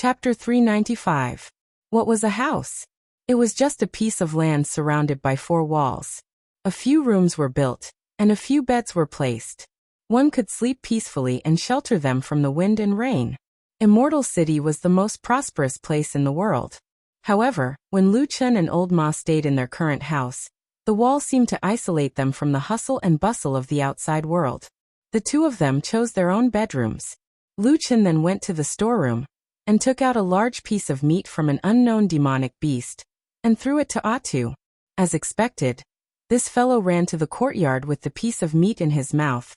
Chapter 395. What was a house? It was just a piece of land surrounded by 4 walls. A few rooms were built, and a few beds were placed. One could sleep peacefully and shelter them from the wind and rain. Immortal City was the most prosperous place in the world. However, when Lu Chen and Old Ma stayed in their current house, the wall seemed to isolate them from the hustle and bustle of the outside world. The two of them chose their own bedrooms. Lu Chen then went to the storeroom and took out a large piece of meat from an unknown demonic beast and threw it to Atu. As expected, this fellow ran to the courtyard with the piece of meat in his mouth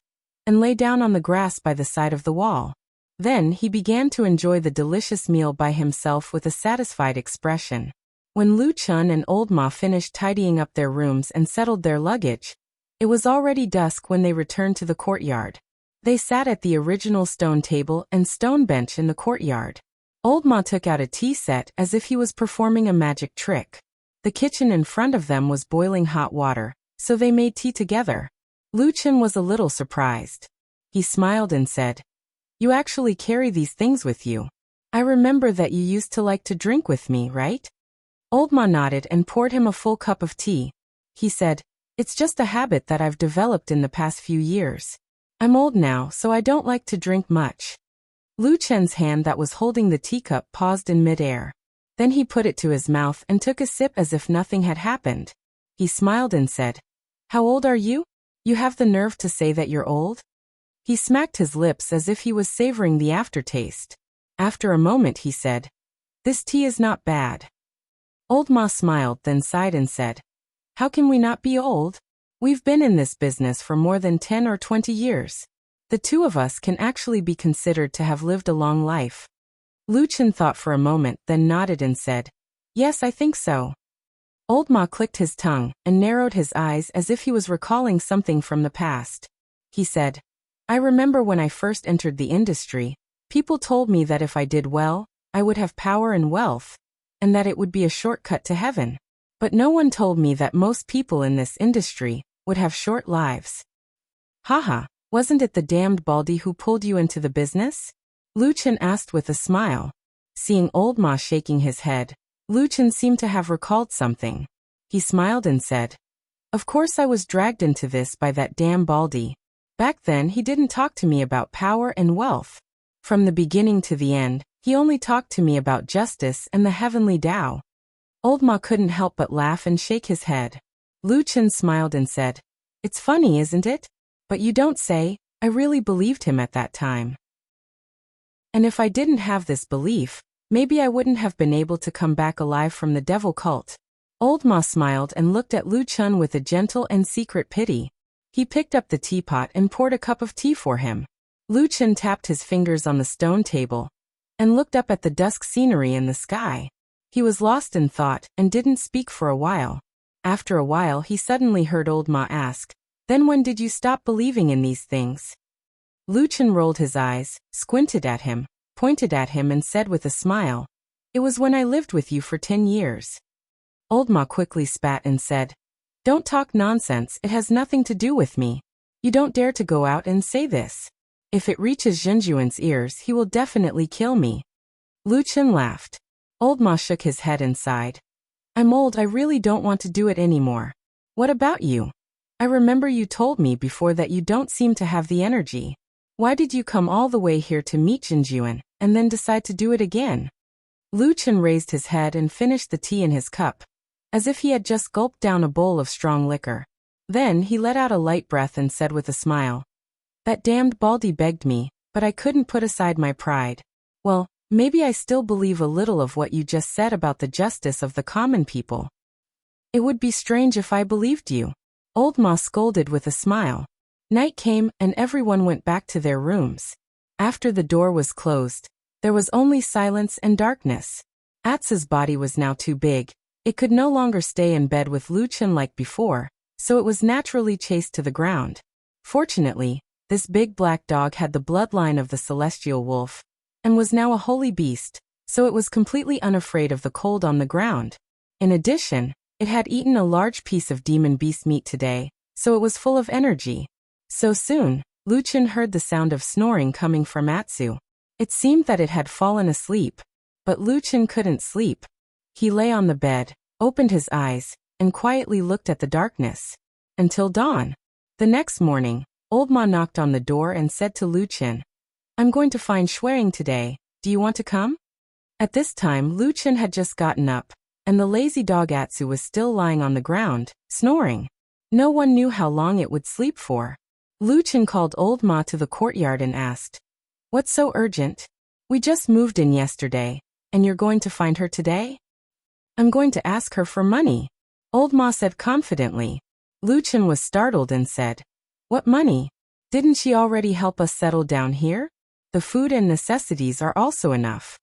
and lay down on the grass by the side of the wall. Then he began to enjoy the delicious meal by himself with a satisfied expression. When Lu Chen and Old Ma finished tidying up their rooms and settled their luggage, it was already dusk when they returned to the courtyard. They sat at the original stone table and stone bench in the courtyard. Old Ma took out a tea set as if he was performing a magic trick. The kitchen in front of them was boiling hot water, so they made tea together. Lu Chen was a little surprised. He smiled and said, "You actually carry these things with you. I remember that you used to like to drink with me, right?" Old Ma nodded and poured him a full cup of tea. He said, "It's just a habit that I've developed in the past few years. I'm old now, so I don't like to drink much." Lu Chen's hand that was holding the teacup paused in midair. Then he put it to his mouth and took a sip as if nothing had happened. He smiled and said, "How old are you? You have the nerve to say that you're old?" He smacked his lips as if he was savoring the aftertaste. After a moment he said, "This tea is not bad." Old Ma smiled, then sighed and said, "How can we not be old? We've been in this business for more than 10 or 20 years. The two of us can actually be considered to have lived a long life." Lu Chen thought for a moment, then nodded and said, "Yes, I think so." Old Ma clicked his tongue and narrowed his eyes as if he was recalling something from the past. He said, "I remember when I first entered the industry, people told me that if I did well, I would have power and wealth, and that it would be a shortcut to heaven. But no one told me that most people in this industry would have short lives." "Haha, wasn't it the damned Baldy who pulled you into the business?" Lu Chen asked with a smile. Seeing Old Ma shaking his head, Lu Chen seemed to have recalled something. He smiled and said, "Of course I was dragged into this by that damn Baldy. Back then he didn't talk to me about power and wealth. From the beginning to the end, he only talked to me about justice and the heavenly Tao." Old Ma couldn't help but laugh and shake his head. Lu Chen smiled and said, "It's funny, isn't it? But you don't say. I really believed him at that time. And if I didn't have this belief, maybe I wouldn't have been able to come back alive from the devil cult." Old Ma smiled and looked at Lu Chen with a gentle and secret pity. He picked up the teapot and poured a cup of tea for him. Lu Chen tapped his fingers on the stone table and looked up at the dusk scenery in the sky. He was lost in thought and didn't speak for a while. After a while he suddenly heard Old Ma ask, "Then when did you stop believing in these things?" Lu Chen rolled his eyes, squinted at him, pointed at him and said with a smile, "It was when I lived with you for 10 years. Old Ma quickly spat and said, "Don't talk nonsense, it has nothing to do with me. You don't dare to go out and say this. If it reaches Zhenjuan's ears, he will definitely kill me." Lu Chen laughed. Old Ma shook his head and sighed. "I'm old, I really don't want to do it anymore. What about you? I remember you told me before that you don't seem to have the energy. Why did you come all the way here to meet Zhenjuan, and then decide to do it again?" Lu Chen raised his head and finished the tea in his cup, as if he had just gulped down a bowl of strong liquor. Then he let out a light breath and said with a smile, "That damned Baldy begged me, but I couldn't put aside my pride. Well, maybe I still believe a little of what you just said about the justice of the common people. It would be strange if I believed you." Old Ma scolded with a smile. Night came and everyone went back to their rooms. After the door was closed, there was only silence and darkness. Atsu's body was now too big. It could no longer stay in bed with Lu Chen like before, so it was naturally chased to the ground. Fortunately, this big black dog had the bloodline of the celestial wolf, and was now a holy beast, so it was completely unafraid of the cold on the ground. In addition, it had eaten a large piece of demon beast meat today, so it was full of energy. So soon, Lu Chen heard the sound of snoring coming from Atsu. It seemed that it had fallen asleep. But Lu Chen couldn't sleep. He lay on the bed, opened his eyes, and quietly looked at the darkness. Until dawn. The next morning, Old Ma knocked on the door and said to Lu Chen, "I'm going to find Shuang today, do you want to come?" At this time Lu Chen had just gotten up, and the lazy dog Atsu was still lying on the ground, snoring. No one knew how long it would sleep for. Lu Chen called Old Ma to the courtyard and asked, "What's so urgent? We just moved in yesterday, and you're going to find her today?" "I'm going to ask her for money," Old Ma said confidently. Lu Chen was startled and said, "What money? Didn't she already help us settle down here? The food and necessities are also enough."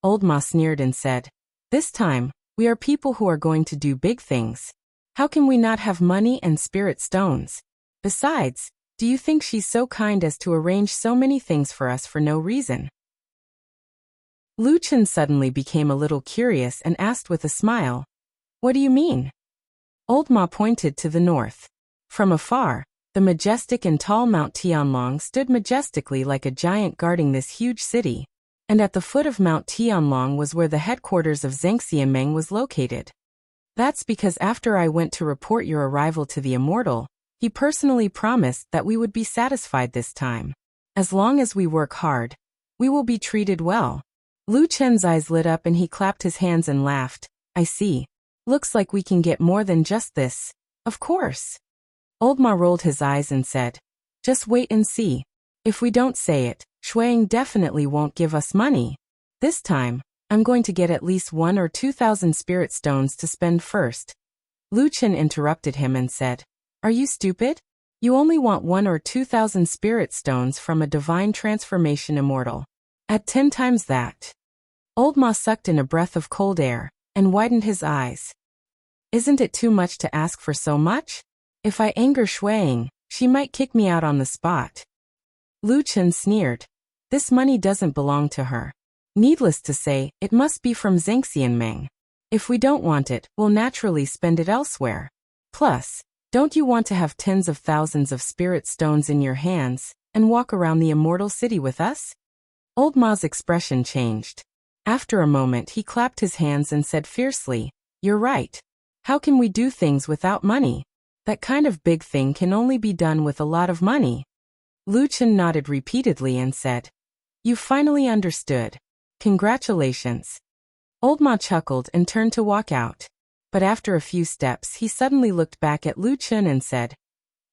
Old Ma sneered and said, "This time, we are people who are going to do big things. How can we not have money and spirit stones? Besides, do you think she's so kind as to arrange so many things for us for no reason?" Lu Chen suddenly became a little curious and asked with a smile, "What do you mean?" Old Ma pointed to the north. From afar, the majestic and tall Mount Tianlong stood majestically like a giant guarding this huge city, and at the foot of Mount Tianlong was where the headquarters of Zhengxianmeng was located. "That's because after I went to report your arrival to the Immortal, he personally promised that we would be satisfied this time. As long as we work hard, we will be treated well." Lu Chen's eyes lit up and he clapped his hands and laughed. "I see. Looks like we can get more than just this." "Of course." Old Ma rolled his eyes and said, "Just wait and see. If we don't say it, Shuang definitely won't give us money. This time, I'm going to get at least 1,000 or 2,000 spirit stones to spend first." Lu Chen interrupted him and said, "Are you stupid? You only want 1,000 or 2,000 spirit stones from a divine transformation immortal. At 10 times that." Old Ma sucked in a breath of cold air and widened his eyes. "Isn't it too much to ask for so much? If I anger Shuang, she might kick me out on the spot." Lu Chen sneered. "This money doesn't belong to her. Needless to say, it must be from Zhengxianmeng. If we don't want it, we'll naturally spend it elsewhere. Plus, don't you want to have tens of thousands of spirit stones in your hands and walk around the immortal city with us?" Old Ma's expression changed. After a moment he clapped his hands and said fiercely, "You're right. How can we do things without money? That kind of big thing can only be done with a lot of money." Lu Chen nodded repeatedly and said, "You finally understood. Congratulations." Old Ma chuckled and turned to walk out. But after a few steps he suddenly looked back at Lu Chen and said,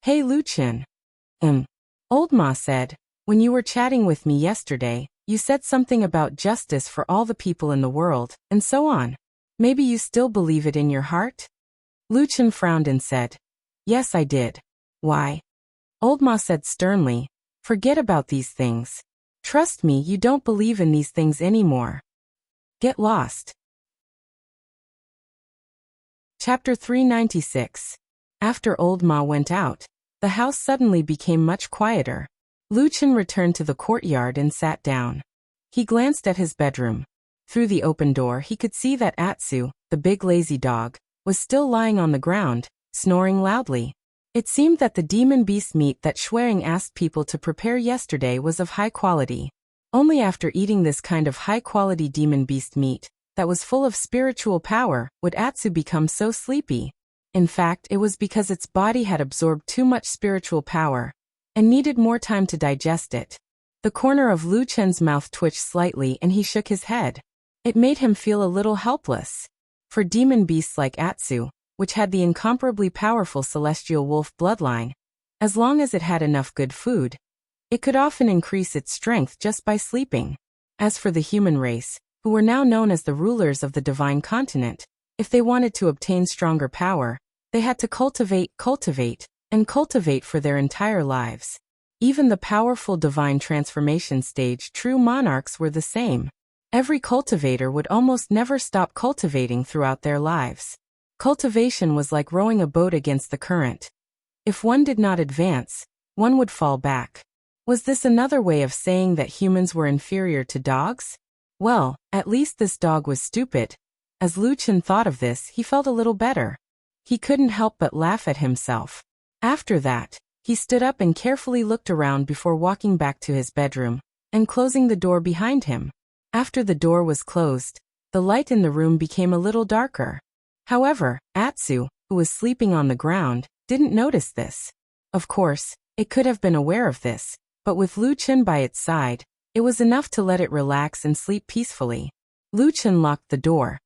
"Hey Lu Chen." Old Ma said, "When you were chatting with me yesterday, you said something about justice for all the people in the world, and so on. Maybe you still believe it in your heart?" Lu Chen frowned and said, "Yes, I did." "Why?" Old Ma said sternly, "Forget about these things. Trust me, you don't believe in these things anymore. Get lost." Chapter 396. After Old Ma went out, the house suddenly became much quieter. Lu Chen returned to the courtyard and sat down. He glanced at his bedroom. Through the open door he could see that Atsu, the big lazy dog, was still lying on the ground, snoring loudly. It seemed that the demon beast meat that Shuang asked people to prepare yesterday was of high quality. Only after eating this kind of high-quality demon beast meat, that was full of spiritual power, would Atsu become so sleepy. In fact, it was because its body had absorbed too much spiritual power and needed more time to digest it. The corner of Lu Chen's mouth twitched slightly and he shook his head. It made him feel a little helpless. For demon beasts like Atsu, which had the incomparably powerful celestial wolf bloodline, as long as it had enough good food, it could often increase its strength just by sleeping. As for the human race, who were now known as the rulers of the divine continent, if they wanted to obtain stronger power, they had to cultivate for their entire lives. Even the powerful divine transformation stage true monarchs were the same. Every cultivator would almost never stop cultivating throughout their lives. Cultivation was like rowing a boat against the current. If one did not advance, one would fall back. Was this another way of saying that humans were inferior to dogs? Well, at least this dog was stupid. As Lu Chen thought of this, he felt a little better. He couldn't help but laugh at himself. After that, he stood up and carefully looked around before walking back to his bedroom and closing the door behind him. After the door was closed, the light in the room became a little darker. However, Atsu, who was sleeping on the ground, didn't notice this. Of course, it could have been aware of this, but with Lu Chen by its side, it was enough to let it relax and sleep peacefully. Lu Chen locked the door,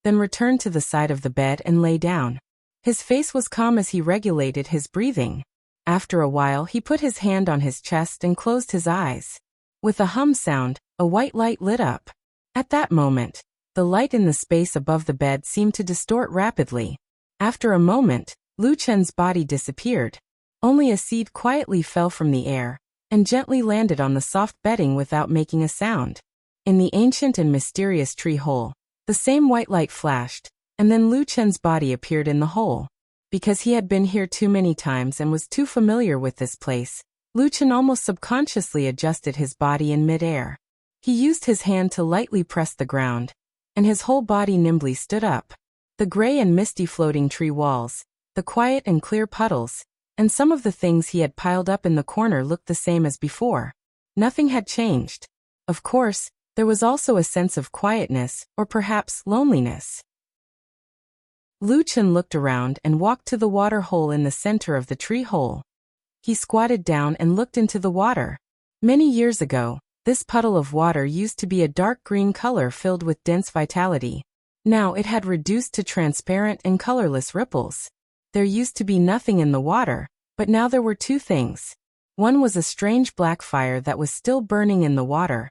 then returned to the side of the bed and lay down. His face was calm as he regulated his breathing. After a while he put his hand on his chest and closed his eyes. With a hum sound, a white light lit up. At that moment, the light in the space above the bed seemed to distort rapidly. After a moment, Lu Chen's body disappeared. Only a seed quietly fell from the air and gently landed on the soft bedding without making a sound. In the ancient and mysterious tree hole, the same white light flashed, and then Lu Chen's body appeared in the hole. Because he had been here too many times and was too familiar with this place, Lu Chen almost subconsciously adjusted his body in mid-air. He used his hand to lightly press the ground, and his whole body nimbly stood up. The gray and misty floating tree walls, the quiet and clear puddles, and some of the things he had piled up in the corner looked the same as before. Nothing had changed. Of course, there was also a sense of quietness, or perhaps loneliness. Lu Chen looked around and walked to the water hole in the center of the tree hole. He squatted down and looked into the water. Many years ago, this puddle of water used to be a dark green color filled with dense vitality. Now it had reduced to transparent and colorless ripples. There used to be nothing in the water, but now there were two things. One was a strange black fire that was still burning in the water,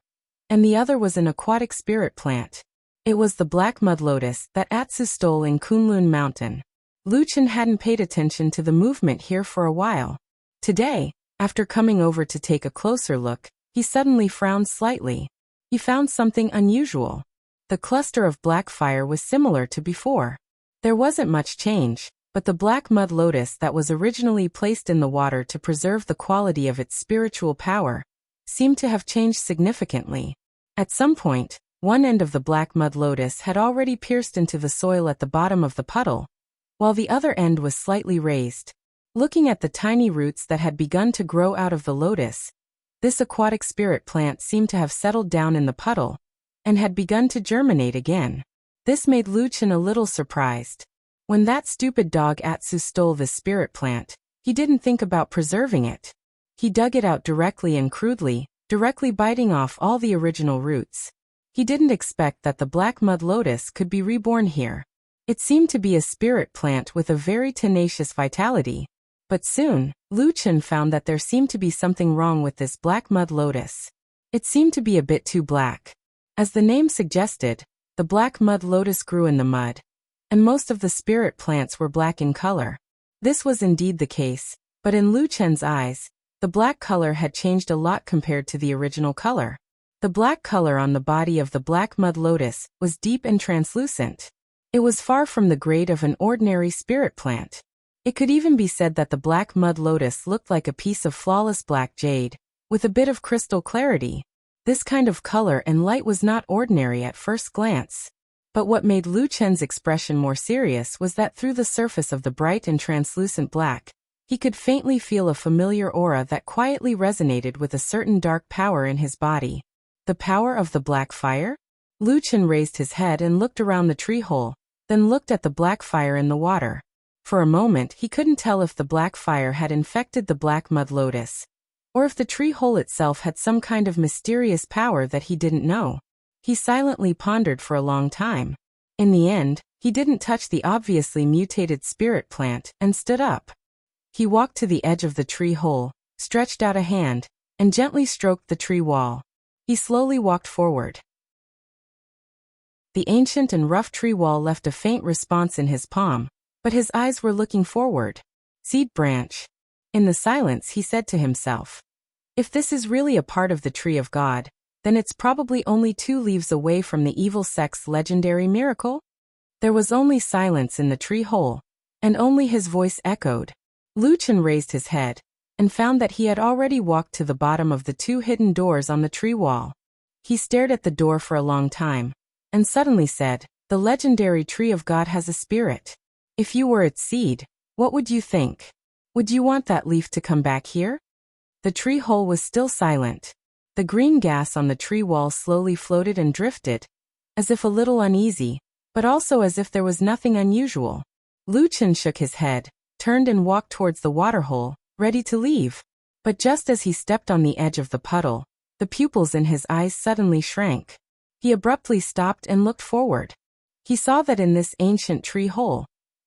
and the other was an aquatic spirit plant. It was the black mud lotus that Atsu stole in Kunlun Mountain. Lu Chen hadn't paid attention to the movement here for a while. Today, after coming over to take a closer look, he suddenly frowned slightly. He found something unusual. The cluster of black fire was similar to before. There wasn't much change, but the black mud lotus that was originally placed in the water to preserve the quality of its spiritual power seemed to have changed significantly. At some point, one end of the black mud lotus had already pierced into the soil at the bottom of the puddle, while the other end was slightly raised. Looking at the tiny roots that had begun to grow out of the lotus, this aquatic spirit plant seemed to have settled down in the puddle and had begun to germinate again. This made Lu Chen a little surprised. When that stupid dog Atsu stole this spirit plant, he didn't think about preserving it. He dug it out directly and crudely, directly biting off all the original roots. He didn't expect that the black mud lotus could be reborn here. It seemed to be a spirit plant with a very tenacious vitality. But soon, Lu Chen found that there seemed to be something wrong with this black mud lotus. It seemed to be a bit too black. As the name suggested, the black mud lotus grew in the mud, and most of the spirit plants were black in color. This was indeed the case, but in Lu Chen's eyes, the black color had changed a lot compared to the original color. The black color on the body of the black mud lotus was deep and translucent. It was far from the grade of an ordinary spirit plant. It could even be said that the black mud lotus looked like a piece of flawless black jade, with a bit of crystal clarity. This kind of color and light was not ordinary at first glance. But what made Lu Chen's expression more serious was that through the surface of the bright and translucent black, he could faintly feel a familiar aura that quietly resonated with a certain dark power in his body. The power of the black fire? Lu Chen raised his head and looked around the tree hole, then looked at the black fire in the water. For a moment he couldn't tell if the black fire had infected the black mud lotus, or if the tree hole itself had some kind of mysterious power that he didn't know. He silently pondered for a long time. In the end, he didn't touch the obviously mutated spirit plant and stood up. He walked to the edge of the tree hole, stretched out a hand, and gently stroked the tree wall. He slowly walked forward. The ancient and rough tree wall left a faint response in his palm, but his eyes were looking forward. Seed branch. In the silence he said to himself, if this is really a part of the tree of God, then it's probably only 2 leaves away from the evil sect's legendary miracle? There was only silence in the tree hole, and only his voice echoed. Lu Chen raised his head, and found that he had already walked to the bottom of the 2 hidden doors on the tree wall. He stared at the door for a long time, and suddenly said, the legendary tree of God has a spirit. If you were its seed, what would you think? Would you want that leaf to come back here? The tree hole was still silent. The green gas on the tree wall slowly floated and drifted, as if a little uneasy, but also as if there was nothing unusual. Lu Chen shook his head, turned and walked towards the waterhole, ready to leave. But just as he stepped on the edge of the puddle, the pupils in his eyes suddenly shrank. He abruptly stopped and looked forward. He saw that in this ancient tree hole,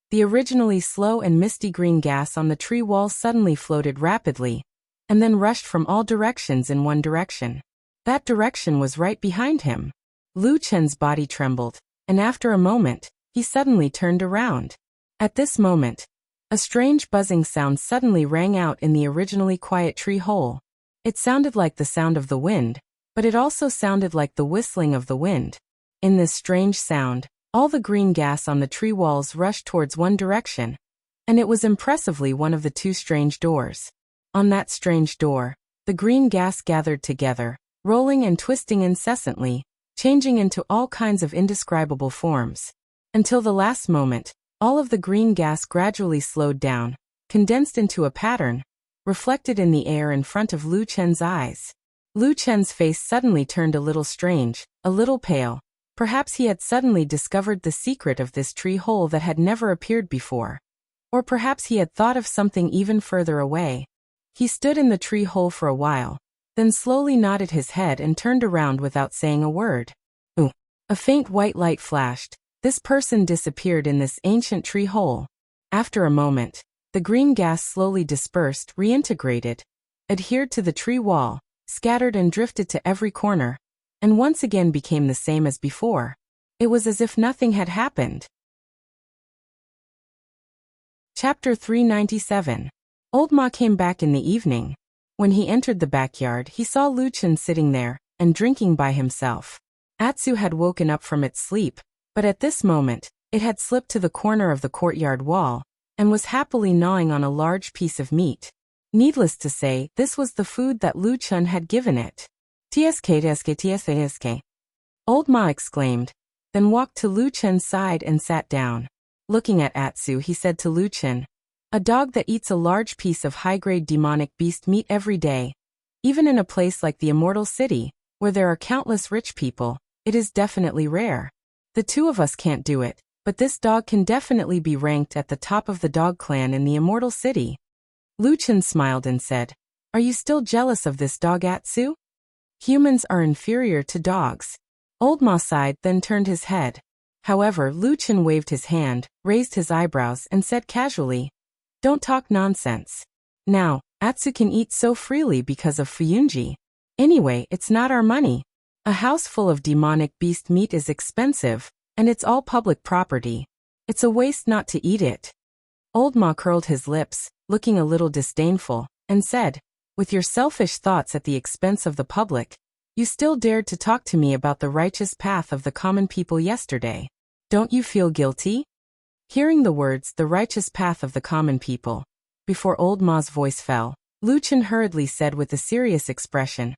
the originally slow and misty green gas on the tree wall suddenly floated rapidly, and then rushed from all directions in one direction. That direction was right behind him. Lu Chen's body trembled, and after a moment, he suddenly turned around. At this moment, a strange buzzing sound suddenly rang out in the originally quiet tree hole. It sounded like the sound of the wind, but it also sounded like the whistling of the wind. In this strange sound, all the green gas on the tree walls rushed towards one direction, and it was impressively one of the two strange doors. On that strange door, the green gas gathered together, rolling and twisting incessantly, changing into all kinds of indescribable forms. Until the last moment, all of the green gas gradually slowed down, condensed into a pattern, reflected in the air in front of Lu Chen's eyes. Lu Chen's face suddenly turned a little strange, a little pale. Perhaps he had suddenly discovered the secret of this tree hole that had never appeared before. Or perhaps he had thought of something even further away. He stood in the tree hole for a while, then slowly nodded his head and turned around without saying a word. Ooh! A faint white light flashed. This person disappeared in this ancient tree hole. After a moment, the green gas slowly dispersed, reintegrated, adhered to the tree wall, scattered and drifted to every corner, and once again became the same as before. It was as if nothing had happened. Chapter 397. Old Ma came back in the evening. When he entered the backyard, he saw Lu Chen sitting there, and drinking by himself. Atsu had woken up from its sleep, but at this moment, it had slipped to the corner of the courtyard wall, and was happily gnawing on a large piece of meat. Needless to say, this was the food that Lu Chen had given it. TSK. Old Ma exclaimed, then walked to Lu Chen's side and sat down. Looking at Atsu, he said to Lu Chen, "A dog that eats a large piece of high-grade demonic beast meat every day, even in a place like the Immortal City, where there are countless rich people, it is definitely rare. The two of us can't do it, but this dog can definitely be ranked at the top of the dog clan in the Immortal City." Lu Chen smiled and said, "Are you still jealous of this dog, Atsu? Humans are inferior to dogs." Old Ma sighed, then turned his head. However, Lu Chen waved his hand, raised his eyebrows, and said casually, "Don't talk nonsense. Now, Atsu can eat so freely because of Fuyunji. Anyway, it's not our money. A house full of demonic beast meat is expensive, and it's all public property. It's a waste not to eat it." Old Ma curled his lips, looking a little disdainful, and said, "With your selfish thoughts at the expense of the public, you still dared to talk to me about the righteous path of the common people yesterday. Don't you feel guilty?" Hearing the words, "the righteous path of the common people," before Old Ma's voice fell, Lu Chen hurriedly said with a serious expression,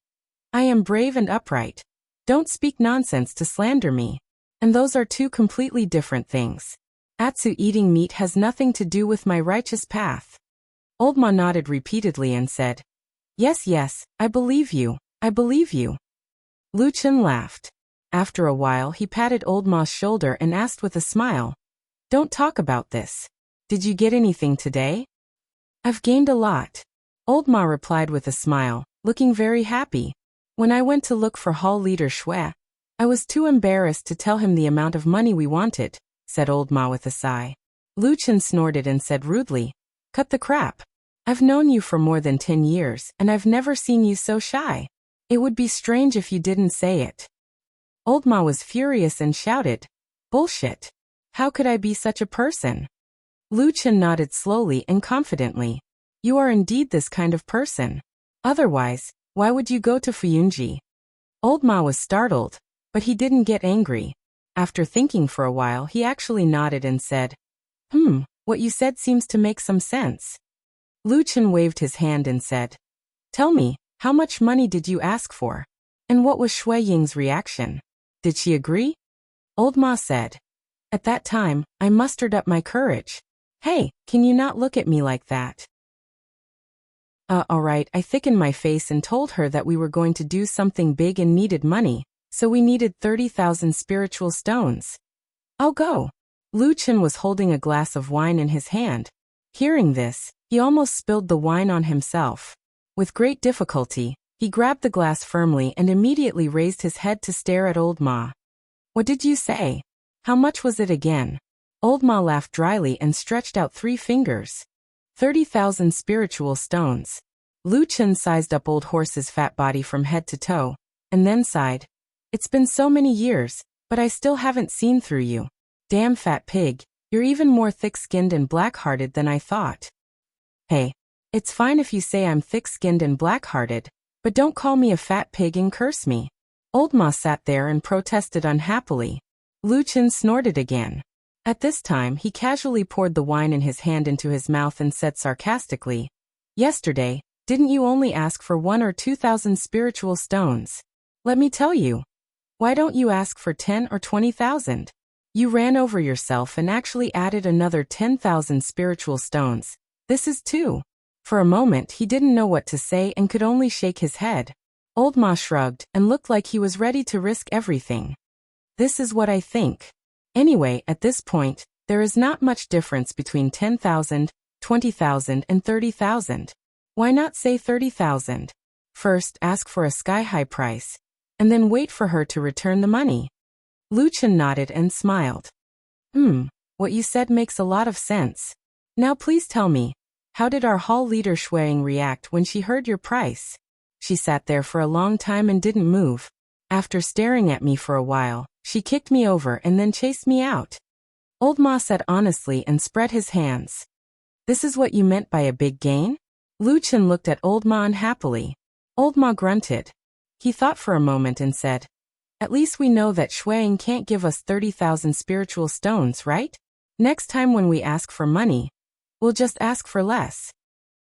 "I am brave and upright. Don't speak nonsense to slander me. And those are two completely different things. Atsu eating meat has nothing to do with my righteous path." Old Ma nodded repeatedly and said, Yes, I believe you, I believe you." Lu Chen laughed. After a while he patted Old Ma's shoulder and asked with a smile, "Don't talk about this. Did you get anything today?" "I've gained a lot," Old Ma replied with a smile, looking very happy. "When I went to look for hall leader Shui, I was too embarrassed to tell him the amount of money we wanted," said Old Ma with a sigh. Lu Chen snorted and said rudely, "Cut the crap. I've known you for more than 10 years, and I've never seen you so shy. It would be strange if you didn't say it." Old Ma was furious and shouted, "Bullshit. How could I be such a person?" Lu Chen nodded slowly and confidently. "You are indeed this kind of person. Otherwise, why would you go to Fuyunji?" Old Ma was startled, but he didn't get angry. After thinking for a while, he actually nodded and said, What you said seems to make some sense." Lu Chen waved his hand and said, "Tell me, how much money did you ask for? And what was Shui Ying's reaction? Did she agree?" Old Ma said, "At that time, I mustered up my courage. Hey, can you not look at me like that?" Alright, I thickened my face and told her that we were going to do something big and needed money, so we needed 30,000 spiritual stones. I'll go. Lu Chen was holding a glass of wine in his hand. Hearing this, he almost spilled the wine on himself. With great difficulty, he grabbed the glass firmly and immediately raised his head to stare at Old Ma. What did you say? How much was it again? Old Ma laughed dryly and stretched out 3 fingers. 30,000 spiritual stones. Lu Chen sized up Old Horse's fat body from head to toe, and then sighed. It's been so many years, but I still haven't seen through you. Damn fat pig, you're even more thick-skinned and black-hearted than I thought. Hey, it's fine if you say I'm thick-skinned and black-hearted, but don't call me a fat pig and curse me. Old Ma sat there and protested unhappily. Lu Chen snorted again. At this time he casually poured the wine in his hand into his mouth and said sarcastically, Yesterday, didn't you only ask for 1 or 2,000 spiritual stones? Let me tell you. Why don't you ask for 10 or 20,000? You ran over yourself and actually added another 10,000 spiritual stones. This is 2. For a moment he didn't know what to say and could only shake his head. Old Ma shrugged and looked like he was ready to risk everything. This is what I think. Anyway, at this point, there is not much difference between 10,000, 20,000 and 30,000. Why not say 30,000? First, ask for a sky-high price, and then wait for her to return the money. Lu Chen nodded and smiled. What you said makes a lot of sense. Now please tell me, how did our hall leader Shuang react when she heard your price? She sat there for a long time and didn't move. After staring at me for a while, she kicked me over and then chased me out. Old Ma said honestly and spread his hands. This is what you meant by a big gain? Lu Chen looked at Old Ma unhappily. Old Ma grunted. He thought for a moment and said, At least we know that Shuang can't give us 30,000 spiritual stones, right? Next time when we ask for money, we'll just ask for less.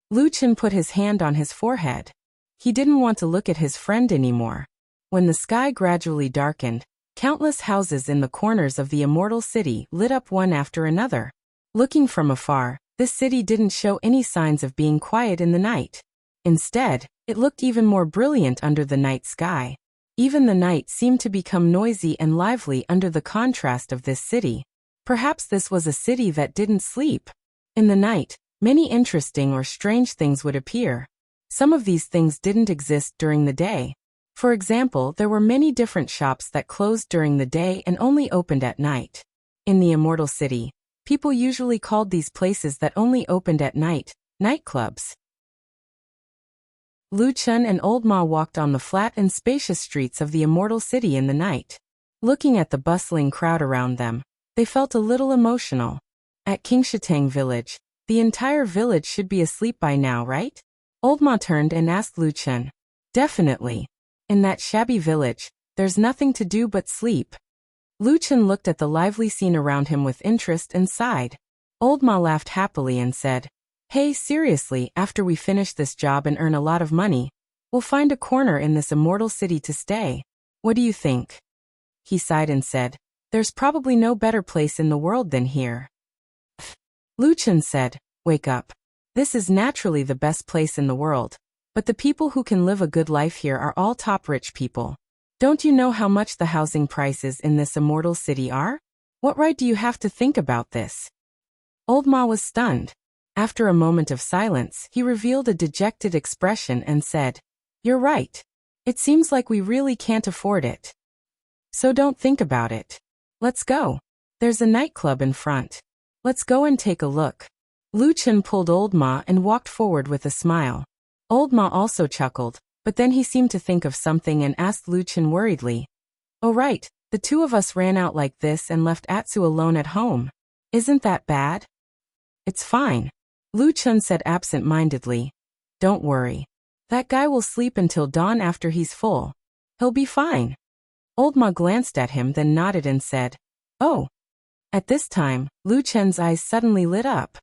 Lu Chen put his hand on his forehead. He didn't want to look at his friend anymore. When the sky gradually darkened, countless houses in the corners of the immortal city lit up one after another. Looking from afar, this city didn't show any signs of being quiet in the night. Instead, it looked even more brilliant under the night sky. Even the night seemed to become noisy and lively under the contrast of this city. Perhaps this was a city that didn't sleep. In the night, many interesting or strange things would appear. Some of these things didn't exist during the day. For example, there were many different shops that closed during the day and only opened at night. In the immortal city, people usually called these places that only opened at night, nightclubs. Lu Chen and Old Ma walked on the flat and spacious streets of the immortal city in the night. Looking at the bustling crowd around them, they felt a little emotional. At Qingshitang village, the entire village should be asleep by now, right? Old Ma turned and asked Lu Chen. Definitely. In that shabby village, there's nothing to do but sleep. Lu Chen looked at the lively scene around him with interest and sighed. Old Ma laughed happily and said, Hey, seriously, after we finish this job and earn a lot of money, we'll find a corner in this immortal city to stay. What do you think? He sighed and said, There's probably no better place in the world than here. Lu Chen said, Wake up. This is naturally the best place in the world. But the people who can live a good life here are all top rich people. Don't you know how much the housing prices in this immortal city are? What right do you have to think about this? Old Ma was stunned. After a moment of silence, he revealed a dejected expression and said, You're right. It seems like we really can't afford it. So don't think about it. Let's go. There's a nightclub in front. Let's go and take a look. Lu Chen pulled Old Ma and walked forward with a smile. Old Ma also chuckled, but then he seemed to think of something and asked Lu Chen worriedly. Oh right, the two of us ran out like this and left Atsu alone at home. Isn't that bad? It's fine. Lu Chen said absent-mindedly. Don't worry. That guy will sleep until dawn after he's full. He'll be fine. Old Ma glanced at him then nodded and said, Oh. At this time, Lu Chen's eyes suddenly lit up.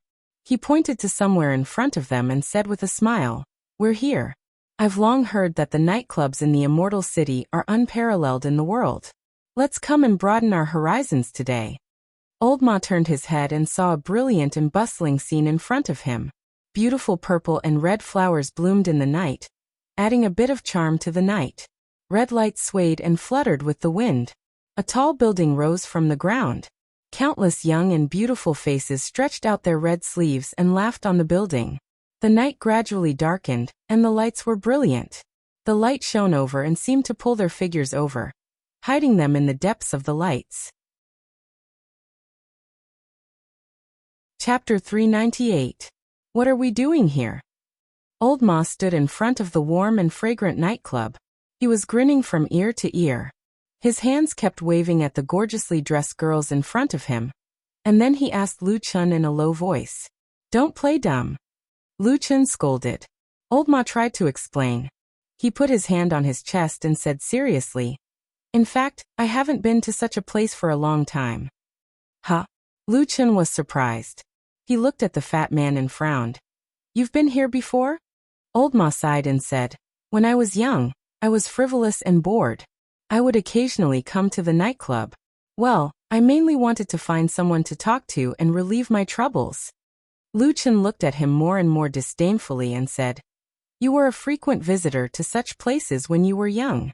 He pointed to somewhere in front of them and said with a smile, We're here. I've long heard that the nightclubs in the immortal city are unparalleled in the world. Let's come and broaden our horizons today. Old Ma turned his head and saw a brilliant and bustling scene in front of him. Beautiful purple and red flowers bloomed in the night, adding a bit of charm to the night. Red lights swayed and fluttered with the wind. A tall building rose from the ground. Countless young and beautiful faces stretched out their red sleeves and laughed on the building. The night gradually darkened, and the lights were brilliant. The light shone over and seemed to pull their figures over, hiding them in the depths of the lights. Chapter 398. What are we doing here? Old Ma stood in front of the warm and fragrant nightclub. He was grinning from ear to ear. His hands kept waving at the gorgeously dressed girls in front of him. And then he asked Lu Chun in a low voice, "Don't play dumb." Lu Chun scolded. Old Ma tried to explain. He put his hand on his chest and said seriously, "In fact, I haven't been to such a place for a long time." Huh? Lu Chun was surprised. He looked at the fat man and frowned. "You've been here before?" Old Ma sighed and said, "When I was young, I was frivolous and bored. I would occasionally come to the nightclub. Well, I mainly wanted to find someone to talk to and relieve my troubles." Lu Chun looked at him more and more disdainfully and said, "You were a frequent visitor to such places when you were young."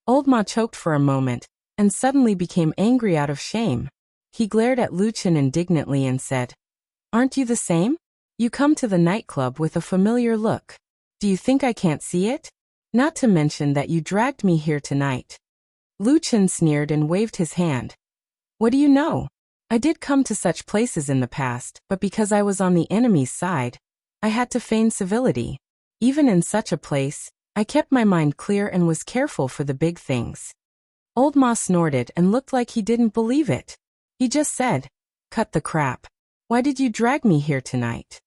Old Ma choked for a moment, and suddenly became angry out of shame. He glared at Lu Chun indignantly and said, "Aren't you the same? You come to the nightclub with a familiar look. Do you think I can't see it? Not to mention that you dragged me here tonight." Lu Chun sneered and waved his hand. "What do you know? I did come to such places in the past, but because I was on the enemy's side, I had to feign civility. Even in such a place, I kept my mind clear and was careful for the big things." Old Ma snorted and looked like he didn't believe it. He just said, "Cut the crap. Why did you drag me here tonight?"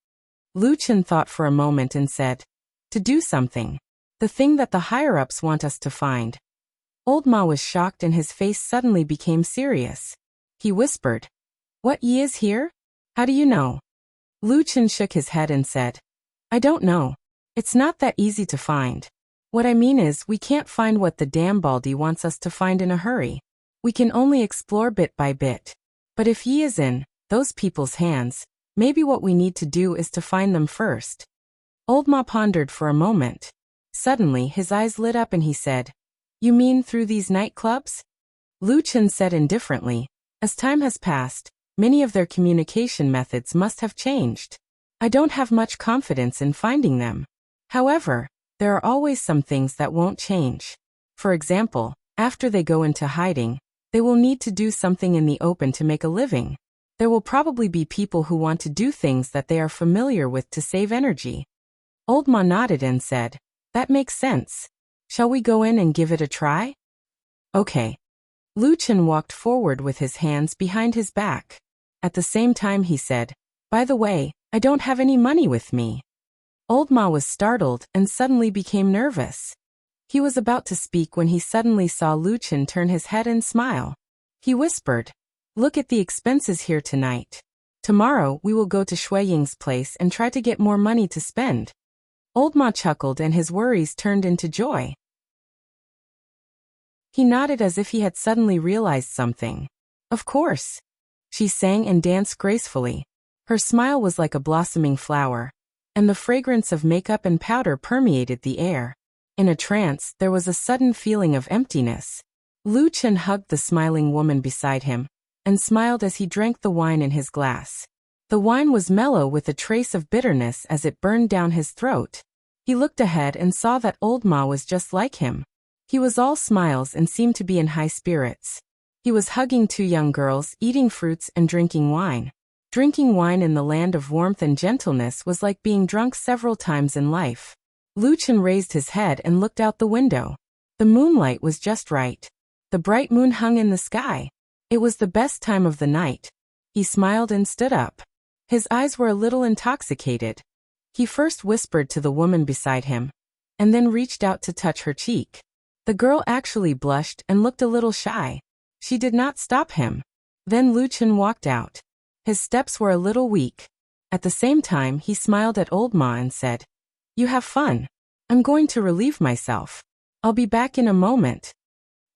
Lu Chun thought for a moment and said, "To do something. The thing that the higher-ups want us to find." Old Ma was shocked and his face suddenly became serious. He whispered, "What ye is here? How do you know?" Lu Chun shook his head and said, "I don't know. It's not that easy to find. What I mean is we can't find what the damn Baldy wants us to find in a hurry. We can only explore bit by bit. But if ye is in those people's hands, maybe what we need to do is to find them first." Old Ma pondered for a moment. Suddenly his eyes lit up and he said, "You mean through these nightclubs?" Lu Chun said indifferently, "As time has passed, many of their communication methods must have changed. I don't have much confidence in finding them. However, there are always some things that won't change. For example, after they go into hiding, they will need to do something in the open to make a living. There will probably be people who want to do things that they are familiar with to save energy." Old Ma nodded and said, "That makes sense. Shall we go in and give it a try?" "Okay." Lu Chun walked forward with his hands behind his back. At the same time he said, "By the way, I don't have any money with me." Old Ma was startled and suddenly became nervous. He was about to speak when he suddenly saw Lu Chun turn his head and smile. He whispered, "Look at the expenses here tonight. Tomorrow we will go to Shui Ying's place and try to get more money to spend." Old Ma chuckled and his worries turned into joy. He nodded as if he had suddenly realized something. "Of course." She sang and danced gracefully. Her smile was like a blossoming flower, and the fragrance of makeup and powder permeated the air. In a trance, there was a sudden feeling of emptiness. Lu Chun hugged the smiling woman beside him, and smiled as he drank the wine in his glass. The wine was mellow with a trace of bitterness as it burned down his throat. He looked ahead and saw that Old Ma was just like him. He was all smiles and seemed to be in high spirits. He was hugging two young girls, eating fruits and drinking wine. Drinking wine in the land of warmth and gentleness was like being drunk several times in life. Lu Chun raised his head and looked out the window. The moonlight was just right. The bright moon hung in the sky. It was the best time of the night. He smiled and stood up. His eyes were a little intoxicated. He first whispered to the woman beside him, and then reached out to touch her cheek. The girl actually blushed and looked a little shy. She did not stop him. Then Lu Chun walked out. His steps were a little weak. At the same time he smiled at Old Ma and said, "You have fun. I'm going to relieve myself. I'll be back in a moment."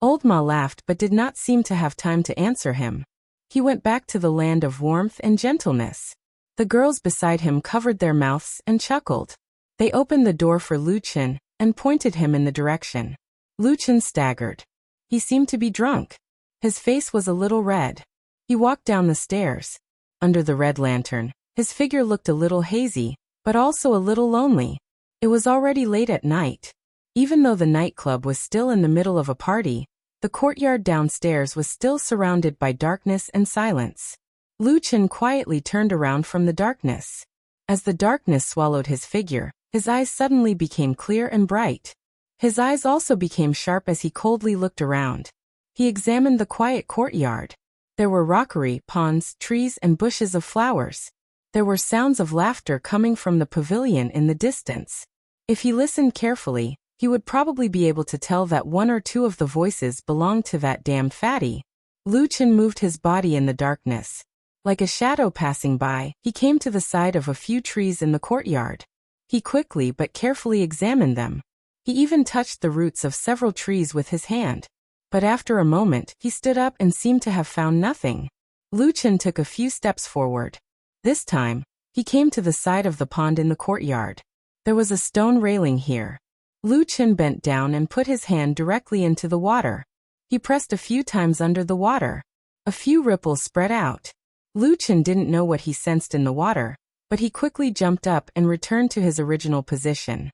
Old Ma laughed but did not seem to have time to answer him. He went back to the land of warmth and gentleness. The girls beside him covered their mouths and chuckled. They opened the door for Luchin and pointed him in the direction. Luchin staggered. He seemed to be drunk. His face was a little red. He walked down the stairs. Under the red lantern, his figure looked a little hazy, but also a little lonely. It was already late at night. Even though the nightclub was still in the middle of a party, the courtyard downstairs was still surrounded by darkness and silence. Luchin quietly turned around from the darkness. As the darkness swallowed his figure, his eyes suddenly became clear and bright. His eyes also became sharp as he coldly looked around. He examined the quiet courtyard. There were rockery, ponds, trees, and bushes of flowers. There were sounds of laughter coming from the pavilion in the distance. If he listened carefully, he would probably be able to tell that one or two of the voices belonged to that damned fatty. Luchin moved his body in the darkness. Like a shadow passing by, he came to the side of a few trees in the courtyard. He quickly but carefully examined them. He even touched the roots of several trees with his hand. But after a moment, he stood up and seemed to have found nothing. Luchin took a few steps forward. This time, he came to the side of the pond in the courtyard. There was a stone railing here. Luchin bent down and put his hand directly into the water. He pressed a few times under the water. A few ripples spread out. Luchin didn't know what he sensed in the water, but he quickly jumped up and returned to his original position.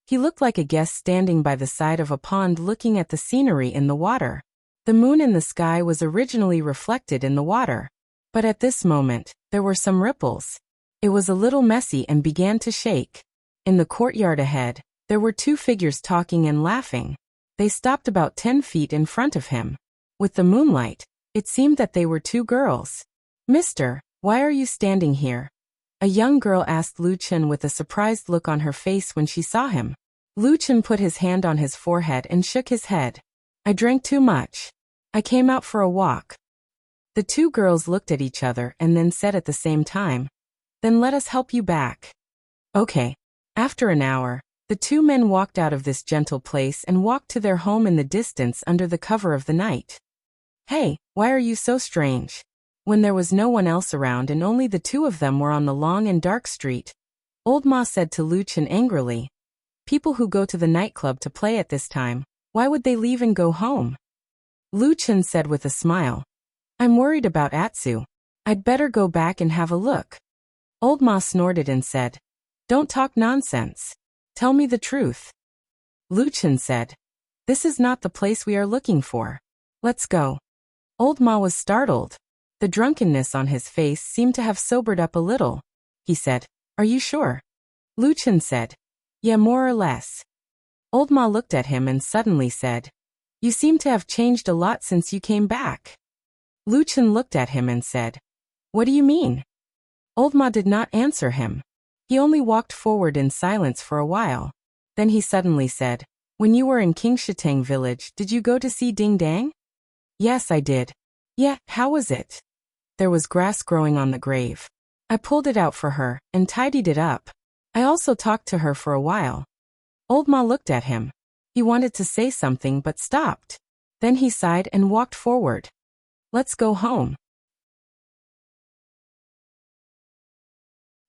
He looked like a guest standing by the side of a pond looking at the scenery in the water. The moon in the sky was originally reflected in the water. But at this moment, there were some ripples. It was a little messy and began to shake. In the courtyard ahead, there were two figures talking and laughing. They stopped about 10 feet in front of him. With the moonlight, it seemed that they were two girls. "Mister, why are you standing here?" A young girl asked Luchin with a surprised look on her face when she saw him. Luchin put his hand on his forehead and shook his head. "I drank too much. I came out for a walk." The two girls looked at each other and then said at the same time, "Then let us help you back." Okay. After an hour, the two men walked out of this gentle place and walked to their home in the distance under the cover of the night. "Hey, why are you so strange?" When there was no one else around and only the two of them were on the long and dark street, Old Ma said to Luchin angrily, "People who go to the nightclub to play at this time, why would they leave and go home?" Luchin said with a smile, "I'm worried about Atsu. I'd better go back and have a look." Old Ma snorted and said, "Don't talk nonsense. Tell me the truth." Luchin said, "This is not the place we are looking for. Let's go." Old Ma was startled. The drunkenness on his face seemed to have sobered up a little. He said, "Are you sure?" Luchin said, "Yeah, more or less." Old Ma looked at him and suddenly said, "You seem to have changed a lot since you came back." Luchin looked at him and said, "What do you mean?" Old Ma did not answer him. He only walked forward in silence for a while. Then he suddenly said, "When you were in Kingshitang village, did you go to see Ding Dang?" "Yes, I did." "Yeah, how was it?" "There was grass growing on the grave. I pulled it out for her and tidied it up. I also talked to her for a while." Old Ma looked at him. He wanted to say something but stopped. Then he sighed and walked forward. "Let's go home."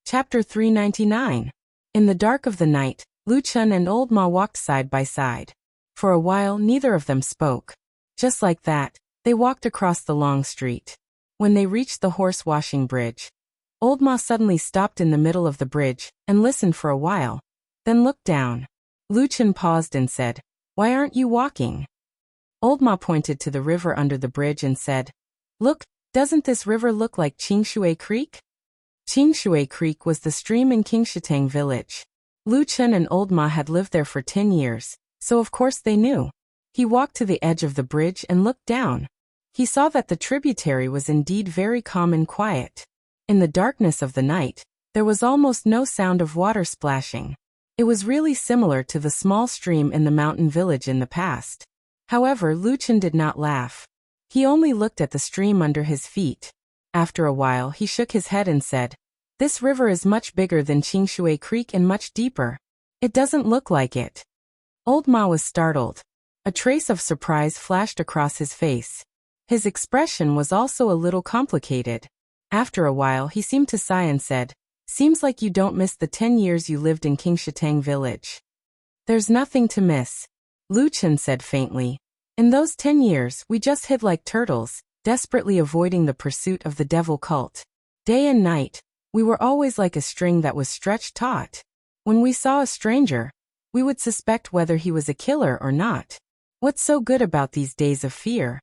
Chapter 399. In the dark of the night, Luchin and Old Ma walked side by side. For a while neither of them spoke. Just like that, they walked across the long street. When they reached the horse-washing bridge, Old Ma suddenly stopped in the middle of the bridge and listened for a while, then looked down. Luchin paused and said, "Why aren't you walking?" Old Ma pointed to the river under the bridge and said, "Look, doesn't this river look like Qingshui Creek?" Qingshui Creek was the stream in Kingshitang village. Luchin and Old Ma had lived there for 10 years, so of course they knew. He walked to the edge of the bridge and looked down. He saw that the tributary was indeed very calm and quiet. In the darkness of the night, there was almost no sound of water splashing. It was really similar to the small stream in the mountain village in the past. However, Luchin did not laugh. He only looked at the stream under his feet. After a while he shook his head and said, "This river is much bigger than Qingshui Creek and much deeper. It doesn't look like it." Old Ma was startled. A trace of surprise flashed across his face. His expression was also a little complicated. After a while he seemed to sigh and said, "Seems like you don't miss the 10 years you lived in Qingshatang village." "There's nothing to miss," Lu Chen said faintly. "In those 10 years we just hid like turtles, desperately avoiding the pursuit of the devil cult. Day and night, we were always like a string that was stretched taut. When we saw a stranger, we would suspect whether he was a killer or not. What's so good about these days of fear?"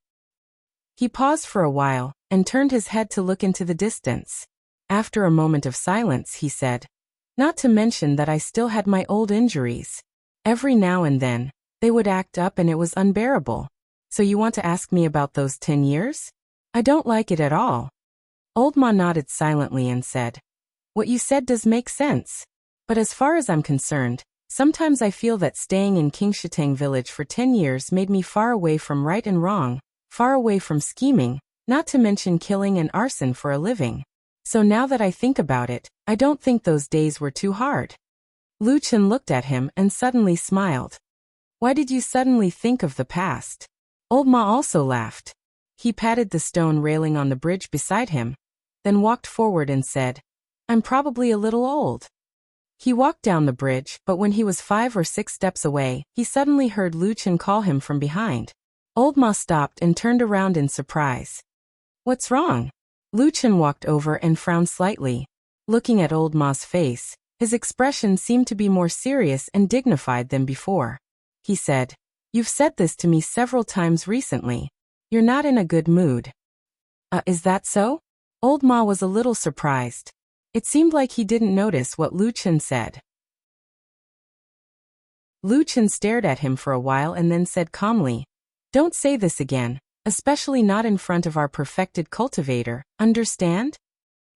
He paused for a while and turned his head to look into the distance. After a moment of silence, he said, "Not to mention that I still had my old injuries. Every now and then, they would act up and it was unbearable. So you want to ask me about those 10 years? I don't like it at all." Old Ma nodded silently and said, "What you said does make sense. But as far as I'm concerned, sometimes I feel that staying in Qingshatang village for 10 years made me far away from right and wrong, far away from scheming, not to mention killing and arson for a living. So now that I think about it, I don't think those days were too hard." Lu Chen looked at him and suddenly smiled. "Why did you suddenly think of the past?" Old Ma also laughed. He patted the stone railing on the bridge beside him, then walked forward and said, "I'm probably a little old." He walked down the bridge, but when he was 5 or 6 steps away, he suddenly heard Lu Chen call him from behind. Old Ma stopped and turned around in surprise. "What's wrong?" Lu Chen walked over and frowned slightly. Looking at Old Ma's face, his expression seemed to be more serious and dignified than before. He said, "You've said this to me several times recently. You're not in a good mood." Is that so?" Old Ma was a little surprised. It seemed like he didn't notice what Lu Chen said. Lu Chen stared at him for a while and then said calmly, "Don't say this again, especially not in front of our perfected cultivator, understand?"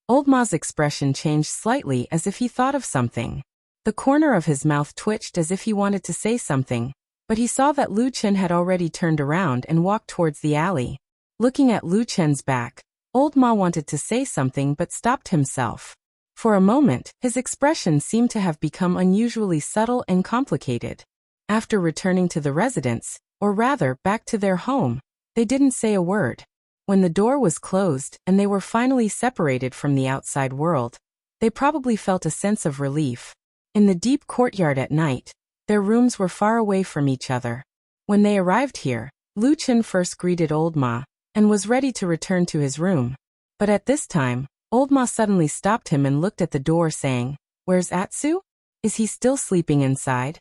Old Ma's expression changed slightly as if he thought of something. The corner of his mouth twitched as if he wanted to say something, but he saw that Lu Chen had already turned around and walked towards the alley. Looking at Lu Chen's back, Old Ma wanted to say something but stopped himself. For a moment, his expression seemed to have become unusually subtle and complicated. After returning to the residence, or rather back to their home, they didn't say a word. When the door was closed and they were finally separated from the outside world, they probably felt a sense of relief. In the deep courtyard at night, their rooms were far away from each other. When they arrived here, Lu Chen first greeted Old Ma and was ready to return to his room. But at this time, Old Ma suddenly stopped him and looked at the door saying, "Where's Atsu? Is he still sleeping inside?"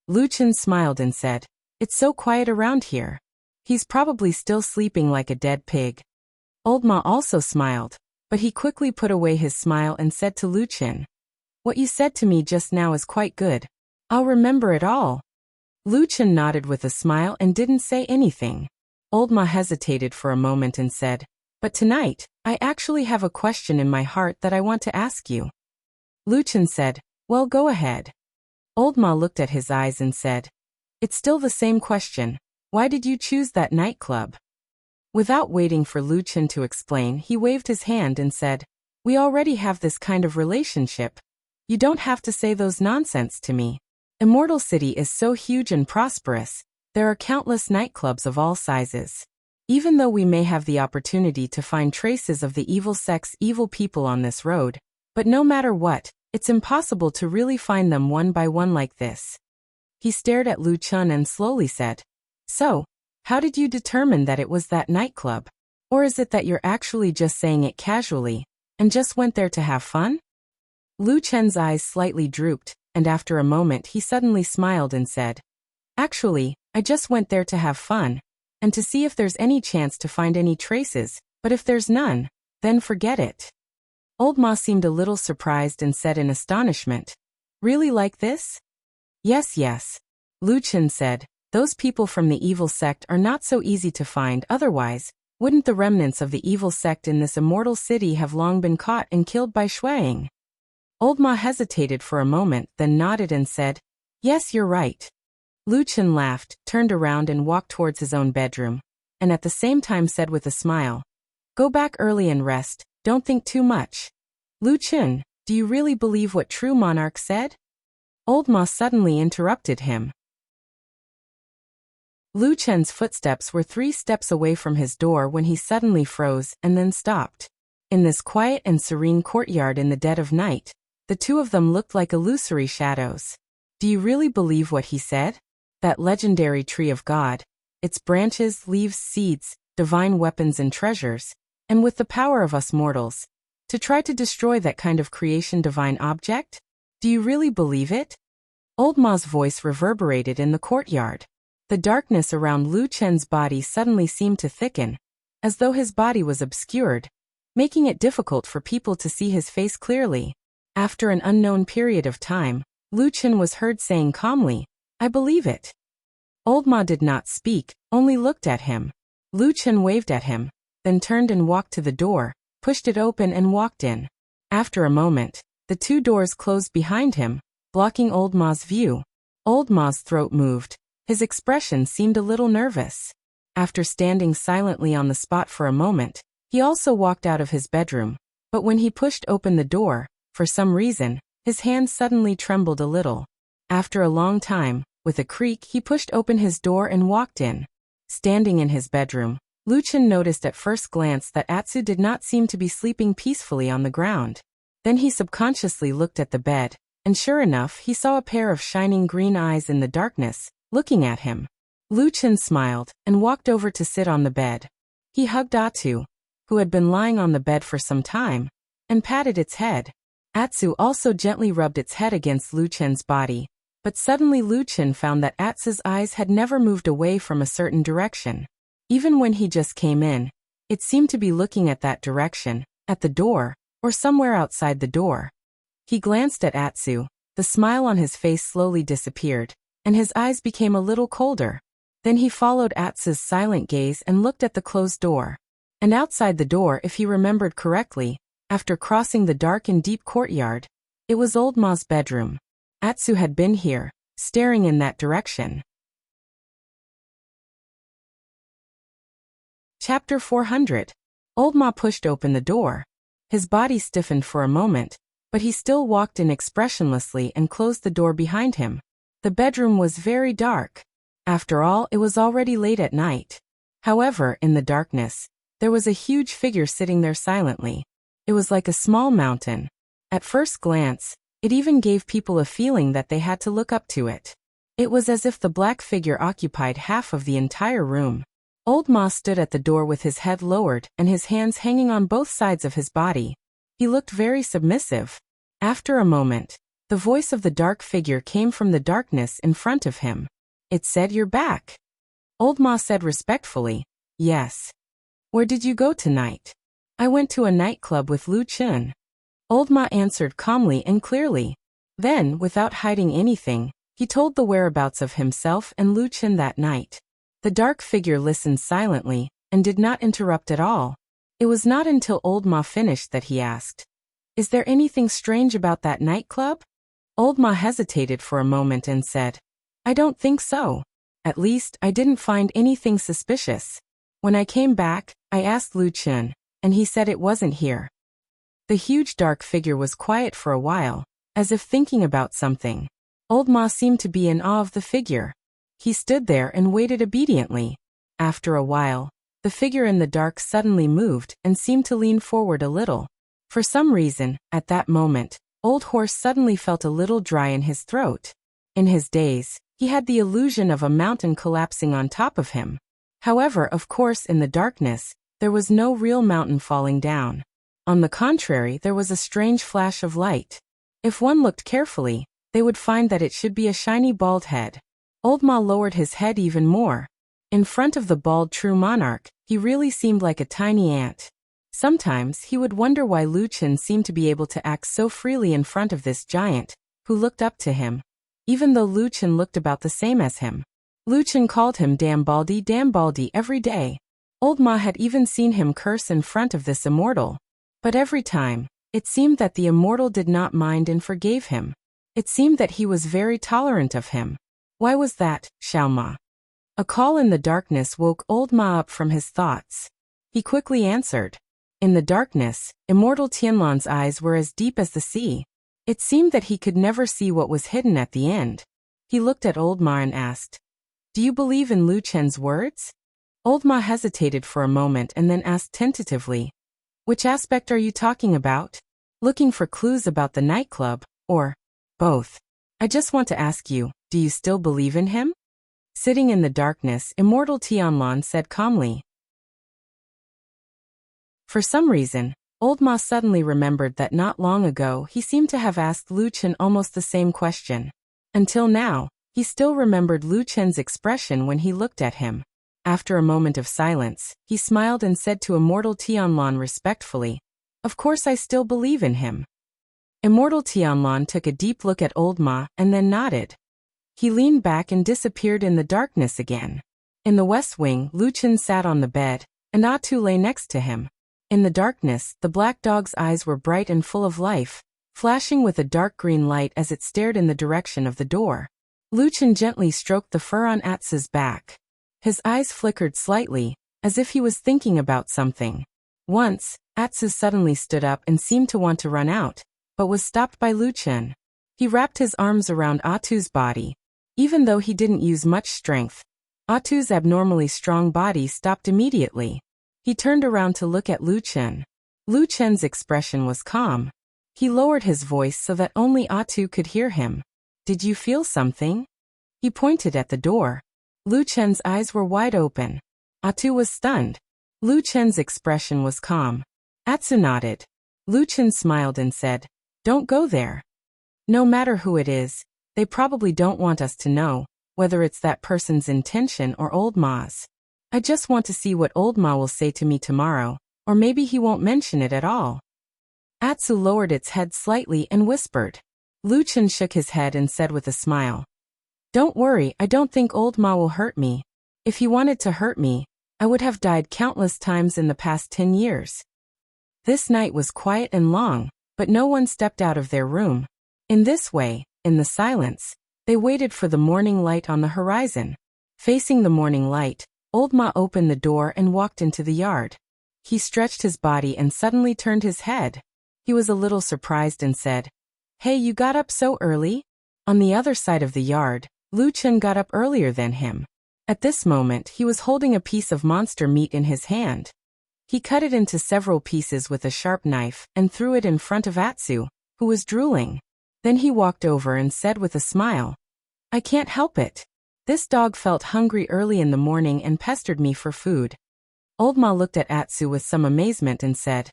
Lu Chen smiled and said, "It's so quiet around here. He's probably still sleeping like a dead pig." Old Ma also smiled, but he quickly put away his smile and said to Lu Chen, "What you said to me just now is quite good. I'll remember it all." Lu Chen nodded with a smile and didn't say anything. Old Ma hesitated for a moment and said, "But tonight, I actually have a question in my heart that I want to ask you." Lu Chen said, "Well, go ahead." Old Ma looked at his eyes and said, "It's still the same question. Why did you choose that nightclub?" Without waiting for Lu Chen to explain, he waved his hand and said, "We already have this kind of relationship. You don't have to say those nonsense to me. Immortal City is so huge and prosperous, there are countless nightclubs of all sizes. Even though we may have the opportunity to find traces of the evil sect's evil people on this road, but no matter what, it's impossible to really find them one by one like this." He stared at Lu Chen and slowly said, "So, how did you determine that it was that nightclub? Or is it that you're actually just saying it casually, and just went there to have fun?" Lu Chen's eyes slightly drooped, and after a moment he suddenly smiled and said, "Actually, I just went there to have fun, and to see if there's any chance to find any traces, but if there's none, then forget it." Old Ma seemed a little surprised and said in astonishment, "Really like this?" Yes, Lu Chen said, "Those people from the evil sect are not so easy to find, otherwise, wouldn't the remnants of the evil sect in this immortal city have long been caught and killed by Shuang?" Old Ma hesitated for a moment, then nodded and said, "Yes, you're right." Lu Chen laughed, turned around and walked towards his own bedroom, and at the same time said with a smile, "Go back early and rest, don't think too much." "Lu Chen, do you really believe what True Monarch said?" Old Ma suddenly interrupted him. Lu Chen's footsteps were 3 steps away from his door when he suddenly froze and then stopped. In this quiet and serene courtyard in the dead of night, the two of them looked like illusory shadows. Do you really believe what he said? That legendary tree of God, its branches, leaves, seeds, divine weapons and treasures, and with the power of us mortals, to try to destroy that kind of creation divine object? Do you really believe it? Old Ma's voice reverberated in the courtyard. The darkness around Lu Chen's body suddenly seemed to thicken, as though his body was obscured, making it difficult for people to see his face clearly. After an unknown period of time, Lu Chen was heard saying calmly, "I believe it." Old Ma did not speak, only looked at him. Lu Chen waved at him, then turned and walked to the door, pushed it open and walked in. After a moment, the two doors closed behind him, blocking Old Ma's view. Old Ma's throat moved. His expression seemed a little nervous. After standing silently on the spot for a moment, he also walked out of his bedroom. But when he pushed open the door, for some reason, his hand suddenly trembled a little. After a long time, with a creak, he pushed open his door and walked in. Standing in his bedroom, Lu Chen noticed at first glance that Atsu did not seem to be sleeping peacefully on the ground. Then he subconsciously looked at the bed, and sure enough he saw a pair of shining green eyes in the darkness, looking at him. Lu Chen smiled, and walked over to sit on the bed. He hugged Atsu, who had been lying on the bed for some time, and patted its head. Atsu also gently rubbed its head against Lu Chen's body, but suddenly Lu Chen found that Atsu's eyes had never moved away from a certain direction. Even when he just came in, it seemed to be looking at that direction, at the door, or somewhere outside the door. He glanced at Atsu, the smile on his face slowly disappeared, and his eyes became a little colder. Then he followed Atsu's silent gaze and looked at the closed door. And outside the door, if he remembered correctly, after crossing the dark and deep courtyard, it was Old Ma's bedroom. Atsu had been here, staring in that direction. Chapter 400. Old Ma pushed open the door. His body stiffened for a moment, but he still walked in expressionlessly and closed the door behind him. The bedroom was very dark. After all, it was already late at night. However, in the darkness, there was a huge figure sitting there silently. It was like a small mountain. At first glance, it even gave people a feeling that they had to look up to it. It was as if the black figure occupied half of the entire room. Old Ma stood at the door with his head lowered and his hands hanging on both sides of his body. He looked very submissive. After a moment, the voice of the dark figure came from the darkness in front of him. It said, "You're back." Old Ma said respectfully, "Yes." "Where did you go tonight?" "I went to a nightclub with Lu Chen." Old Ma answered calmly and clearly. Then, without hiding anything, he told the whereabouts of himself and Lu Chen that night. The dark figure listened silently, and did not interrupt at all. It was not until Old Ma finished that he asked, "Is there anything strange about that nightclub?" Old Ma hesitated for a moment and said, "I don't think so. At least, I didn't find anything suspicious. When I came back, I asked Lu Chen, and he said it wasn't here." The huge dark figure was quiet for a while, as if thinking about something. Old Ma seemed to be in awe of the figure. He stood there and waited obediently. After a while, the figure in the dark suddenly moved and seemed to lean forward a little. For some reason, at that moment, Old Horse suddenly felt a little dry in his throat. In his daze, he had the illusion of a mountain collapsing on top of him. However, of course, in the darkness, there was no real mountain falling down. On the contrary, there was a strange flash of light. If one looked carefully, they would find that it should be a shiny bald head. Old Ma lowered his head even more. In front of the bald true monarch, he really seemed like a tiny ant. Sometimes he would wonder why Lu Chen seemed to be able to act so freely in front of this giant, who looked up to him, even though Lu Chen looked about the same as him. Lu Chen called him damn baldy every day. Old Ma had even seen him curse in front of this immortal. But every time, it seemed that the immortal did not mind and forgave him. It seemed that he was very tolerant of him. Why was that, Xiao Ma? A call in the darkness woke Old Ma up from his thoughts. He quickly answered. In the darkness, immortal Tianlan's eyes were as deep as the sea. It seemed that he could never see what was hidden at the end. He looked at Old Ma and asked, "Do you believe in Lu Chen's words?" Old Ma hesitated for a moment and then asked tentatively, Which aspect are you talking about? Looking for clues about the nightclub, or both? I just want to ask you, do you still believe in him? Sitting in the darkness, Immortal Tianlan said calmly. For some reason, Old Ma suddenly remembered that not long ago he seemed to have asked Lu Chen almost the same question. Until now, he still remembered Lu Chen's expression when he looked at him. After a moment of silence, he smiled and said to Immortal Tianlan respectfully, "Of course I still believe in him." Immortal Tianlan took a deep look at Old Ma and then nodded. He leaned back and disappeared in the darkness again. In the west wing, Lu Chen sat on the bed, and Atu lay next to him. In the darkness, the black dog's eyes were bright and full of life, flashing with a dark green light as it stared in the direction of the door. Lu Chen gently stroked the fur on Atsu's back. His eyes flickered slightly, as if he was thinking about something. Once, Atsu suddenly stood up and seemed to want to run out, but was stopped by Lu Chen. He wrapped his arms around Atu's body. Even though he didn't use much strength, Atu's abnormally strong body stopped immediately. He turned around to look at Lu Chen. Lu Chen's expression was calm. He lowered his voice so that only Atu could hear him. "Did you feel something?" He pointed at the door. Lu Chen's eyes were wide open. Atu was stunned. Lu Chen's expression was calm. Atsu nodded. Lu Chen smiled and said, "Don't go there. No matter who it is, they probably don't want us to know, whether it's that person's intention or Old Ma's. I just want to see what Old Ma will say to me tomorrow, or maybe he won't mention it at all." Atsu lowered its head slightly and whispered. Lu Chen shook his head and said with a smile, "Don't worry, I don't think Old Ma will hurt me. If he wanted to hurt me, I would have died countless times in the past 10 years. This night was quiet and long, but no one stepped out of their room. In this way, in the silence, they waited for the morning light on the horizon. Facing the morning light, Old Ma opened the door and walked into the yard. He stretched his body and suddenly turned his head. He was a little surprised and said, "Hey, you got up so early?" On the other side of the yard, Lu Chen got up earlier than him. At this moment, he was holding a piece of monster meat in his hand. He cut it into several pieces with a sharp knife and threw it in front of Atsu, who was drooling. Then he walked over and said with a smile, "I can't help it. This dog felt hungry early in the morning and pestered me for food." Old Ma looked at Atsu with some amazement and said,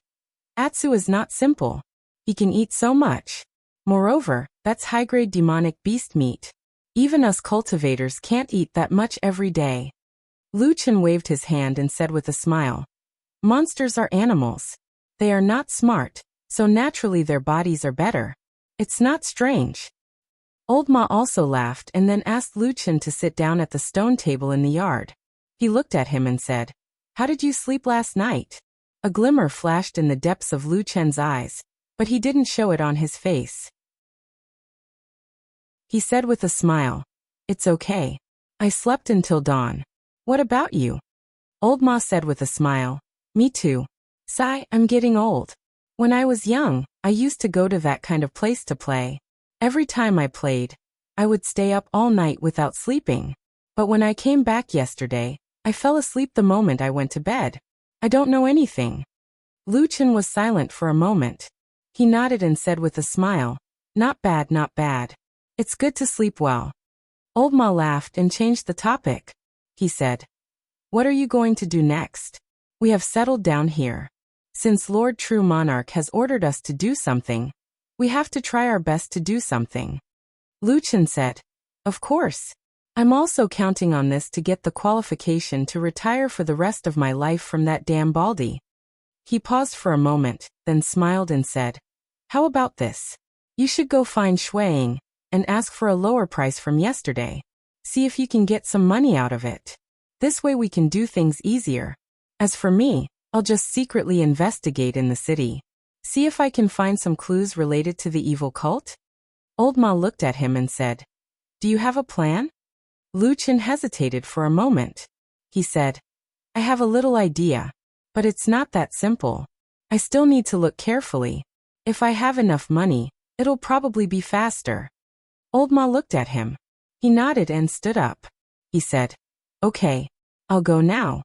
"Atsu is not simple. He can eat so much. Moreover, that's high-grade demonic beast meat. Even us cultivators can't eat that much every day." Lu Chen waved his hand and said with a smile, "Monsters are animals. They are not smart, so naturally their bodies are better. It's not strange." Old Ma also laughed and then asked Lu Chen to sit down at the stone table in the yard. He looked at him and said, "How did you sleep last night?" A glimmer flashed in the depths of Lu Chen's eyes, but he didn't show it on his face. He said with a smile, "It's okay. I slept until dawn. What about you?" Old Ma said with a smile, "Me too. Sigh, I'm getting old. When I was young, I used to go to that kind of place to play. Every time I played, I would stay up all night without sleeping. But when I came back yesterday, I fell asleep the moment I went to bed. I don't know anything." Lu Chen was silent for a moment. He nodded and said with a smile, "Not bad, not bad. It's good to sleep well." Old Ma laughed and changed the topic. He said, "What are you going to do next? We have settled down here. Since Lord True Monarch has ordered us to do something, we have to try our best to do something." Lu Chen said, "Of course. I'm also counting on this to get the qualification to retire for the rest of my life from that damn baldy." He paused for a moment, then smiled and said, "How about this? You should go find Shuang and ask for a lower price from yesterday. See if you can get some money out of it. This way we can do things easier. As for me, I'll just secretly investigate in the city. See if I can find some clues related to the evil cult." Old Ma looked at him and said, "Do you have a plan?" Lu Chen hesitated for a moment. He said, "I have a little idea, but it's not that simple. I still need to look carefully. If I have enough money, it'll probably be faster." Old Ma looked at him. He nodded and stood up. He said, "Okay, I'll go now."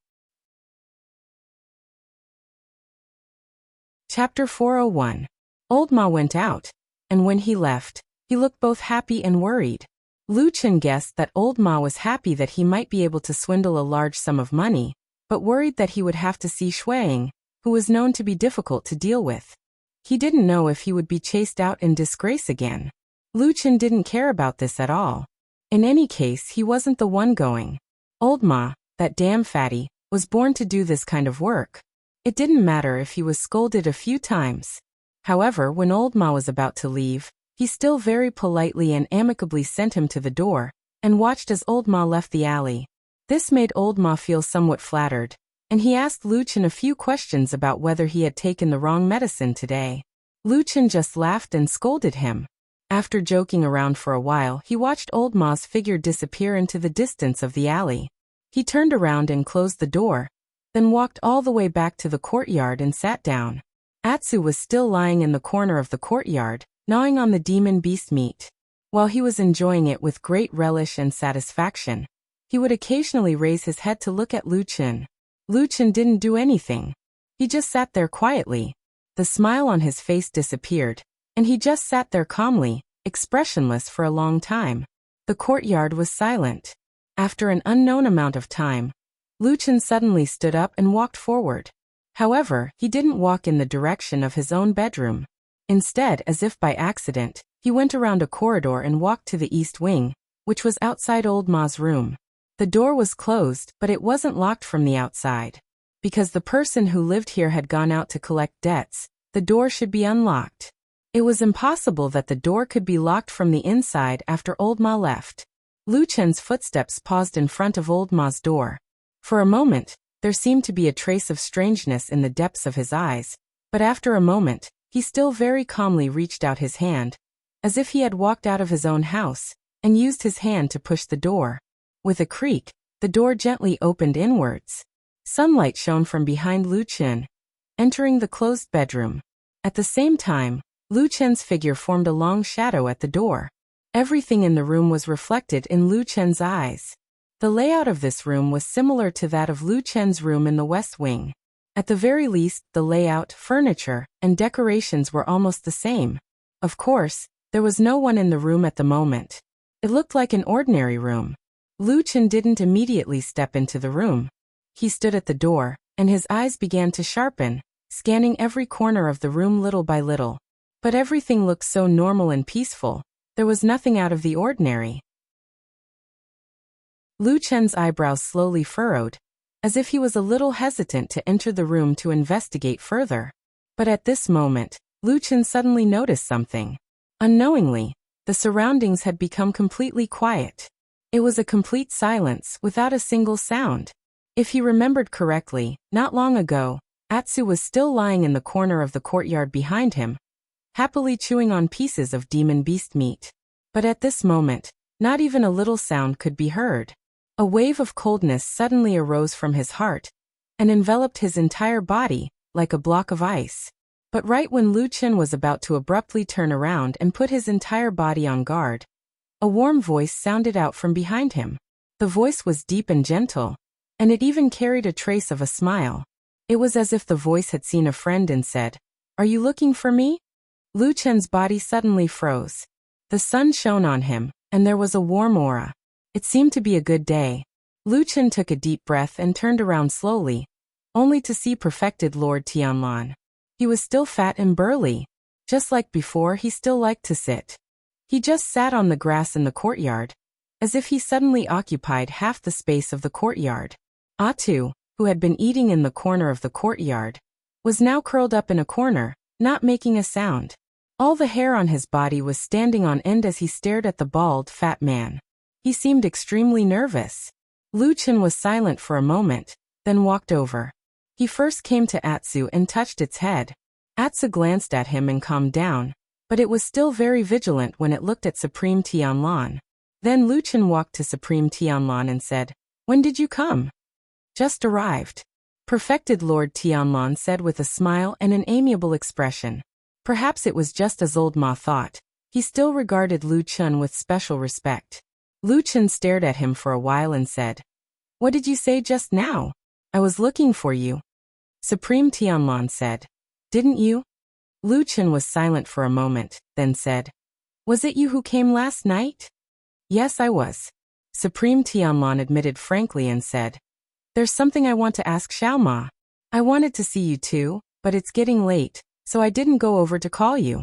Chapter 401. Old Ma went out, and when he left, he looked both happy and worried. Lu Chen guessed that Old Ma was happy that he might be able to swindle a large sum of money, but worried that he would have to see Shuang, who was known to be difficult to deal with. He didn't know if he would be chased out in disgrace again. Lu Chen didn't care about this at all. In any case, he wasn't the one going. Old Ma, that damn fatty, was born to do this kind of work. It didn't matter if he was scolded a few times. However, when Old Ma was about to leave, he still very politely and amicably sent him to the door, and watched as Old Ma left the alley. This made Old Ma feel somewhat flattered, and he asked Lu Chen a few questions about whether he had taken the wrong medicine today. Lu Chen just laughed and scolded him. After joking around for a while, he watched Old Ma's figure disappear into the distance of the alley. He turned around and closed the door, then walked all the way back to the courtyard and sat down. Atsu was still lying in the corner of the courtyard, gnawing on the demon beast meat. While he was enjoying it with great relish and satisfaction, he would occasionally raise his head to look at Lu Chen. Lu Chen didn't do anything. He just sat there quietly. The smile on his face disappeared, and he just sat there calmly, expressionless for a long time. The courtyard was silent. After an unknown amount of time, Lu Chen suddenly stood up and walked forward. However, he didn't walk in the direction of his own bedroom. Instead, as if by accident, he went around a corridor and walked to the east wing, which was outside Old Ma's room. The door was closed, but it wasn't locked from the outside. Because the person who lived here had gone out to collect debts, the door should be unlocked. It was impossible that the door could be locked from the inside after Old Ma left. Lu Chen's footsteps paused in front of Old Ma's door. For a moment, there seemed to be a trace of strangeness in the depths of his eyes, but after a moment, he still very calmly reached out his hand, as if he had walked out of his own house, and used his hand to push the door. With a creak, the door gently opened inwards. Sunlight shone from behind Lu Chen, entering the closed bedroom. At the same time, Lu Chen's figure formed a long shadow at the door. Everything in the room was reflected in Lu Chen's eyes. The layout of this room was similar to that of Lu Chen's room in the west wing. At the very least, the layout, furniture, and decorations were almost the same. Of course, there was no one in the room at the moment. It looked like an ordinary room. Lu Chen didn't immediately step into the room. He stood at the door, and his eyes began to sharpen, scanning every corner of the room little by little. But everything looked so normal and peaceful. There was nothing out of the ordinary. Lu Chen's eyebrows slowly furrowed, as if he was a little hesitant to enter the room to investigate further. But at this moment, Lu Chen suddenly noticed something. Unknowingly, the surroundings had become completely quiet. It was a complete silence, without a single sound. If he remembered correctly, not long ago, Atsu was still lying in the corner of the courtyard behind him, happily chewing on pieces of demon beast meat. But at this moment, not even a little sound could be heard. A wave of coldness suddenly arose from his heart and enveloped his entire body, like a block of ice. But right when Lu Chen was about to abruptly turn around and put his entire body on guard, a warm voice sounded out from behind him. The voice was deep and gentle, and it even carried a trace of a smile. It was as if the voice had seen a friend and said, "Are you looking for me?" Lu Chen's body suddenly froze. The sun shone on him, and there was a warm aura. It seemed to be a good day. Lu Chen took a deep breath and turned around slowly, only to see perfected Lord Tianlan. He was still fat and burly. Just like before, he still liked to sit. He just sat on the grass in the courtyard, as if he suddenly occupied half the space of the courtyard. Atu, who had been eating in the corner of the courtyard, was now curled up in a corner, not making a sound. All the hair on his body was standing on end as he stared at the bald, fat man. He seemed extremely nervous. Lu Chen was silent for a moment, then walked over. He first came to Atsu and touched its head. Atsu glanced at him and calmed down, but it was still very vigilant when it looked at Supreme Tianlan. Then Lu Chen walked to Supreme Tianlan and said, "When did you come?" "Just arrived." Perfected Lord Tianlan said with a smile and an amiable expression. Perhaps it was just as Old Ma thought. He still regarded Lu Chen with special respect. Lu Chen stared at him for a while and said, "What did you say just now?" "I was looking for you," Supreme Tianlan said. didn't you? Lu Chen was silent for a moment, then said, Was it you who came last night? Yes, I was. Supreme Tianlong admitted frankly and said, There's something I want to ask Xiaoma. I wanted to see you too, but it's getting late, so I didn't go over to call you.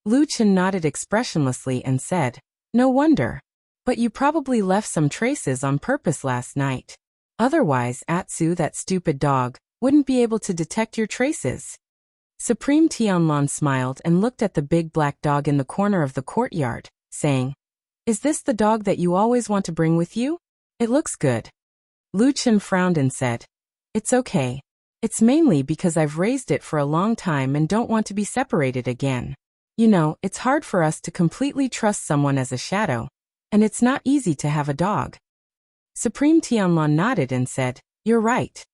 Lu Chen nodded expressionlessly and said, No wonder. But you probably left some traces on purpose last night. Otherwise, Atsu, that stupid dog, wouldn't be able to detect your traces. Supreme Tianlong smiled and looked at the big black dog in the corner of the courtyard, saying, Is this the dog that you always want to bring with you? It looks good. Lu Chen frowned and said, It's okay. It's mainly because I've raised it for a long time and don't want to be separated again. You know, it's hard for us to completely trust someone as a shadow, and it's not easy to have a dog. Supreme Tianlong nodded and said, You're right.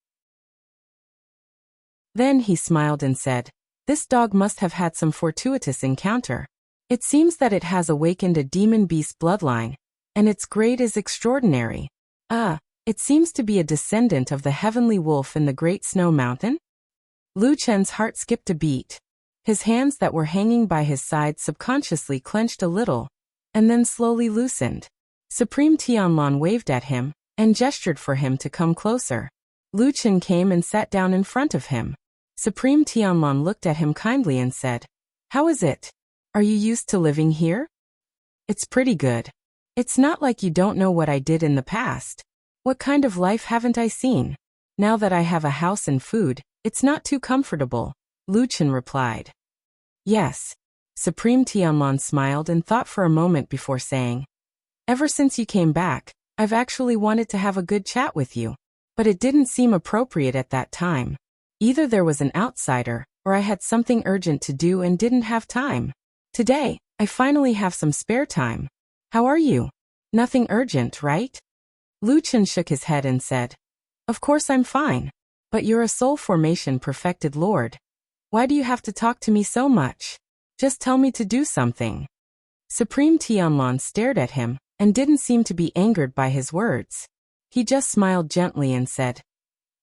Then he smiled and said, This dog must have had some fortuitous encounter. It seems that it has awakened a demon beast bloodline, and its grade is extraordinary. It seems to be a descendant of the heavenly wolf in the Great Snow Mountain. Lu Chen's heart skipped a beat. His hands that were hanging by his sides subconsciously clenched a little, and then slowly loosened. Supreme Tianlong waved at him, and gestured for him to come closer. Lu Chen came and sat down in front of him. Supreme Tianlong looked at him kindly and said, How is it? Are you used to living here? It's pretty good. It's not like you don't know what I did in the past. What kind of life haven't I seen? Now that I have a house and food, it's not too comfortable, Lu Chen replied. Yes. Supreme Tianlong smiled and thought for a moment before saying, Ever since you came back, I've actually wanted to have a good chat with you. But it didn't seem appropriate at that time. Either there was an outsider, or I had something urgent to do and didn't have time. Today, I finally have some spare time. How are you? Nothing urgent, right? Lu Chen shook his head and said, Of course I'm fine. But you're a soul formation perfected lord. Why do you have to talk to me so much? Just tell me to do something. Supreme Tianlong stared at him, and didn't seem to be angered by his words. He just smiled gently and said,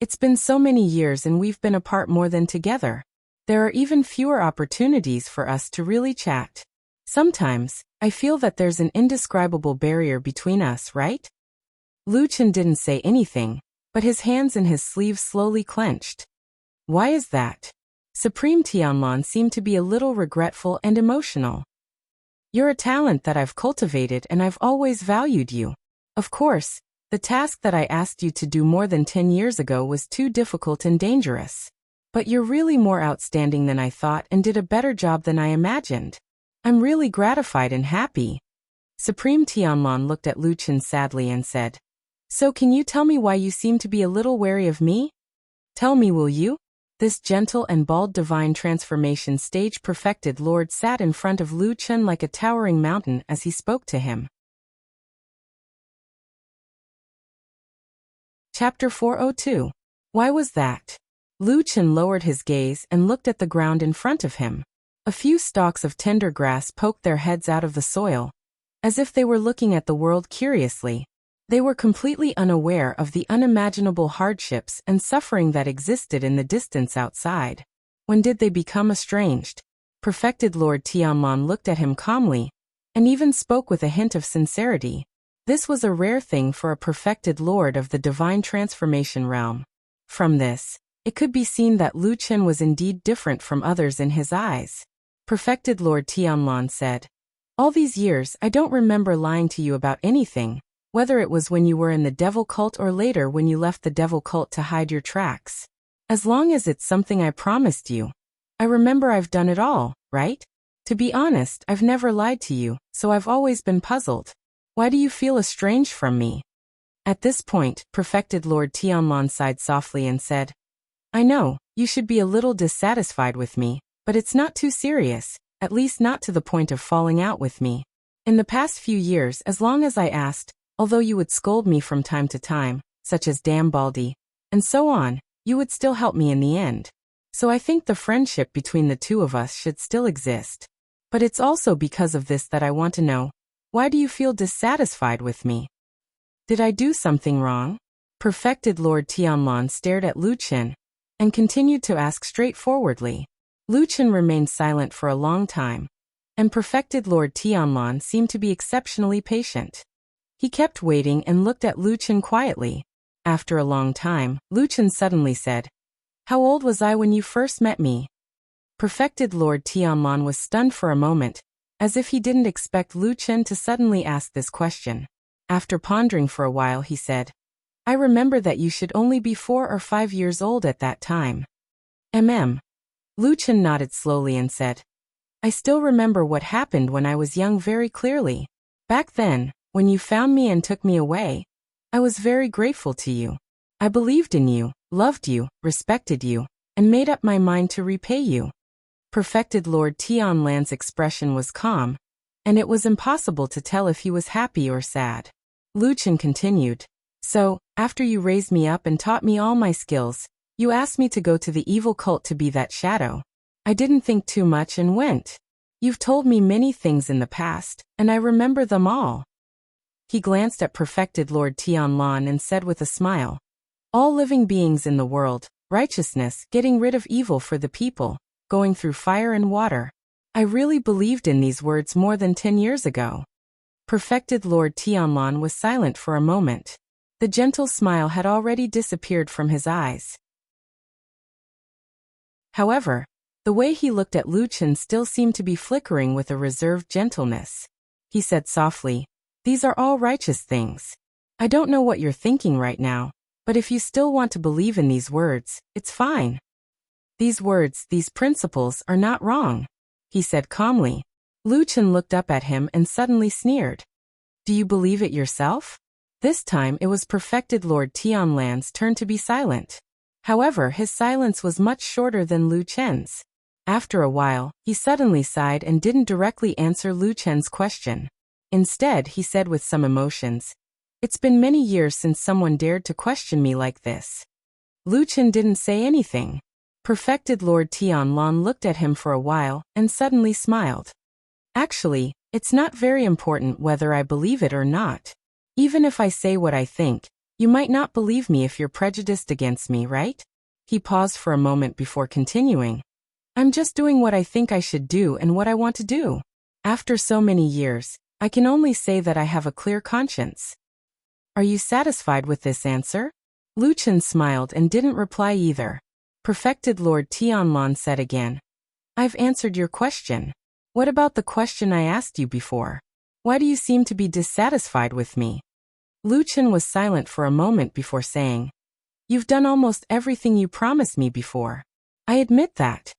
It's been so many years and we've been apart more than together. There are even fewer opportunities for us to really chat. Sometimes, I feel that there's an indescribable barrier between us, right? Lu Chen didn't say anything, but his hands in his sleeves slowly clenched. Why is that? Supreme Tianlong seemed to be a little regretful and emotional. You're a talent that I've cultivated and I've always valued you. Of course, the task that I asked you to do more than 10 years ago was too difficult and dangerous. But you're really more outstanding than I thought and did a better job than I imagined. I'm really gratified and happy. Supreme Tianlong looked at Lu Chen sadly and said, So can you tell me why you seem to be a little wary of me? Tell me, will you? This gentle and bald divine transformation stage perfected lord sat in front of Lu Chen like a towering mountain as he spoke to him. Chapter 402. Why was that? Lu Chen lowered his gaze and looked at the ground in front of him. A few stalks of tender grass poked their heads out of the soil, as if they were looking at the world curiously. They were completely unaware of the unimaginable hardships and suffering that existed in the distance outside. When did they become estranged? Perfected Lord Tianlong looked at him calmly, and even spoke with a hint of sincerity. This was a rare thing for a perfected lord of the divine transformation realm. From this, it could be seen that Lu Chen was indeed different from others in his eyes. Perfected Lord Tianlong said, All these years I don't remember lying to you about anything, whether it was when you were in the devil cult or later when you left the devil cult to hide your tracks. As long as it's something I promised you. I remember I've done it all, right? To be honest, I've never lied to you, so I've always been puzzled. Why do you feel estranged from me? At this point, Perfected Lord Tianlong sighed softly and said, I know, you should be a little dissatisfied with me, but it's not too serious, at least not to the point of falling out with me. In the past few years, as long as I asked, although you would scold me from time to time, such as damn Baldy, and so on, you would still help me in the end. So I think the friendship between the two of us should still exist. But it's also because of this that I want to know, why do you feel dissatisfied with me? Did I do something wrong? Perfected Lord Tianlong stared at Lu Chen, and continued to ask straightforwardly. Lu Chen remained silent for a long time, and perfected Lord Tianlan seemed to be exceptionally patient. He kept waiting and looked at Lu Chen quietly. After a long time, Lu Chen suddenly said, "How old was I when you first met me?" Perfected Lord Tianlan was stunned for a moment, as if he didn't expect Lu Chen to suddenly ask this question. After pondering for a while, he said, "I remember that you should only be 4 or 5 years old at that time." Lu Chen nodded slowly and said, "I still remember what happened when I was young very clearly. Back then, when you found me and took me away, I was very grateful to you. I believed in you, loved you, respected you, and made up my mind to repay you." Perfected Lord Tianlan's expression was calm, and it was impossible to tell if he was happy or sad. Lu Chen continued, "So, after you raised me up and taught me all my skills, you asked me to go to the evil cult to be that shadow. I didn't think too much and went. You've told me many things in the past, and I remember them all." He glanced at perfected Lord Tianlan and said with a smile, "All living beings in the world, righteousness, getting rid of evil for the people, going through fire and water. I really believed in these words more than 10 years ago." Perfected Lord Tianlan was silent for a moment. The gentle smile had already disappeared from his eyes. However, the way he looked at Lu Chen still seemed to be flickering with a reserved gentleness. He said softly, "These are all righteous things. I don't know what you're thinking right now, but if you still want to believe in these words, it's fine. These words, these principles are not wrong," he said calmly. Lu Chen looked up at him and suddenly sneered. "Do you believe it yourself?" This time it was perfected Lord Tianlan's turn to be silent. However, his silence was much shorter than Lu Chen's. After a while, he suddenly sighed and didn't directly answer Lu Chen's question. Instead, he said with some emotions, "It's been many years since someone dared to question me like this." Lu Chen didn't say anything. Perfected Lord Tianlan looked at him for a while and suddenly smiled. "Actually, it's not very important whether I believe it or not. Even if I say what I think, you might not believe me if you're prejudiced against me, right?" He paused for a moment before continuing. "I'm just doing what I think I should do and what I want to do. After so many years, I can only say that I have a clear conscience." "Are you satisfied with this answer?" Lu Chen smiled and didn't reply either. Perfected Lord Tianlan said again, "I've answered your question. What about the question I asked you before? Why do you seem to be dissatisfied with me?" Lu Chen was silent for a moment before saying, "You've done almost everything you promised me before. I admit that."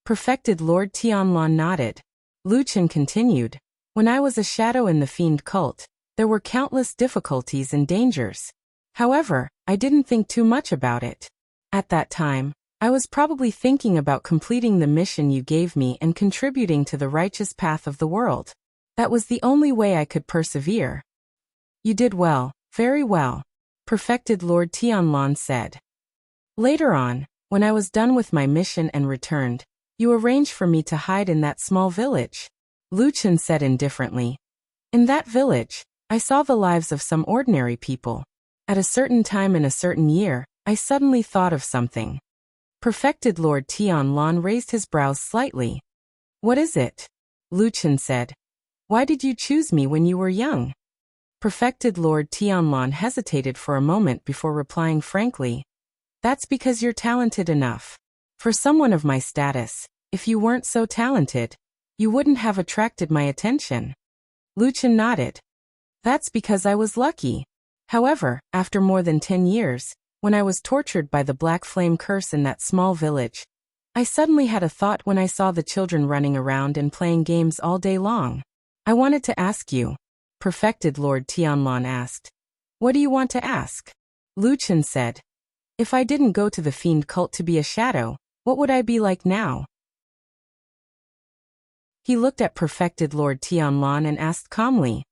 Perfected Lord Tianlan nodded. Lu Chen continued, "When I was a shadow in the fiend cult, there were countless difficulties and dangers. However, I didn't think too much about it. At that time, I was probably thinking about completing the mission you gave me and contributing to the righteous path of the world. That was the only way I could persevere." "You did well, very well," perfected Lord Tianlan said. "Later on, when I was done with my mission and returned, you arranged for me to hide in that small village." Lu Chen said indifferently, "In that village, I saw the lives of some ordinary people. At a certain time in a certain year, I suddenly thought of something." Perfected Lord Tianlan raised his brows slightly. "What is it?" Lu Chen said. "Why did you choose me when you were young?" Perfected Lord Tianlan hesitated for a moment before replying frankly, "That's because you're talented enough. For someone of my status, if you weren't so talented, you wouldn't have attracted my attention." Lu Chen nodded. "That's because I was lucky. However, after more than 10 years, when I was tortured by the black flame curse in that small village, I suddenly had a thought when I saw the children running around and playing games all day long. I wanted to ask you," perfected Lord Tianlan asked. "What do you want to ask?" Lu Chen said, "If I didn't go to the fiend cult to be a shadow, what would I be like now?" He looked at perfected Lord Tianlan and asked calmly,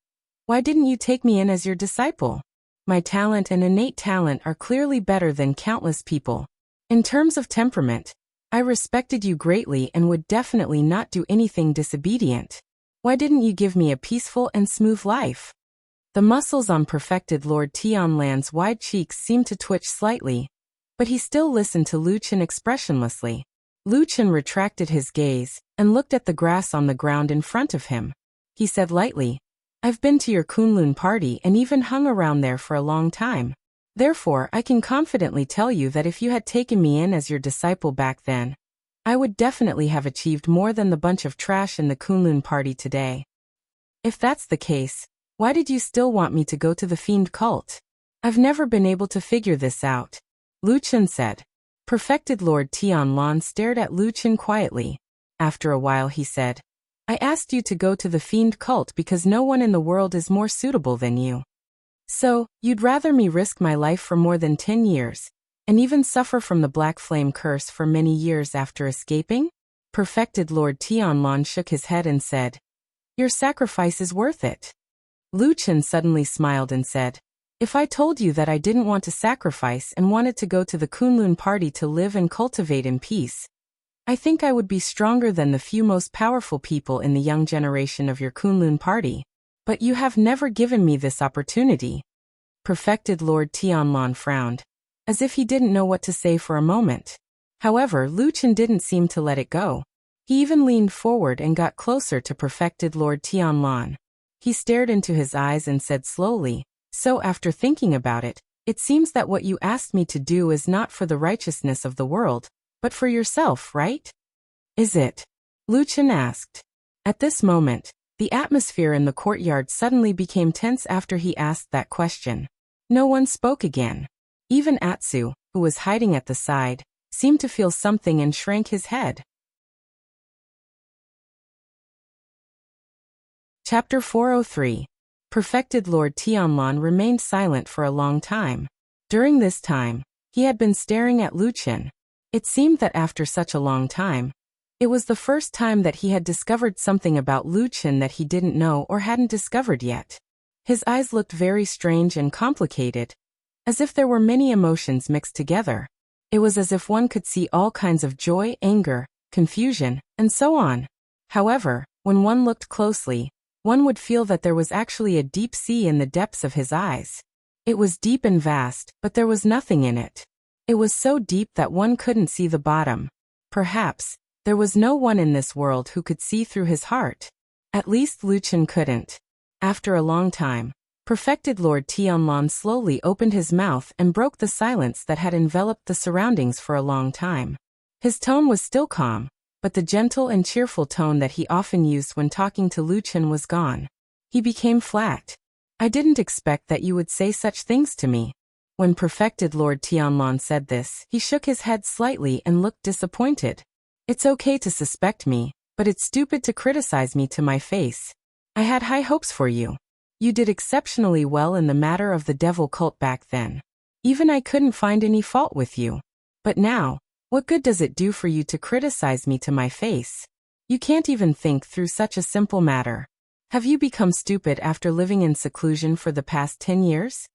"Why didn't you take me in as your disciple? My talent and innate talent are clearly better than countless people. In terms of temperament, I respected you greatly and would definitely not do anything disobedient. Why didn't you give me a peaceful and smooth life?" The muscles on perfected Lord Tianlan's wide cheeks seemed to twitch slightly, but he still listened to Lu Chen expressionlessly. Lu Chen retracted his gaze and looked at the grass on the ground in front of him. He said lightly, "I've been to your Kunlun party and even hung around there for a long time. Therefore, I can confidently tell you that if you had taken me in as your disciple back then, I would definitely have achieved more than the bunch of trash in the Kunlun party today. If that's the case, why did you still want me to go to the fiend cult? I've never been able to figure this out," Lu Chen said. Perfected Lord Tianlan stared at Lu Chen quietly. After a while he said, "I asked you to go to the fiend cult because no one in the world is more suitable than you. So, you'd rather me risk my life for more than 10 years, and even suffer from the black flame curse for many years after escaping?" Perfected Lord Tianlan shook his head and said, "Your sacrifice is worth it." Lu Chen suddenly smiled and said, "If I told you that I didn't want to sacrifice and wanted to go to the Kunlun party to live and cultivate in peace, I think I would be stronger than the few most powerful people in the young generation of your Kunlun party. But you have never given me this opportunity." Perfected Lord Tianlan frowned, as if he didn't know what to say for a moment. However, Lu Chen didn't seem to let it go. He even leaned forward and got closer to Perfected Lord Tianlan. He stared into his eyes and said slowly, "So after thinking about it, it seems that what you asked me to do is not for the righteousness of the world, but for yourself, right? Is it?" Lu Chen asked. At this moment, the atmosphere in the courtyard suddenly became tense after he asked that question. No one spoke again. Even Atsu, who was hiding at the side, seemed to feel something and shrank his head. Chapter 403. Perfected Lord Tianlan remained silent for a long time. During this time, he had been staring at Lu Chen. It seemed that after such a long time, it was the first time that he had discovered something about Lu Chen that he didn't know or hadn't discovered yet. His eyes looked very strange and complicated, as if there were many emotions mixed together. It was as if one could see all kinds of joy, anger, confusion, and so on. However, when one looked closely, one would feel that there was actually a deep sea in the depths of his eyes. It was deep and vast, but there was nothing in it. It was so deep that one couldn't see the bottom. Perhaps, there was no one in this world who could see through his heart. At least Lu Chen couldn't. After a long time, Perfected Lord Tianlan slowly opened his mouth and broke the silence that had enveloped the surroundings for a long time. His tone was still calm, but the gentle and cheerful tone that he often used when talking to Lu Chen was gone. He became flat. "I didn't expect that you would say such things to me." When Perfected Lord Tianlan said this, he shook his head slightly and looked disappointed. "It's okay to suspect me, but it's stupid to criticize me to my face. I had high hopes for you. You did exceptionally well in the matter of the devil cult back then. Even I couldn't find any fault with you. But now, what good does it do for you to criticize me to my face? You can't even think through such a simple matter. Have you become stupid after living in seclusion for the past 10 years?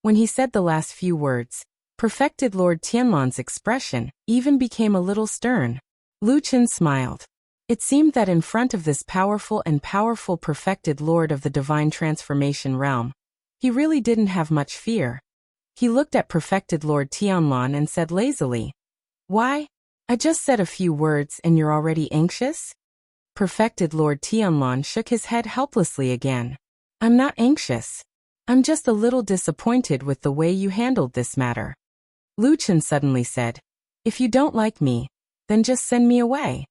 When he said the last few words, Perfected Lord Tianlan's expression even became a little stern. Lu Chen smiled. It seemed that in front of this powerful Perfected Lord of the Divine Transformation realm, he really didn't have much fear. He looked at Perfected Lord Tianlan and said lazily, "Why? I just said a few words and you're already anxious?" Perfected Lord Tianlan shook his head helplessly again. "I'm not anxious. I'm just a little disappointed with the way you handled this matter." Lu Chen suddenly said, "If you don't like me, then just send me away."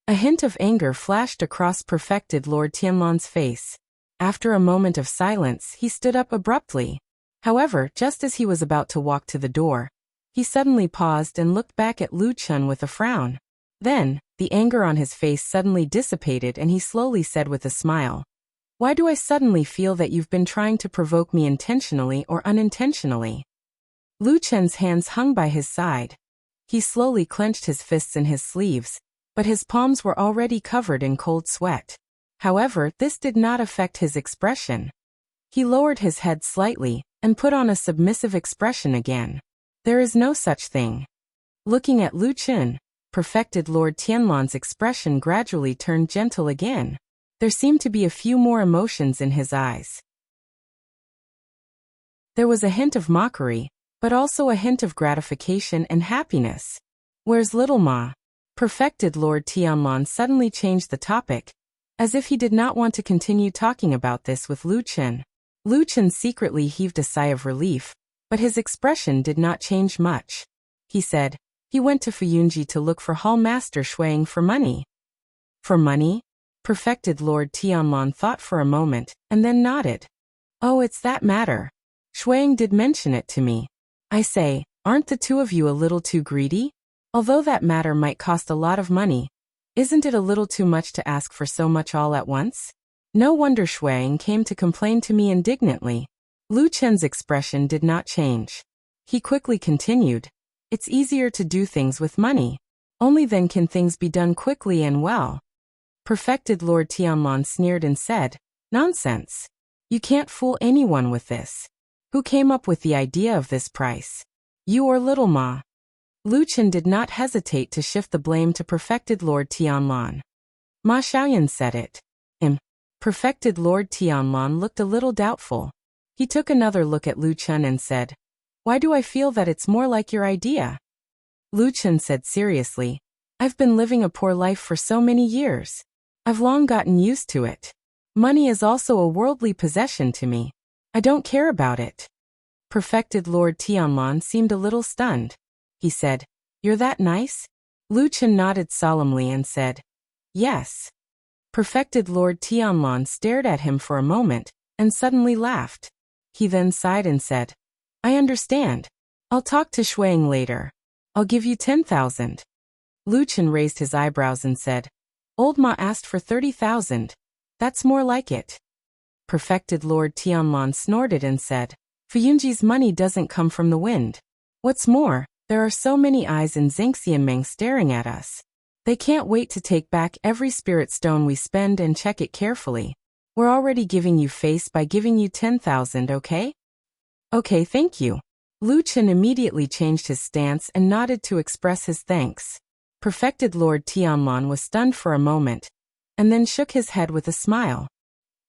A hint of anger flashed across Perfected Lord Tianlan's face. After a moment of silence, he stood up abruptly. However, just as he was about to walk to the door, he suddenly paused and looked back at Lu Chen with a frown. Then, the anger on his face suddenly dissipated and he slowly said with a smile, "Why do I suddenly feel that you've been trying to provoke me intentionally or unintentionally?" Lu Chen's hands hung by his side. He slowly clenched his fists in his sleeves, but his palms were already covered in cold sweat. However, this did not affect his expression. He lowered his head slightly and put on a submissive expression again. "There is no such thing." Looking at Lu Chen, Perfected Lord Tianlan's expression gradually turned gentle again. There seemed to be a few more emotions in his eyes. There was a hint of mockery, but also a hint of gratification and happiness. "Where's little Ma?" Perfected Lord Tianlon suddenly changed the topic, as if he did not want to continue talking about this with Lu Chen. Lu Chen secretly heaved a sigh of relief, but his expression did not change much. He said, he went to Fuyunji to look for Hall Master Shuang for money. For money? Perfected Lord Tianlon thought for a moment, and then nodded. Oh, it's that matter. Shuang did mention it to me. I say, aren't the two of you a little too greedy? Although that matter might cost a lot of money, isn't it a little too much to ask for so much all at once? No wonder Shuang came to complain to me indignantly. Lu Chen's expression did not change. He quickly continued, it's easier to do things with money. Only then can things be done quickly and well. Perfected Lord Tianlon sneered and said, nonsense. You can't fool anyone with this. Who came up with the idea of this price? You or Little Ma? Lu Chen did not hesitate to shift the blame to Perfected Lord Tianlon. Ma Xiaoyan said it. Perfected Lord Tianlon looked a little doubtful. He took another look at Lu Chen and said, why do I feel that it's more like your idea? Lu Chen said seriously, I've been living a poor life for so many years. I've long gotten used to it. Money is also a worldly possession to me. I don't care about it. Perfected Lord Tianlon seemed a little stunned. He said, you're that nice? Lu Chen nodded solemnly and said, yes. Perfected Lord Tianlon stared at him for a moment, and suddenly laughed. He then sighed and said, I understand. I'll talk to Shuang later. I'll give you 10,000. Lu Chen raised his eyebrows and said, Old Ma asked for 30,000. That's more like it. Perfected Lord Tianlon snorted and said, Fuyunji's money doesn't come from the wind. What's more, there are so many eyes in Zhangxianmeng staring at us. They can't wait to take back every spirit stone we spend and check it carefully. We're already giving you face by giving you 10,000, okay? Okay, thank you. Lu Chen immediately changed his stance and nodded to express his thanks. Perfected Lord Tianlon was stunned for a moment, and then shook his head with a smile.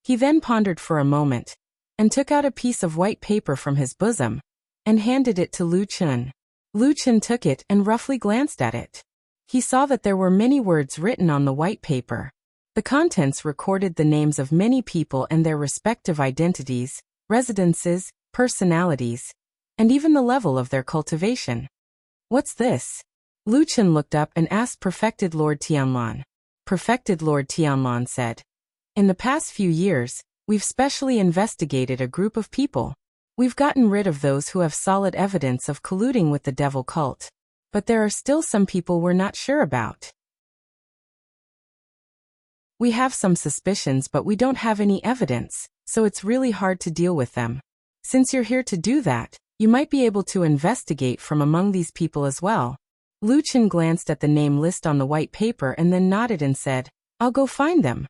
He then pondered for a moment, and took out a piece of white paper from his bosom, and handed it to Lu Chen. Lu Chen took it and roughly glanced at it. He saw that there were many words written on the white paper. The contents recorded the names of many people and their respective identities, residences, personalities, and even the level of their cultivation. What's this? Lu Chen looked up and asked Perfected Lord Tianlon. Perfected Lord Tianlon said, in the past few years, we've specially investigated a group of people. We've gotten rid of those who have solid evidence of colluding with the devil cult. But there are still some people we're not sure about. We have some suspicions but we don't have any evidence, so it's really hard to deal with them. Since you're here to do that, you might be able to investigate from among these people as well. Lu Chen glanced at the name list on the white paper and then nodded and said, I'll go find them.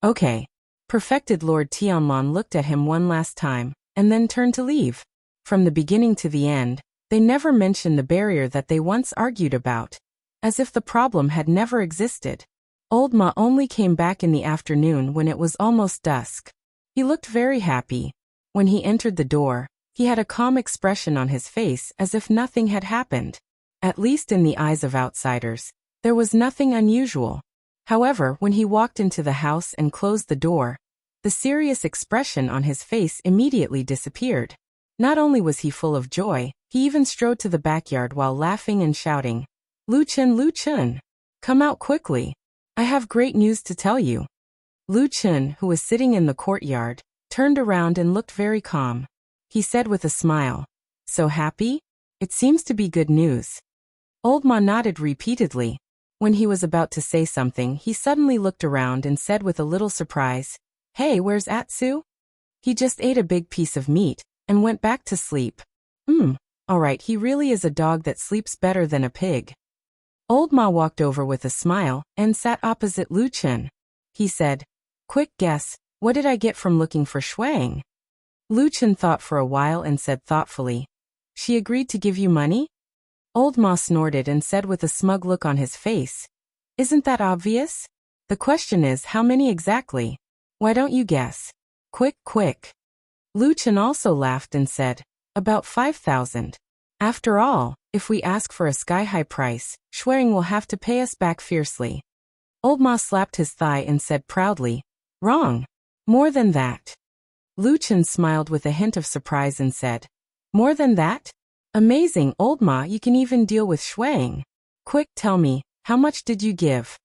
Okay. Perfected Lord Tianlon looked at him one last time, and then turned to leave. From the beginning to the end, they never mentioned the barrier that they once argued about, as if the problem had never existed. Old Ma only came back in the afternoon when it was almost dusk. He looked very happy. When he entered the door, he had a calm expression on his face as if nothing had happened. At least in the eyes of outsiders, there was nothing unusual. However, when he walked into the house and closed the door, the serious expression on his face immediately disappeared. Not only was he full of joy, he even strode to the backyard while laughing and shouting, Lu Chen, come out quickly. I have great news to tell you. Lu Chen, who was sitting in the courtyard, turned around and looked very calm. He said with a smile, so happy? It seems to be good news. Old Ma nodded repeatedly. When he was about to say something, he suddenly looked around and said with a little surprise, Hey, where's Atsu? He just ate a big piece of meat and went back to sleep. Alright, he really is a dog that sleeps better than a pig. Old Ma walked over with a smile and sat opposite Lu Chen. He said, Quick guess, what did I get from looking for Shuang? Lu Chen thought for a while and said thoughtfully, She agreed to give you money? Old Ma snorted and said with a smug look on his face, Isn't that obvious? The question is how many exactly? Why don't you guess? Quick. Lu Chen also laughed and said, About 5,000. After all, if we ask for a sky-high price, Shuang will have to pay us back fiercely. Old Ma slapped his thigh and said proudly, "Wrong. More than that." Lu Chen smiled with a hint of surprise and said, "More than that? Amazing, Old Ma, you can even deal with Shuang. Quick, tell me, how much did you give?"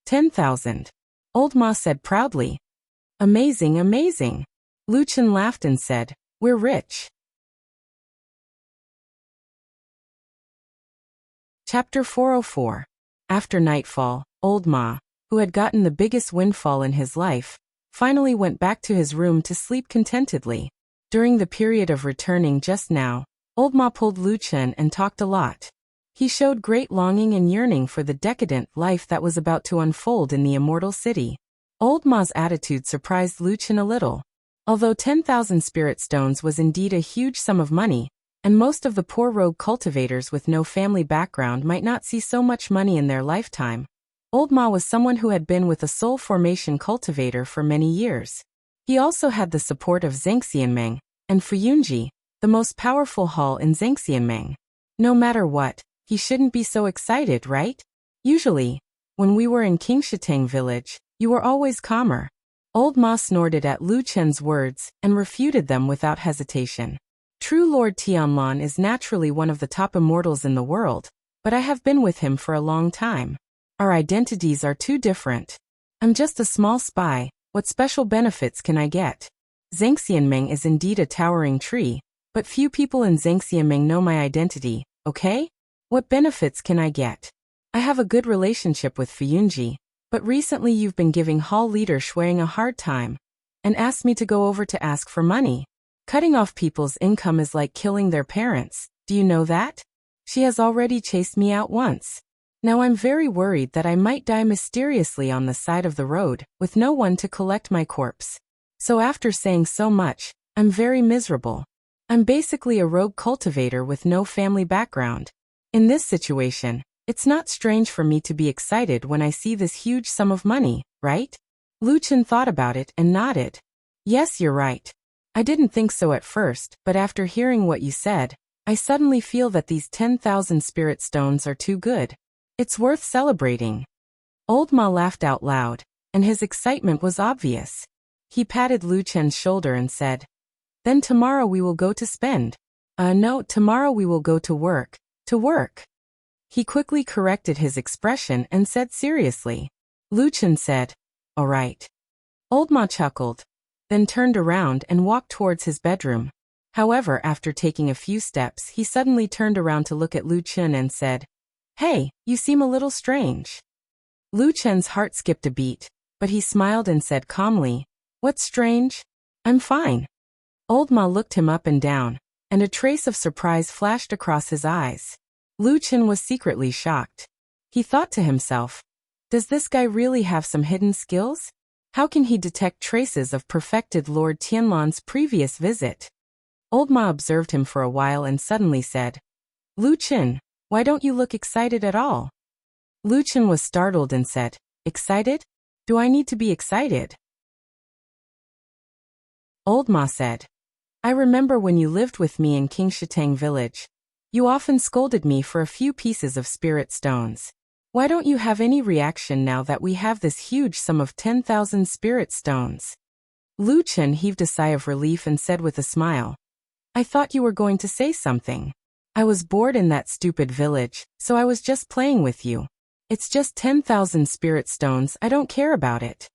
10,000. Old Ma said proudly. "Amazing, amazing." Lu Chen laughed and said, "We're rich." Chapter 404. After nightfall, Old Ma, who had gotten the biggest windfall in his life, finally went back to his room to sleep contentedly. During the period of returning just now, Old Ma pulled Lu Chen and talked a lot. He showed great longing and yearning for the decadent life that was about to unfold in the immortal city. Old Ma's attitude surprised Lu Chen a little. Although 10,000 spirit stones was indeed a huge sum of money, and most of the poor rogue cultivators with no family background might not see so much money in their lifetime, Old Ma was someone who had been with a soul formation cultivator for many years. He also had the support of Zhengxianmeng and Fuyunji, the most powerful hall in Zhengxianmeng. No matter what, he shouldn't be so excited, right? Usually, when we were in Qingshitang village, you were always calmer. Old Ma snorted at Lu Chen's words and refuted them without hesitation. True Lord Tianlan is naturally one of the top immortals in the world, but I have been with him for a long time. Our identities are too different. I'm just a small spy. What special benefits can I get? Zhengxianmeng is indeed a towering tree, but few people in Zhengxianmeng know my identity, okay? What benefits can I get? I have a good relationship with Fuyunji, but recently you've been giving hall leader Shuang a hard time, and asked me to go over to ask for money. Cutting off people's income is like killing their parents, do you know that? She has already chased me out once. Now I'm very worried that I might die mysteriously on the side of the road, with no one to collect my corpse. So after saying so much, I'm very miserable. I'm basically a rogue cultivator with no family background. In this situation, it's not strange for me to be excited when I see this huge sum of money, right? Lu Chen thought about it and nodded. Yes, you're right. I didn't think so at first, but after hearing what you said, I suddenly feel that these 10,000 spirit stones are too good. It's worth celebrating. Old Ma laughed out loud, and his excitement was obvious. He patted Lu Chen's shoulder and said, "Then tomorrow we will go to spend." No, tomorrow we will go to work. To work. He quickly corrected his expression and said seriously. Lu Chen said, "All right." Old Ma chuckled, then turned around and walked towards his bedroom. However, after taking a few steps, he suddenly turned around to look at Lu Chen and said, "Hey, you seem a little strange." Lu Chen's heart skipped a beat, but he smiled and said calmly, "What's strange? I'm fine." Old Ma looked him up and down, and a trace of surprise flashed across his eyes. Lu Chen was secretly shocked. He thought to himself, does this guy really have some hidden skills? How can he detect traces of perfected Lord Tianlan's previous visit? Old Ma observed him for a while and suddenly said, "Lu Chen, why don't you look excited at all?" Lu Chen was startled and said, "Excited? Do I need to be excited?" Old Ma said, "I remember when you lived with me in Qingshitang village. You often scolded me for a few pieces of spirit stones. Why don't you have any reaction now that we have this huge sum of 10,000 spirit stones?" Lu Chen heaved a sigh of relief and said with a smile, "I thought you were going to say something. I was bored in that stupid village, so I was just playing with you. It's just 10,000 spirit stones, I don't care about it."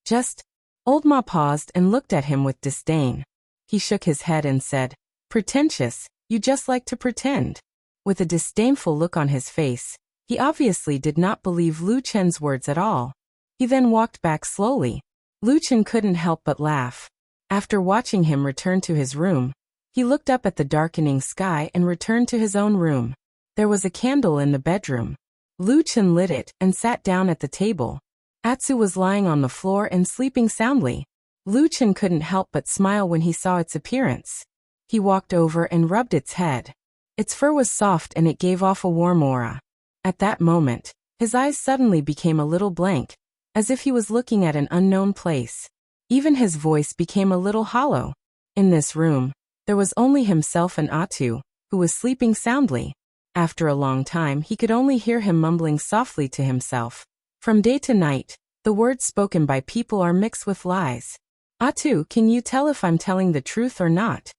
Just. Old Ma paused and looked at him with disdain. He shook his head and said, "Pretentious, you just like to pretend." With a disdainful look on his face, he obviously did not believe Lu Chen's words at all. He then walked back slowly. Lu Chen couldn't help but laugh. After watching him return to his room, he looked up at the darkening sky and returned to his own room. There was a candle in the bedroom. Lu Chen lit it and sat down at the table. Atsu was lying on the floor and sleeping soundly. Lu Chen couldn't help but smile when he saw its appearance. He walked over and rubbed its head. Its fur was soft and it gave off a warm aura. At that moment, his eyes suddenly became a little blank, as if he was looking at an unknown place. Even his voice became a little hollow. In this room, there was only himself and Atu, who was sleeping soundly. After a long time he could only hear him mumbling softly to himself. From day to night, the words spoken by people are mixed with lies. Atu, can you tell if I'm telling the truth or not?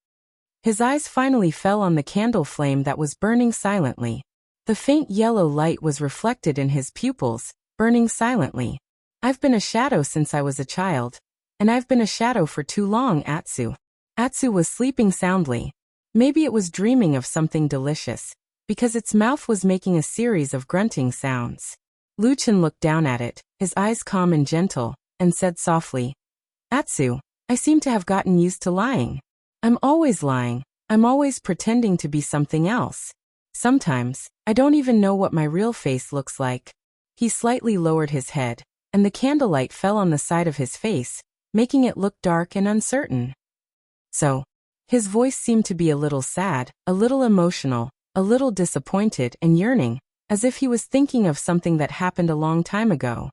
His eyes finally fell on the candle flame that was burning silently. The faint yellow light was reflected in his pupils, burning silently. I've been a shadow since I was a child. And I've been a shadow for too long, Atsu. Atsu was sleeping soundly. Maybe it was dreaming of something delicious, because its mouth was making a series of grunting sounds. Luchin looked down at it, his eyes calm and gentle, and said softly, Atsu, I seem to have gotten used to lying. I'm always lying. I'm always pretending to be something else. Sometimes, I don't even know what my real face looks like. He slightly lowered his head, and the candlelight fell on the side of his face, making it look dark and uncertain. So, his voice seemed to be a little sad, a little emotional, a little disappointed and yearning, as if he was thinking of something that happened a long time ago.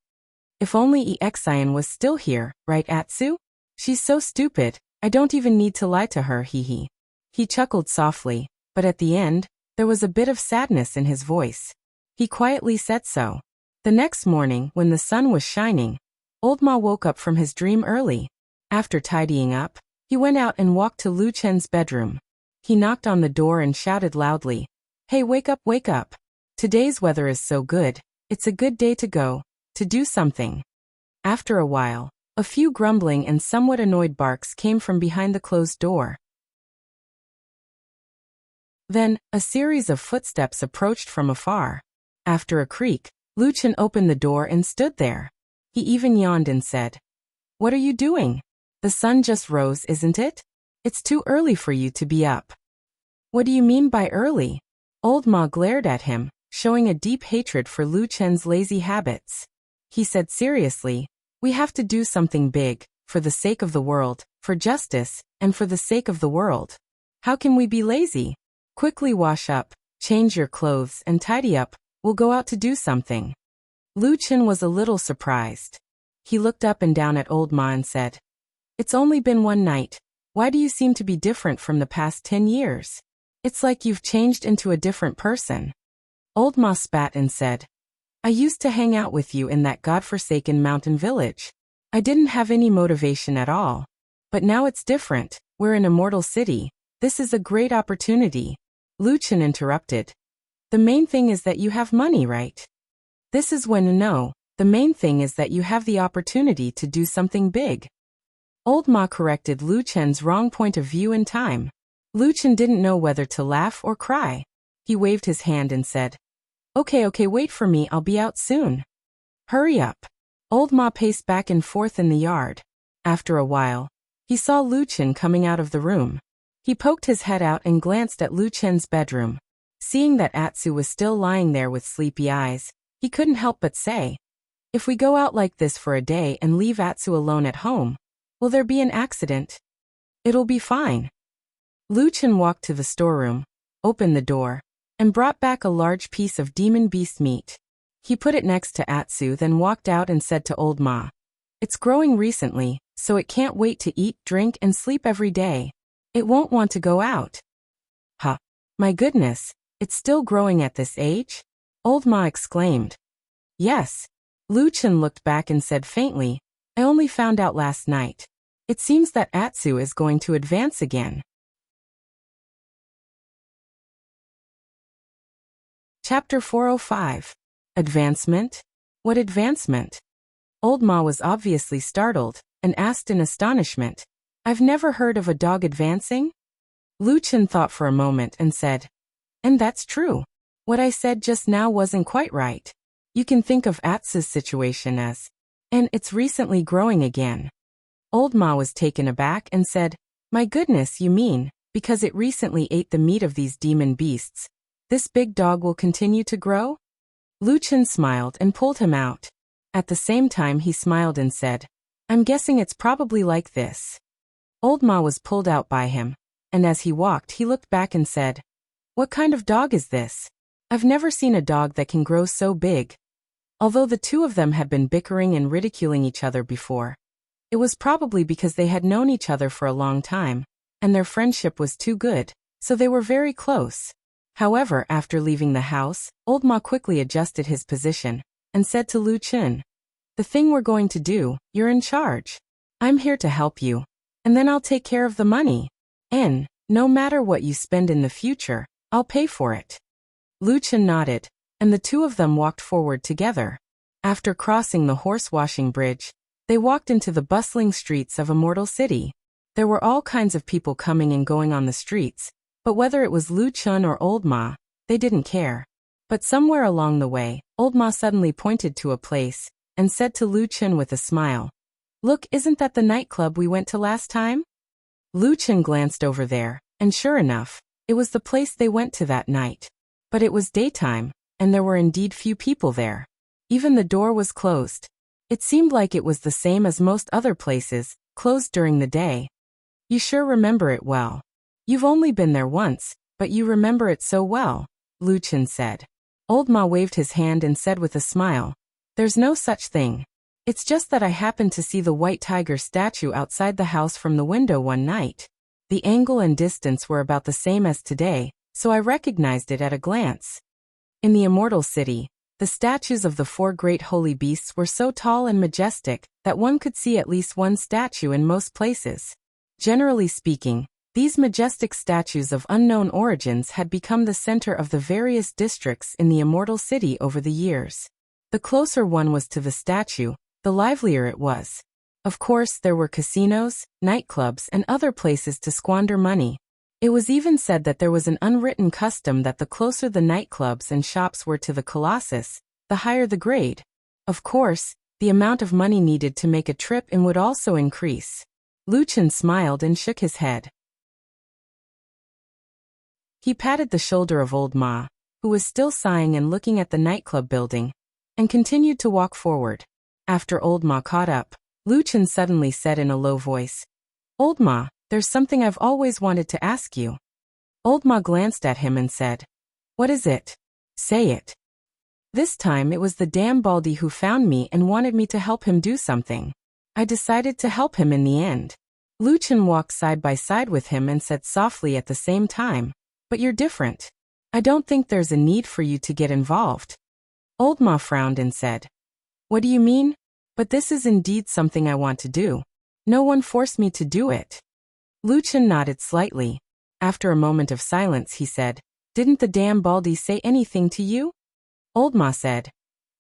If only Exian was still here, right, Atsu? She's so stupid, I don't even need to lie to her, hee. He chuckled softly, but at the end, there was a bit of sadness in his voice. He quietly said so. The next morning, when the sun was shining, Old Ma woke up from his dream early. After tidying up, he went out and walked to Lu Chen's bedroom. He knocked on the door and shouted loudly, Hey, wake up, wake up. Today's weather is so good, it's a good day to go, to do something. After a while, a few grumbling and somewhat annoyed barks came from behind the closed door. Then, a series of footsteps approached from afar. After a creak, Luchin opened the door and stood there. He even yawned and said, What are you doing? The sun just rose, isn't it? It's too early for you to be up. What do you mean by early? Old Ma glared at him, showing a deep hatred for Lu Chen's lazy habits. He said seriously, We have to do something big, for the sake of the world, for justice, and for the sake of the world. How can we be lazy? Quickly wash up, change your clothes and tidy up, we'll go out to do something. Lu Chen was a little surprised. He looked up and down at Old Ma and said, It's only been one night. Why do you seem to be different from the past 10 years? It's like you've changed into a different person. Old Ma spat and said, I used to hang out with you in that godforsaken mountain village. I didn't have any motivation at all. But now it's different, we're in a mortal city. This is a great opportunity. Lu Chen interrupted. The main thing is that you have money, right? This is when no, the main thing is that you have the opportunity to do something big. Old Ma corrected Lu Chen's wrong point of view in time. Lu Chen didn't know whether to laugh or cry. He waved his hand and said, Okay, wait for me, I'll be out soon. Hurry up. Old Ma paced back and forth in the yard. After a while, he saw Lu Chen coming out of the room. He poked his head out and glanced at Lu Chen's bedroom. Seeing that Atsu was still lying there with sleepy eyes, he couldn't help but say, If we go out like this for a day and leave Atsu alone at home, will there be an accident? It'll be fine. Lu Chen walked to the storeroom, opened the door, and brought back a large piece of demon beast meat. He put it next to Atsu, then walked out and said to Old Ma, It's growing recently, so it can't wait to eat, drink, and sleep every day. It won't want to go out. Ha! My goodness, it's still growing at this age? Old Ma exclaimed. Yes. Lu Chen looked back and said faintly, I only found out last night. It seems that Atsu is going to advance again. Chapter 405. Advancement? What advancement? Old Ma was obviously startled, and asked in astonishment, I've never heard of a dog advancing? Lu Chen thought for a moment and said, And that's true. What I said just now wasn't quite right. You can think of Atsu's situation as, and it's recently growing again. Old Ma was taken aback and said, My goodness, you mean, because it recently ate the meat of these demon beasts, this big dog will continue to grow? Lu Chen smiled and pulled him out. At the same time he smiled and said, I'm guessing it's probably like this. Old Ma was pulled out by him, and as he walked he looked back and said, What kind of dog is this? I've never seen a dog that can grow so big. Although the two of them had been bickering and ridiculing each other before, it was probably because they had known each other for a long time, and their friendship was too good. so they were very close. However, after leaving the house, Old Ma quickly adjusted his position and said to Lu Chun, "The thing we're going to do, you're in charge. I'm here to help you, and then I'll take care of the money. And, no matter what you spend in the future, I'll pay for it." Lu Chun nodded, and the two of them walked forward together. After crossing the horse-washing bridge, they walked into the bustling streets of Immortal City. There were all kinds of people coming and going on the streets, but whether it was Lu Chun or Old Ma, they didn't care. But somewhere along the way, Old Ma suddenly pointed to a place and said to Lu Chun with a smile, "Look, isn't that the nightclub we went to last time?" Lu Chun glanced over there, and sure enough, it was the place they went to that night. But it was daytime, and there were indeed few people there. Even the door was closed. It seemed like it was the same as most other places, closed during the day. "You sure remember it well. You've only been there once, but you remember it so well," Lu Chun said. Old Ma waved his hand and said with a smile, "There's no such thing. It's just that I happened to see the white tiger statue outside the house from the window one night. The angle and distance were about the same as today, so I recognized it at a glance." In the Immortal City, the statues of the four great holy beasts were so tall and majestic that one could see at least one statue in most places. Generally speaking, these majestic statues of unknown origins had become the center of the various districts in the Immortal City over the years. The closer one was to the statue, the livelier it was. Of course, there were casinos, nightclubs, and other places to squander money. It was even said that there was an unwritten custom that the closer the nightclubs and shops were to the Colossus, the higher the grade. Of course, the amount of money needed to make a trip in would also increase. Lu Chun smiled and shook his head. He patted the shoulder of Old Ma, who was still sighing and looking at the nightclub building, and continued to walk forward. After Old Ma caught up, Lu Chun suddenly said in a low voice, "Old Ma, there's something I've always wanted to ask you." Old Ma glanced at him and said, "What is it? Say it." This time it was the damn Baldy who found me and wanted me to help him do something. I decided to help him in the end. Lu Chun walked side by side with him and said softly at the same time, "But you're different. I don't think there's a need for you to get involved." Old Ma frowned and said, "What do you mean? But this is indeed something I want to do. No one forced me to do it." Lu Chun nodded slightly. After a moment of silence he said, "Didn't the damn Baldy say anything to you?" Old Ma said,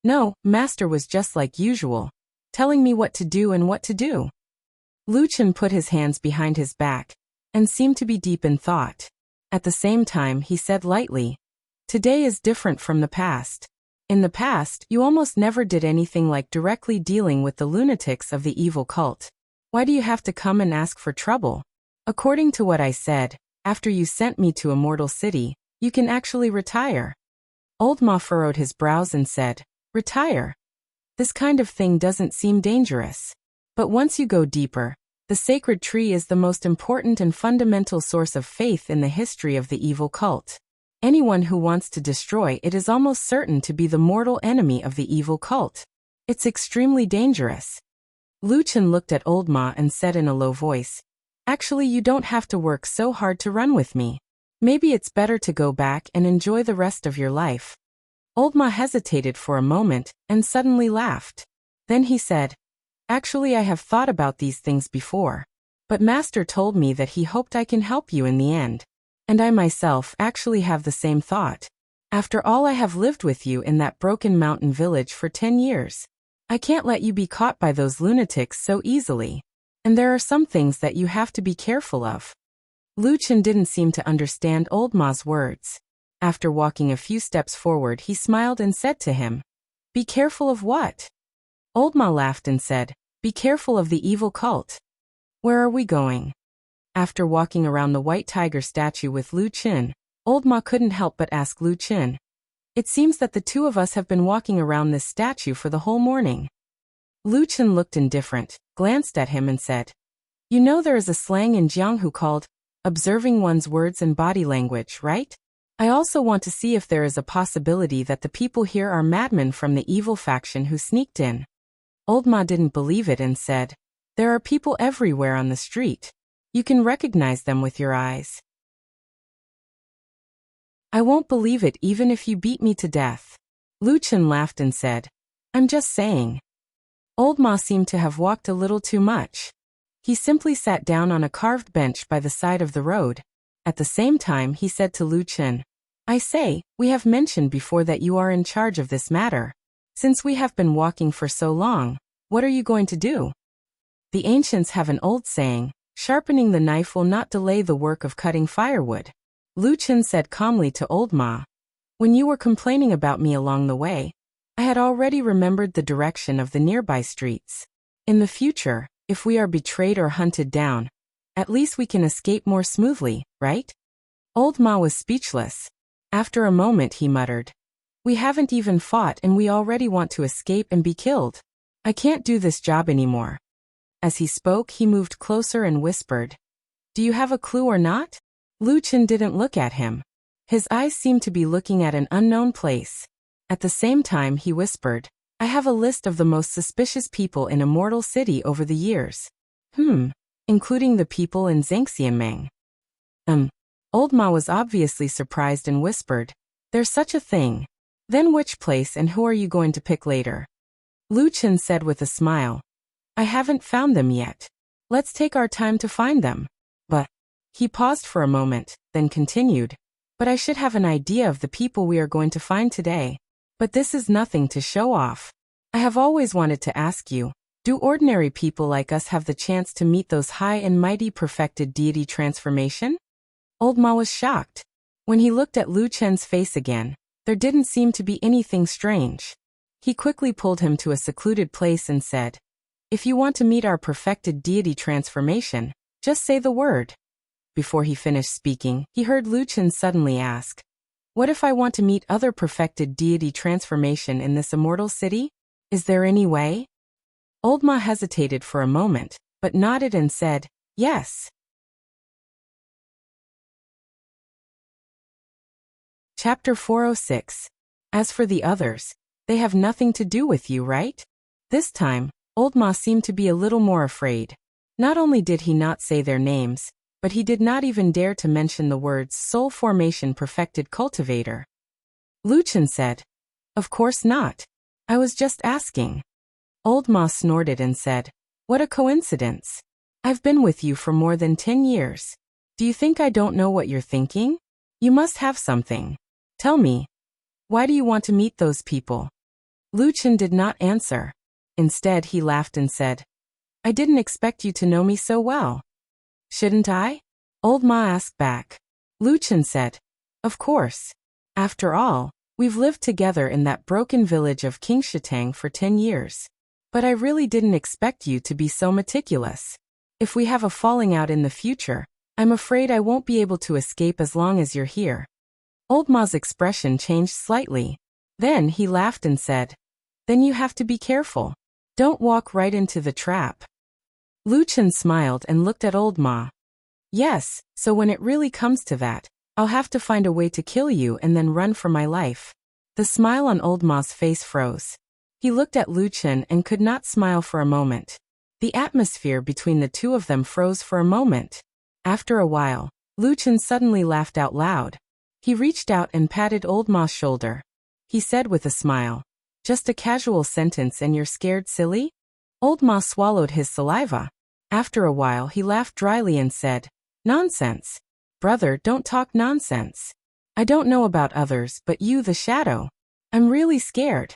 "No, Master was just like usual, telling me what to do and what to do." Lu Chun put his hands behind his back and seemed to be deep in thought. At the same time he said lightly, "Today is different from the past. In the past, you almost never did anything like directly dealing with the lunatics of the evil cult. Why do you have to come and ask for trouble? According to what I said, after you sent me to Immortal City, you can actually retire." Old Ma furrowed his brows and said, "Retire? This kind of thing doesn't seem dangerous. But once you go deeper, the sacred tree is the most important and fundamental source of faith in the history of the evil cult. Anyone who wants to destroy it is almost certain to be the mortal enemy of the evil cult. It's extremely dangerous." Lu Chun looked at Old Ma and said in a low voice, "Actually, you don't have to work so hard to run with me. Maybe it's better to go back and enjoy the rest of your life." Old Ma hesitated for a moment and suddenly laughed. Then he said, "Actually, I have thought about these things before. But Master told me that he hoped I can help you in the end. And I myself actually have the same thought. After all I have lived with you in that broken mountain village for 10 years, I can't let you be caught by those lunatics so easily. And there are some things that you have to be careful of." Lu Chun didn't seem to understand Old Ma's words. After walking a few steps forward he smiled and said to him, "Be careful of what?" Old Ma laughed and said, "Be careful of the evil cult." "Where are we going?" After walking around the white tiger statue with Lu Chun, Old Ma couldn't help but ask Lu Chun, "It seems that the two of us have been walking around this statue for the whole morning." Lu Chun looked indifferent, glanced at him and said, "You know there is a slang in Jianghu called observing one's words and body language, right? I also want to see if there is a possibility that the people here are madmen from the evil faction who sneaked in." Old Ma didn't believe it and said, "There are people everywhere on the street. You can recognize them with your eyes." I won't believe it even if you beat me to death. Lu Chen laughed and said, I'm just saying. Old Ma seemed to have walked a little too much. He simply sat down on a carved bench by the side of the road. At the same time he said to Lu Chen, I say, we have mentioned before that you are in charge of this matter. Since we have been walking for so long, what are you going to do? The ancients have an old saying, sharpening the knife will not delay the work of cutting firewood. Lu Chen said calmly to Old Ma, when you were complaining about me along the way, I had already remembered the direction of the nearby streets. In the future, if we are betrayed or hunted down, at least we can escape more smoothly, right? Old Ma was speechless. After a moment he muttered, we haven't even fought and we already want to escape and be killed. I can't do this job anymore. As he spoke he moved closer and whispered, do you have a clue or not? Lu Chen didn't look at him. His eyes seemed to be looking at an unknown place. At the same time he whispered, I have a list of the most suspicious people in Immortal City over the years. Including the people in Zhangxianmeng. Old Ma was obviously surprised and whispered, there's such a thing. Then which place and who are you going to pick later? Lu Chen said with a smile, I haven't found them yet. Let's take our time to find them. But, he paused for a moment, then continued, but I should have an idea of the people we are going to find today. But this is nothing to show off. I have always wanted to ask you, do ordinary people like us have the chance to meet those high and mighty perfected deity transformation? Old Ma was shocked. When he looked at Lu Chen's face again, there didn't seem to be anything strange. He quickly pulled him to a secluded place and said, if you want to meet our perfected deity transformation, just say the word. Before he finished speaking, he heard Lu Chen suddenly ask, what if I want to meet other perfected deity transformation in this immortal city? Is there any way? Old Ma hesitated for a moment, but nodded and said, yes. Chapter 406. As for the others, they have nothing to do with you, right? This time, Old Ma seemed to be a little more afraid. Not only did he not say their names, but he did not even dare to mention the words Soul Formation Perfected Cultivator. Lu Chen said, of course not. I was just asking. Old Ma snorted and said, what a coincidence. I've been with you for more than 10 years. Do you think I don't know what you're thinking? You must have something. Tell me. Why do you want to meet those people? Lu Chen did not answer. Instead he laughed and said, I didn't expect you to know me so well. Shouldn't I? Old Ma asked back. Lu Chen said, of course. After all, we've lived together in that broken village of Qingshitang for 10 years. But I really didn't expect you to be so meticulous. If we have a falling out in the future, I'm afraid I won't be able to escape as long as you're here. Old Ma's expression changed slightly. Then he laughed and said, then you have to be careful. Don't walk right into the trap. Lu Chen smiled and looked at Old Ma. Yes, so when it really comes to that, I'll have to find a way to kill you and then run for my life. The smile on Old Ma's face froze. He looked at Lu Chen and could not smile for a moment. The atmosphere between the two of them froze for a moment. After a while, Lu Chen suddenly laughed out loud. He reached out and patted Old Ma's shoulder. He said with a smile, just a casual sentence and you're scared silly? Old Ma swallowed his saliva. After a while he laughed dryly and said, nonsense. Brother, don't talk nonsense. I don't know about others, but you the shadow. I'm really scared.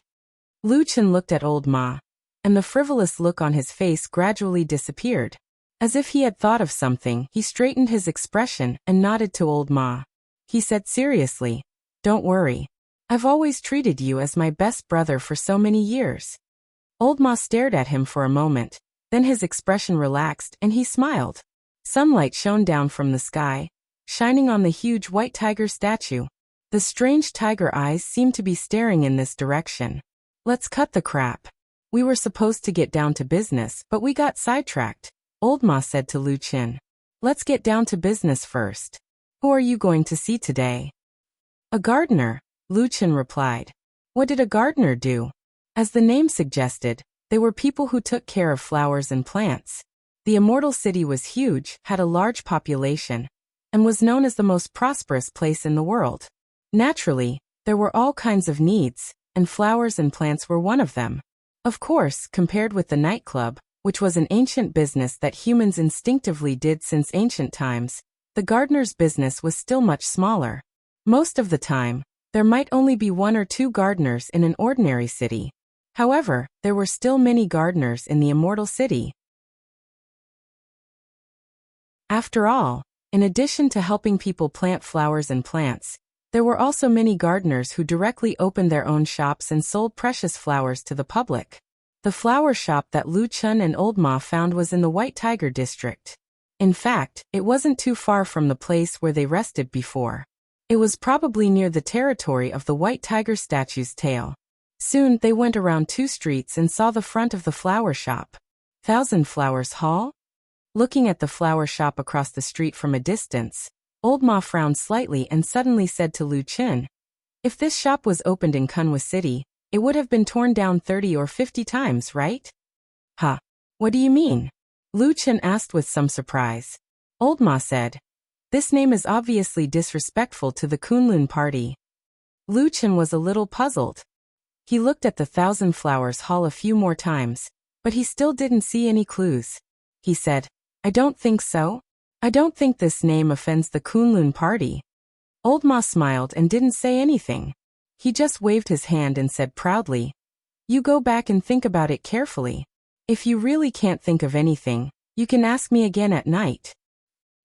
Lu Chen looked at Old Ma, and the frivolous look on his face gradually disappeared. As if he had thought of something, he straightened his expression and nodded to Old Ma. He said seriously, don't worry. I've always treated you as my best brother for so many years. Old Ma stared at him for a moment, then his expression relaxed and he smiled. Sunlight shone down from the sky, shining on the huge white tiger statue. The strange tiger eyes seemed to be staring in this direction. Let's cut the crap. We were supposed to get down to business, but we got sidetracked, Old Ma said to Lu Chen. Let's get down to business first. Who are you going to see today? A gardener, Lu Chen replied. What did a gardener do? As the name suggested, they were people who took care of flowers and plants. The immortal city was huge, had a large population, and was known as the most prosperous place in the world. Naturally, there were all kinds of needs, and flowers and plants were one of them. Of course, compared with the nightclub, which was an ancient business that humans instinctively did since ancient times, the gardener's business was still much smaller. Most of the time, there might only be 1 or 2 gardeners in an ordinary city. However, there were still many gardeners in the immortal city. After all, in addition to helping people plant flowers and plants, there were also many gardeners who directly opened their own shops and sold precious flowers to the public. The flower shop that Lu Chun and Old Ma found was in the White Tiger district. In fact, it wasn't too far from the place where they rested before. It was probably near the territory of the White Tiger statue's tail. Soon they went around 2 streets and saw the front of the flower shop. Thousand Flowers Hall? Looking at the flower shop across the street from a distance, Old Ma frowned slightly and suddenly said to Lu Chun, "If this shop was opened in Kunwa City, it would have been torn down 30 or 50 times, right?" "Huh? What do you mean?" Lu Chun asked with some surprise. Old Ma said, "This name is obviously disrespectful to the Kunlun party." Lu Chun was a little puzzled. He looked at the Thousand Flowers Hall a few more times, but he still didn't see any clues. He said, "I don't think so. I don't think this name offends the Kunlun party." Old Ma smiled and didn't say anything. He just waved his hand and said proudly, "You go back and think about it carefully. If you really can't think of anything, you can ask me again at night.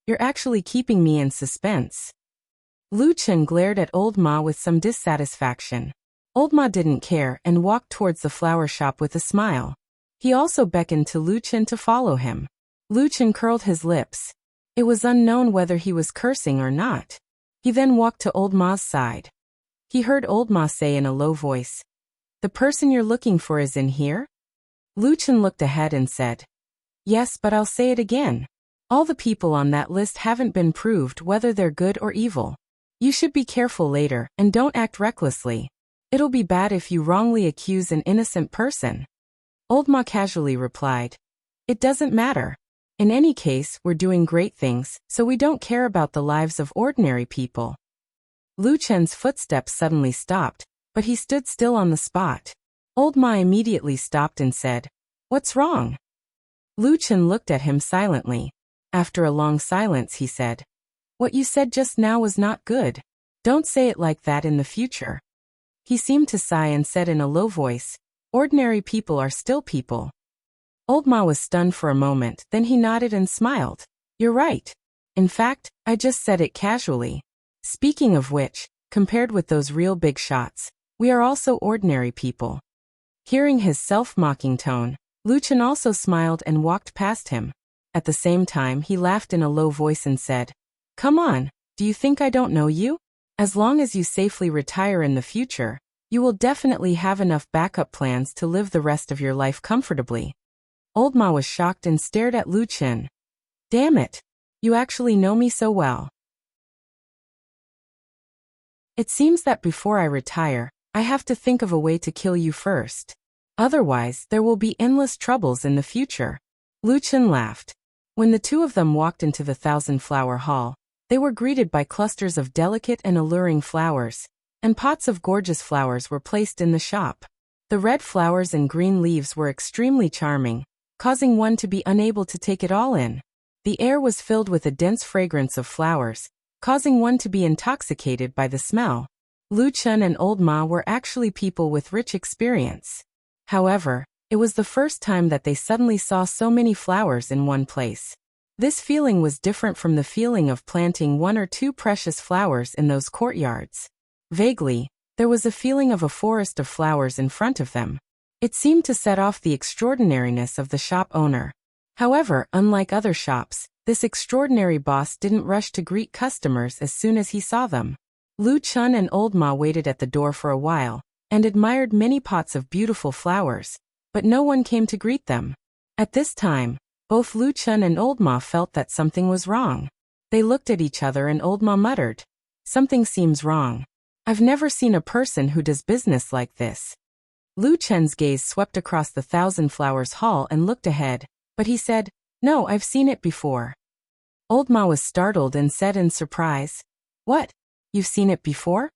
You're actually keeping me in suspense." Lu Chun glared at Old Ma with some dissatisfaction. Old Ma didn't care and walked towards the flower shop with a smile. He also beckoned to Lu Chun to follow him. Lu Chun curled his lips. It was unknown whether he was cursing or not. He then walked to Old Ma's side. He heard Old Ma say in a low voice, "The person you're looking for is in here?" Lu Chun looked ahead and said, "Yes, but I'll say it again. All the people on that list haven't been proved whether they're good or evil. You should be careful later and don't act recklessly. It'll be bad if you wrongly accuse an innocent person." Old Ma casually replied, "It doesn't matter. In any case, we're doing great things, so we don't care about the lives of ordinary people." Lu Chun's footsteps suddenly stopped, but he stood still on the spot. Old Ma immediately stopped and said, "What's wrong?" Lu Chun looked at him silently. After a long silence he said, "What you said just now was not good. Don't say it like that in the future." He seemed to sigh and said in a low voice, "Ordinary people are still people." Old Ma was stunned for a moment, then he nodded and smiled. "You're right. In fact, I just said it casually. Speaking of which, compared with those real big shots, we are also ordinary people." Hearing his self-mocking tone, Lu Chun also smiled and walked past him. At the same time he laughed in a low voice and said, "Come on, do you think I don't know you? As long as you safely retire in the future, you will definitely have enough backup plans to live the rest of your life comfortably." Old Ma was shocked and stared at Lu Chun. "Damn it! You actually know me so well." "It seems that before I retire, I have to think of a way to kill you first. Otherwise, there will be endless troubles in the future." Lu Chun laughed. When the two of them walked into the Thousand Flower Hall, they were greeted by clusters of delicate and alluring flowers, and pots of gorgeous flowers were placed in the shop. The red flowers and green leaves were extremely charming, causing one to be unable to take it all in. The air was filled with a dense fragrance of flowers, causing one to be intoxicated by the smell. Lu Chun and Old Ma were actually people with rich experience. However, it was the first time that they suddenly saw so many flowers in one place. This feeling was different from the feeling of planting 1 or 2 precious flowers in those courtyards. Vaguely, there was a feeling of a forest of flowers in front of them. It seemed to set off the extraordinariness of the shop owner. However, unlike other shops, this extraordinary boss didn't rush to greet customers as soon as he saw them. Lu Chun and Old Ma waited at the door for a while, and admired many pots of beautiful flowers, but no one came to greet them. At this time, both Lu Chun and Old Ma felt that something was wrong. They looked at each other and Old Ma muttered, "Something seems wrong. I've never seen a person who does business like this." Lu Chun's gaze swept across the Thousand Flowers Hall and looked ahead, but he said, "No, I've seen it before." Old Ma was startled and said in surprise, "What? You've seen it before?"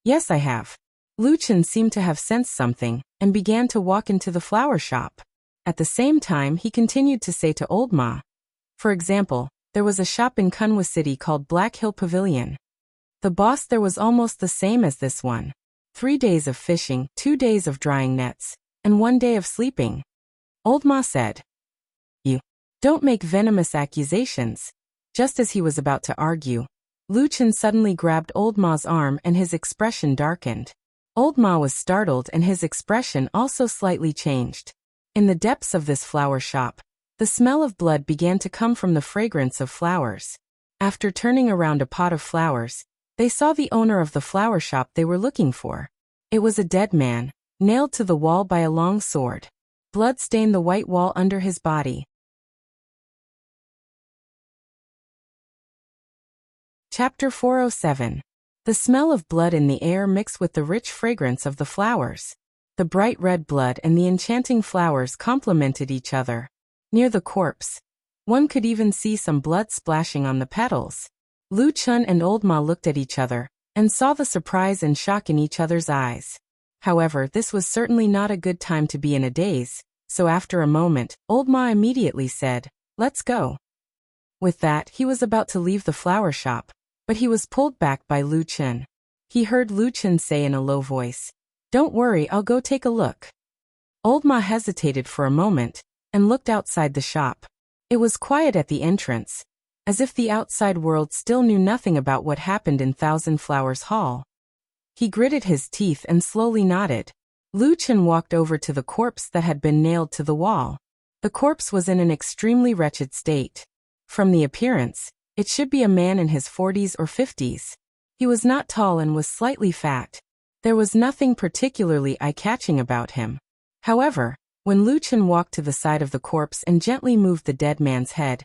Yes, I have. Lu Chen seemed to have sensed something and began to walk into the flower shop. At the same time, he continued to say to Old Ma. For example, there was a shop in Kunwa City called Black Hill Pavilion. The boss there was almost the same as this one. 3 days of fishing, 2 days of drying nets, and 1 day of sleeping. Old Ma said. You don't make venomous accusations. Just as he was about to argue, Lu Chen suddenly grabbed Old Ma's arm and his expression darkened. Old Ma was startled and his expression also slightly changed. In the depths of this flower shop, the smell of blood began to come from the fragrance of flowers. After turning around a pot of flowers, they saw the owner of the flower shop they were looking for. It was a dead man, nailed to the wall by a long sword. Blood stained the white wall under his body. Chapter 407. The smell of blood in the air mixed with the rich fragrance of the flowers. The bright red blood and the enchanting flowers complemented each other. Near the corpse, one could even see some blood splashing on the petals. Lu Chen and Old Ma looked at each other and saw the surprise and shock in each other's eyes. However, this was certainly not a good time to be in a daze, so after a moment, Old Ma immediately said, "Let's go." With that, he was about to leave the flower shop, but he was pulled back by Lu Chen. He heard Lu Chen say in a low voice, "Don't worry, I'll go take a look." Old Ma hesitated for a moment and looked outside the shop. It was quiet at the entrance, as if the outside world still knew nothing about what happened in Thousand Flowers Hall. He gritted his teeth and slowly nodded. Lu Chen walked over to the corpse that had been nailed to the wall. The corpse was in an extremely wretched state. From the appearance, it should be a man in his 40s or 50s. He was not tall and was slightly fat. There was nothing particularly eye-catching about him. However, when Lu Chen walked to the side of the corpse and gently moved the dead man's head,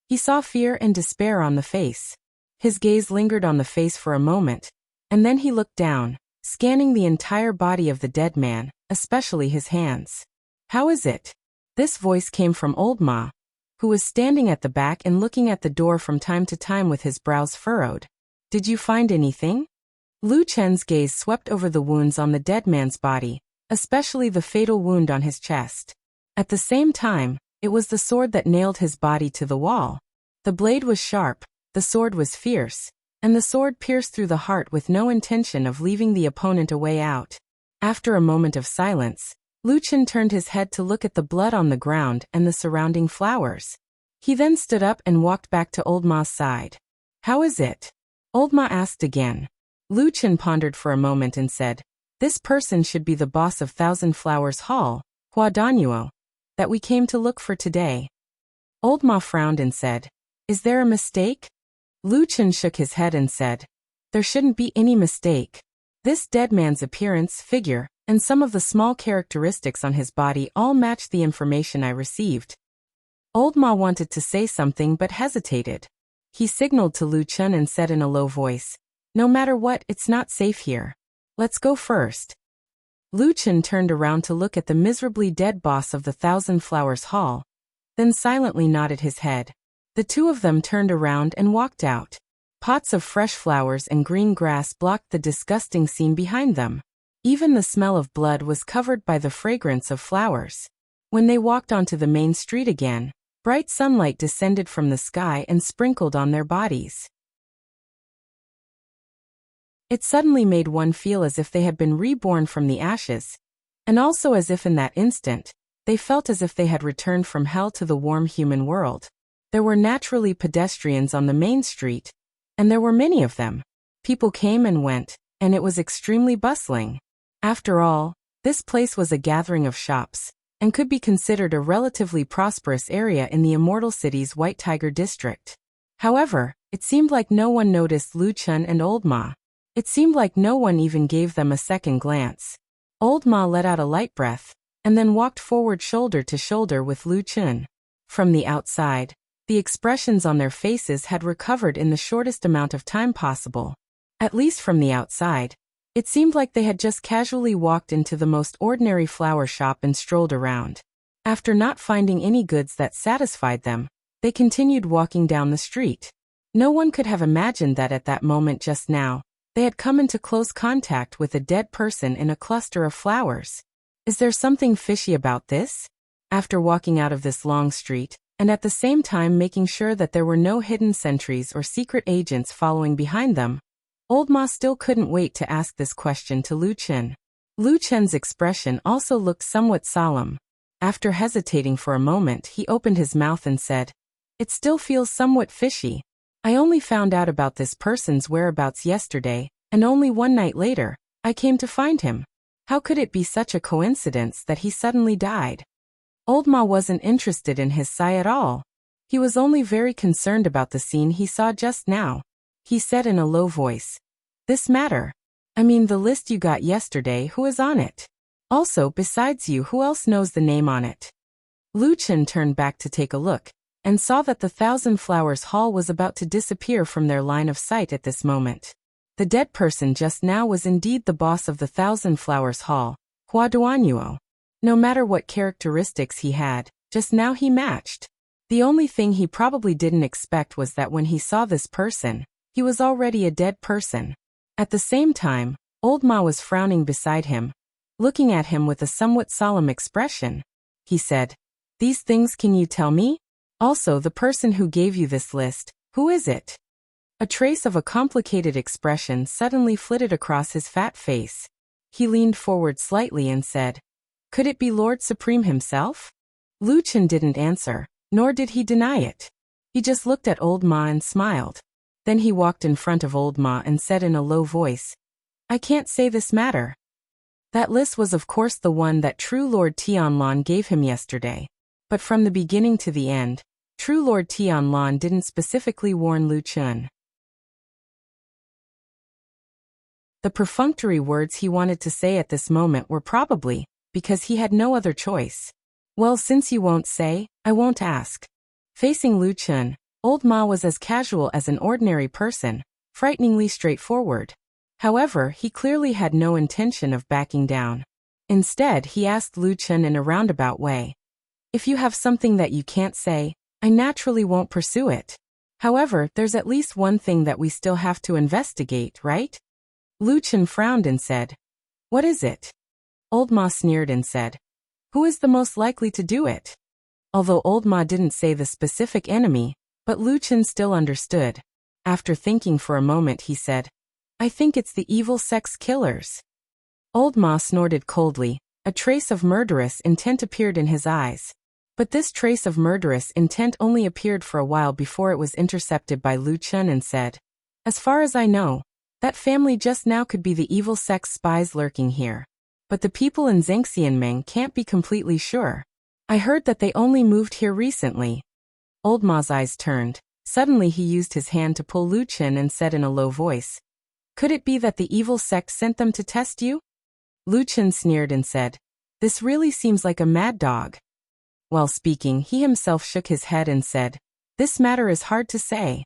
he saw fear and despair on the face. His gaze lingered on the face for a moment, and then he looked down, scanning the entire body of the dead man, especially his hands. "How is it?" This voice came from Old Ma, who was standing at the back and looking at the door from time to time with his brows furrowed. "Did you find anything?" Lu Chen's gaze swept over the wounds on the dead man's body, especially the fatal wound on his chest. At the same time, it was the sword that nailed his body to the wall. The blade was sharp, the sword was fierce, and the sword pierced through the heart with no intention of leaving the opponent a way out. After a moment of silence, Lu Chen turned his head to look at the blood on the ground and the surrounding flowers. He then stood up and walked back to Old Ma's side. "How is it?" Old Ma asked again. Lu Chen pondered for a moment and said, "This person should be the boss of Thousand Flowers Hall, Hua Danyuo, that we came to look for today." Old Ma frowned and said, "Is there a mistake?" Lu Chen shook his head and said, "There shouldn't be any mistake. This dead man's appearance, figure, and some of the small characteristics on his body all match the information I received." Old Ma wanted to say something but hesitated. He signaled to Lu Chen and said in a low voice, "No matter what, it's not safe here. Let's go first." Lu Chen turned around to look at the miserably dead boss of the Thousand Flowers Hall, then silently nodded his head. The two of them turned around and walked out. Pots of fresh flowers and green grass blocked the disgusting scene behind them. Even the smell of blood was covered by the fragrance of flowers. When they walked onto the main street again, bright sunlight descended from the sky and sprinkled on their bodies. It suddenly made one feel as if they had been reborn from the ashes, and also as if in that instant, they felt as if they had returned from hell to the warm human world. There were naturally pedestrians on the main street, and there were many of them. People came and went, and it was extremely bustling. After all, this place was a gathering of shops, and could be considered a relatively prosperous area in the Immortal City's White Tiger district. However, it seemed like no one noticed Lu Chen and Old Ma. It seemed like no one even gave them a second glance. Old Ma let out a light breath, and then walked forward shoulder to shoulder with Lu Chen. From the outside, the expressions on their faces had recovered in the shortest amount of time possible. At least from the outside, it seemed like they had just casually walked into the most ordinary flower shop and strolled around. After not finding any goods that satisfied them, they continued walking down the street. No one could have imagined that at that moment just now, They had come into close contact with a dead person in a cluster of flowers. Is there something fishy about this? After walking out of this long street, and at the same time making sure that there were no hidden sentries or secret agents following behind them, Old Ma still couldn't wait to ask this question to Lu Chen. Lu Chen's expression also looked somewhat solemn. After hesitating for a moment, he opened his mouth and said, "It still feels somewhat fishy. I only found out about this person's whereabouts yesterday, and only one night later, I came to find him. How could it be such a coincidence that he suddenly died?" Old Ma wasn't interested in his sigh at all. He was only very concerned about the scene he saw just now. He said in a low voice, "This matter. I mean the list you got yesterday, who is on it? Also, besides you, who else knows the name on it?" Lu Chen turned back to take a look, and saw that the Thousand Flowers Hall was about to disappear from their line of sight at this moment. The dead person just now was indeed the boss of the Thousand Flowers Hall, Hua Duanyuo. No matter what characteristics he had, just now he matched. The only thing he probably didn't expect was that when he saw this person, he was already a dead person. At the same time, Old Ma was frowning beside him, looking at him with a somewhat solemn expression. He said, "These things can you tell me? Also, the person who gave you this list, who is it?" A trace of a complicated expression suddenly flitted across his fat face. He leaned forward slightly and said, "Could it be Lord Supreme himself?" Lu Chen didn't answer, nor did he deny it. He just looked at Old Ma and smiled. Then he walked in front of Old Ma and said in a low voice, "I can't say this matter." That list was of course the one that true Lord Tianlan gave him yesterday. But from the beginning to the end, true Lord Tianlan didn't specifically warn Lu Chen. The perfunctory words he wanted to say at this moment were probably, because he had no other choice. "Well, since you won't say, I won't ask." Facing Lu Chen, Old Ma was as casual as an ordinary person, frighteningly straightforward. However, he clearly had no intention of backing down. Instead, he asked Lu Chen in a roundabout way, "If you have something that you can't say, I naturally won't pursue it. However, there's at least one thing that we still have to investigate, right?" Lu Chen frowned and said, "What is it?" Old Ma sneered and said, "Who is the most likely to do it?" Although Old Ma didn't say the specific enemy, but Lu Chen still understood. After thinking for a moment, he said, "I think it's the evil sex killers." Old Ma snorted coldly. A trace of murderous intent appeared in his eyes. But this trace of murderous intent only appeared for a while before it was intercepted by Lu Chen and said, "As far as I know, that family just now could be the evil sex spies lurking here. But the people in Zhengxianmeng can't be completely sure. I heard that they only moved here recently." Old Ma's eyes turned. Suddenly he used his hand to pull Lu Chen and said in a low voice, "Could it be that the evil sect sent them to test you?" Lu Chen sneered and said, "This really seems like a mad dog." While speaking, he himself shook his head and said, "This matter is hard to say."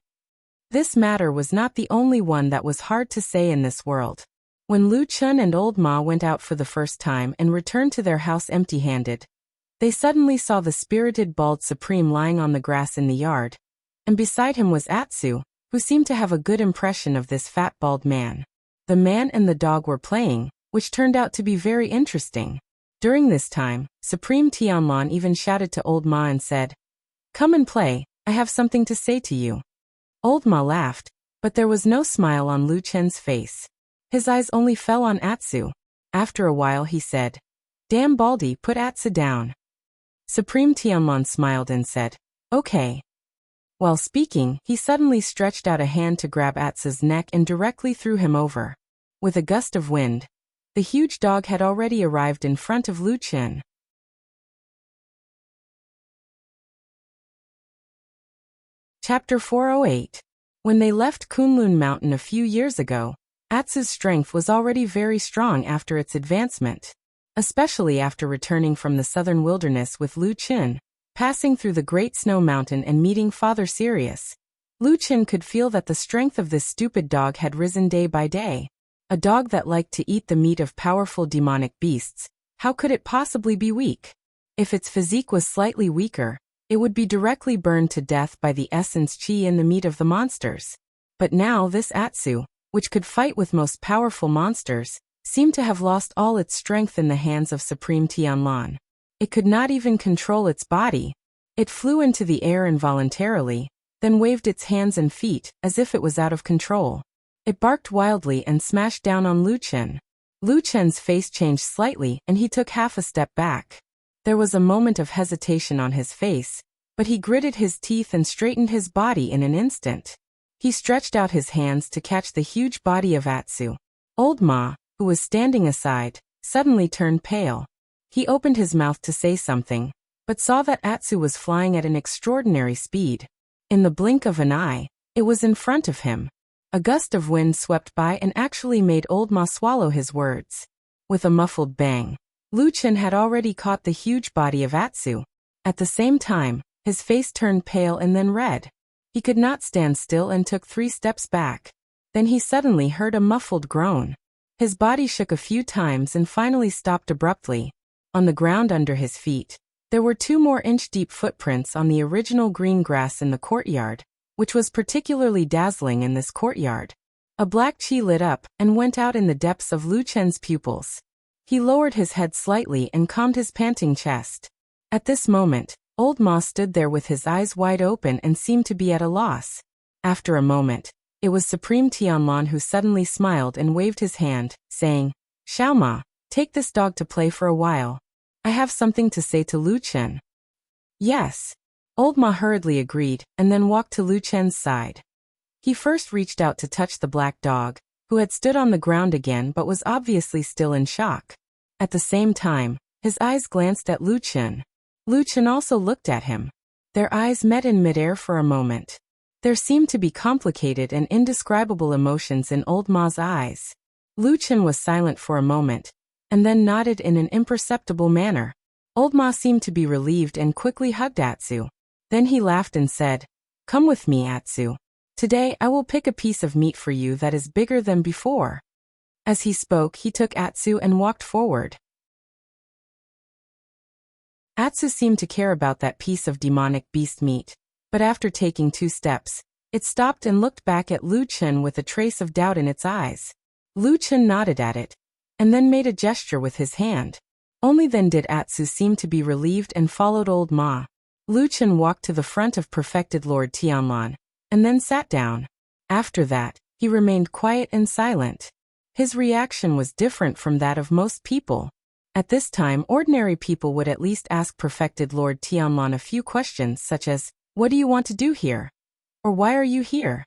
This matter was not the only one that was hard to say in this world. When Lu Chen and Old Ma went out for the first time and returned to their house empty-handed, they suddenly saw the spirited bald Supreme lying on the grass in the yard, and beside him was Atsu, who seemed to have a good impression of this fat bald man. The man and the dog were playing, which turned out to be very interesting. During this time, Supreme Tianlan even shouted to Old Ma and said, "Come and play, I have something to say to you." Old Ma laughed, but there was no smile on Lu Chen's face. His eyes only fell on Atsu. After a while he said, "Damn Baldy, put Atsu down." Supreme Tianlan smiled and said, "Okay." While speaking, he suddenly stretched out a hand to grab Atsu's neck and directly threw him over. With a gust of wind, the huge dog had already arrived in front of Lu Chen. Chapter 408. When they left Kunlun Mountain a few years ago, Atsu's strength was already very strong after its advancement. Especially after returning from the southern wilderness with Lu Chen, passing through the Great Snow Mountain and meeting Father Sirius. Lu Chen could feel that the strength of this stupid dog had risen day by day. A dog that liked to eat the meat of powerful demonic beasts, how could it possibly be weak? If its physique was slightly weaker, it would be directly burned to death by the essence chi in the meat of the monsters. But now this Atsu, which could fight with most powerful monsters, seemed to have lost all its strength in the hands of Supreme Tianlan. It could not even control its body. It flew into the air involuntarily, then waved its hands and feet, as if it was out of control. It barked wildly and smashed down on Lu Chen. Lu Chen's face changed slightly and he took half a step back. There was a moment of hesitation on his face, but he gritted his teeth and straightened his body in an instant. He stretched out his hands to catch the huge body of Atsu. Old Ma, who was standing aside, suddenly turned pale. He opened his mouth to say something, but saw that Atsu was flying at an extraordinary speed. In the blink of an eye, it was in front of him. A gust of wind swept by and actually made Old Ma swallow his words. With a muffled bang, Lu Chen had already caught the huge body of Atsu. At the same time, his face turned pale and then red. He could not stand still and took 3 steps back. Then he suddenly heard a muffled groan. His body shook a few times and finally stopped abruptly. On the ground under his feet, there were 2 more inch-deep footprints on the original green grass in the courtyard, which was particularly dazzling in this courtyard. A black chi lit up and went out in the depths of Lu Chen's pupils. He lowered his head slightly and calmed his panting chest. At this moment, Old Ma stood there with his eyes wide open and seemed to be at a loss. After a moment, it was Supreme Tianlan who suddenly smiled and waved his hand, saying, "Xiao Ma, take this dog to play for a while. I have something to say to Lu Chen." "Yes." Old Ma hurriedly agreed and then walked to Lu Chen's side. He first reached out to touch the black dog, who had stood on the ground again but was obviously still in shock. At the same time, his eyes glanced at Lu Chen. Lu Chen also looked at him. Their eyes met in midair for a moment. There seemed to be complicated and indescribable emotions in Old Ma's eyes. Lu Chen was silent for a moment, and then nodded in an imperceptible manner. Old Ma seemed to be relieved and quickly hugged Atsu. Then he laughed and said, "Come with me, Atsu. Today I will pick a piece of meat for you that is bigger than before." As he spoke, he took Atsu and walked forward. Atsu seemed to care about that piece of demonic beast meat, but after taking 2 steps, it stopped and looked back at Lu Chen with a trace of doubt in its eyes. Lu Chen nodded at it, and then made a gesture with his hand. Only then did Atsu seem to be relieved and followed Old Ma. Lu Chen walked to the front of Perfected Lord Tianlan, and then sat down. After that, he remained quiet and silent. His reaction was different from that of most people. At this time, ordinary people would at least ask Perfected Lord Tianlan a few questions such as, "What do you want to do here?" or "Why are you here?"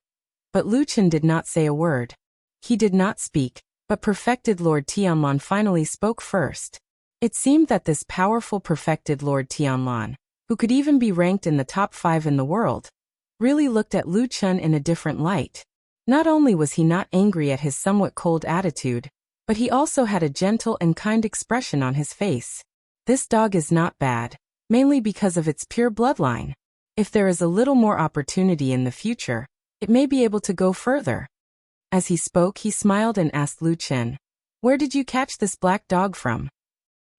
But Lu Chen did not say a word. He did not speak, but Perfected Lord Tianlan finally spoke first. It seemed that this powerful Perfected Lord Tianlan, who could even be ranked in the top 5 in the world, really looked at Lu Chen in a different light. Not only was he not angry at his somewhat cold attitude, but he also had a gentle and kind expression on his face. This dog is not bad, mainly because of its pure bloodline. If there is a little more opportunity in the future, it may be able to go further. As he spoke, he smiled and asked Lu Chen, "Where did you catch this black dog from?"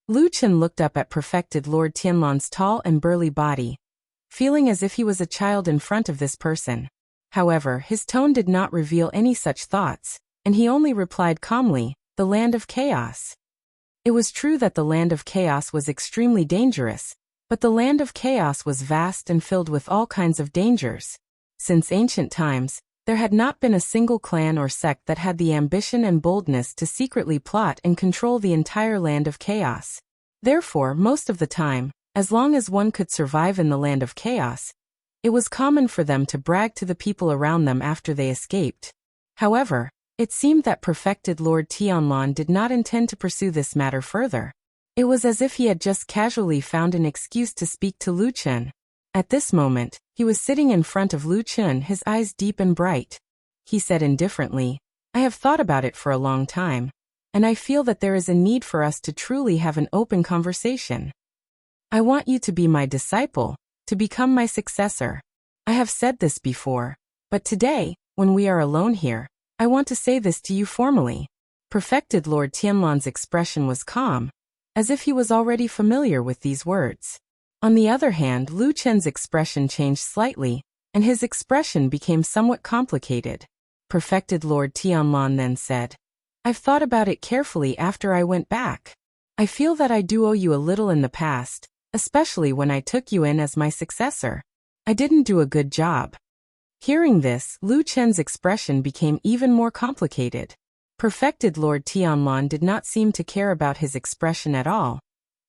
Lu Chen looked up at Perfected Lord Tianlan's tall and burly body, feeling as if he was a child in front of this person. However, his tone did not reveal any such thoughts, and he only replied calmly, "The land of chaos." It was true that the land of chaos was extremely dangerous, but the land of chaos was vast and filled with all kinds of dangers. Since ancient times, there had not been a single clan or sect that had the ambition and boldness to secretly plot and control the entire land of chaos. Therefore, most of the time, as long as one could survive in the land of chaos, it was common for them to brag to the people around them after they escaped. However, it seemed that Perfected Lord Tianlan did not intend to pursue this matter further. It was as if he had just casually found an excuse to speak to Lu Chen. At this moment, he was sitting in front of Lu Chen, his eyes deep and bright. He said indifferently, "I have thought about it for a long time, and I feel that there is a need for us to truly have an open conversation. I want you to be my disciple, to become my successor. I have said this before, but today, when we are alone here, I want to say this to you formally." Perfected Lord Tianlan's expression was calm, as if he was already familiar with these words. On the other hand, Lu Chen's expression changed slightly, and his expression became somewhat complicated. Perfected Lord Tianlon then said. I've thought about it carefully after I went back. I feel that I do owe you a little in the past, especially when I took you in as my successor. I didn't do a good job. Hearing this, Lu Chen's expression became even more complicated. Perfected Lord Tianlon did not seem to care about his expression at all,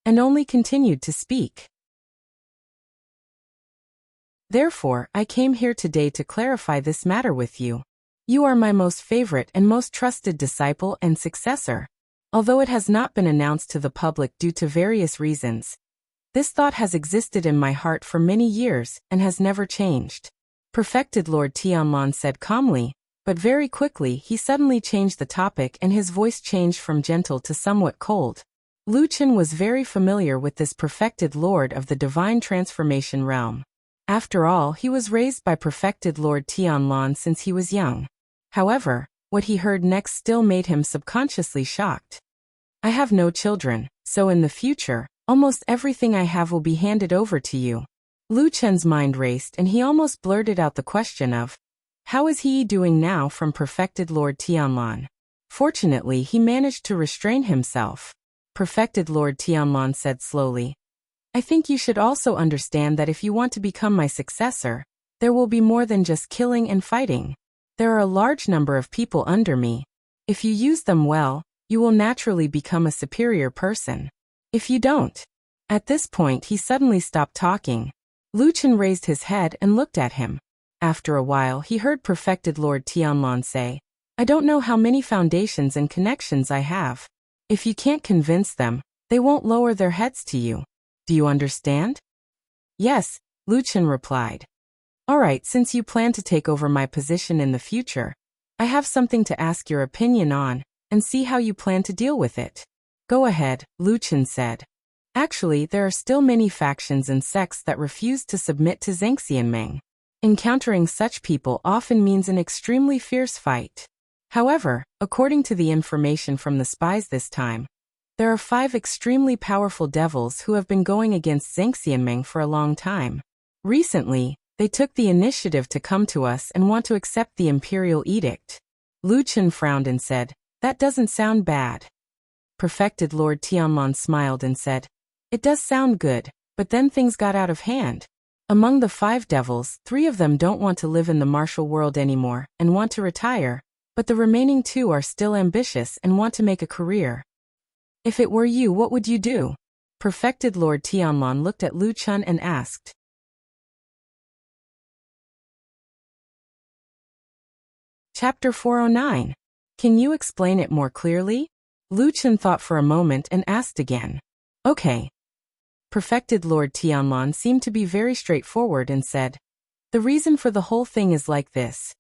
and only continued to speak. Therefore, I came here today to clarify this matter with you. You are my most favorite and most trusted disciple and successor. Although it has not been announced to the public due to various reasons, this thought has existed in my heart for many years and has never changed. Perfected Lord Tianlon said calmly, but very quickly he suddenly changed the topic and his voice changed from gentle to somewhat cold. Lu Chen was very familiar with this perfected lord of the divine transformation realm. After all, he was raised by perfected Lord Tianlon since he was young. However, what he heard next still made him subconsciously shocked. I have no children, so in the future, almost everything I have will be handed over to you. Lu Chen's mind raced and he almost blurted out the question of, how is he doing now from perfected Lord Tianlon? Fortunately, he managed to restrain himself. Perfected Lord Tianlon said slowly, I think you should also understand that if you want to become my successor, there will be more than just killing and fighting. There are a large number of people under me. If you use them well, you will naturally become a superior person. If you don't. At this point he suddenly stopped talking. Lu Chen raised his head and looked at him. After a while he heard perfected Lord Tianlon say, I don't know how many foundations and connections I have. If you can't convince them, they won't lower their heads to you. Do you understand? Yes, Lu Chen replied. Alright, since you plan to take over my position in the future, I have something to ask your opinion on, and see how you plan to deal with it. Go ahead, Lu Chen said. Actually, there are still many factions and sects that refuse to submit to Zhengxianmeng. Encountering such people often means an extremely fierce fight. However, according to the information from the spies this time, there are 5 extremely powerful devils who have been going against Zhengxianmeng for a long time. Recently, they took the initiative to come to us and want to accept the imperial edict. Lu Chen frowned and said, that doesn't sound bad. Perfected Lord Tianlon smiled and said, it does sound good, but then things got out of hand. Among the 5 devils, 3 of them don't want to live in the martial world anymore and want to retire, but the remaining 2 are still ambitious and want to make a career. If it were you, what would you do? Perfected Lord Tianlon looked at Lu Chen and asked. Chapter 409. Can you explain it more clearly? Lu Chen thought for a moment and asked again. Okay. Perfected Lord Tianlon seemed to be very straightforward and said, the reason for the whole thing is like this.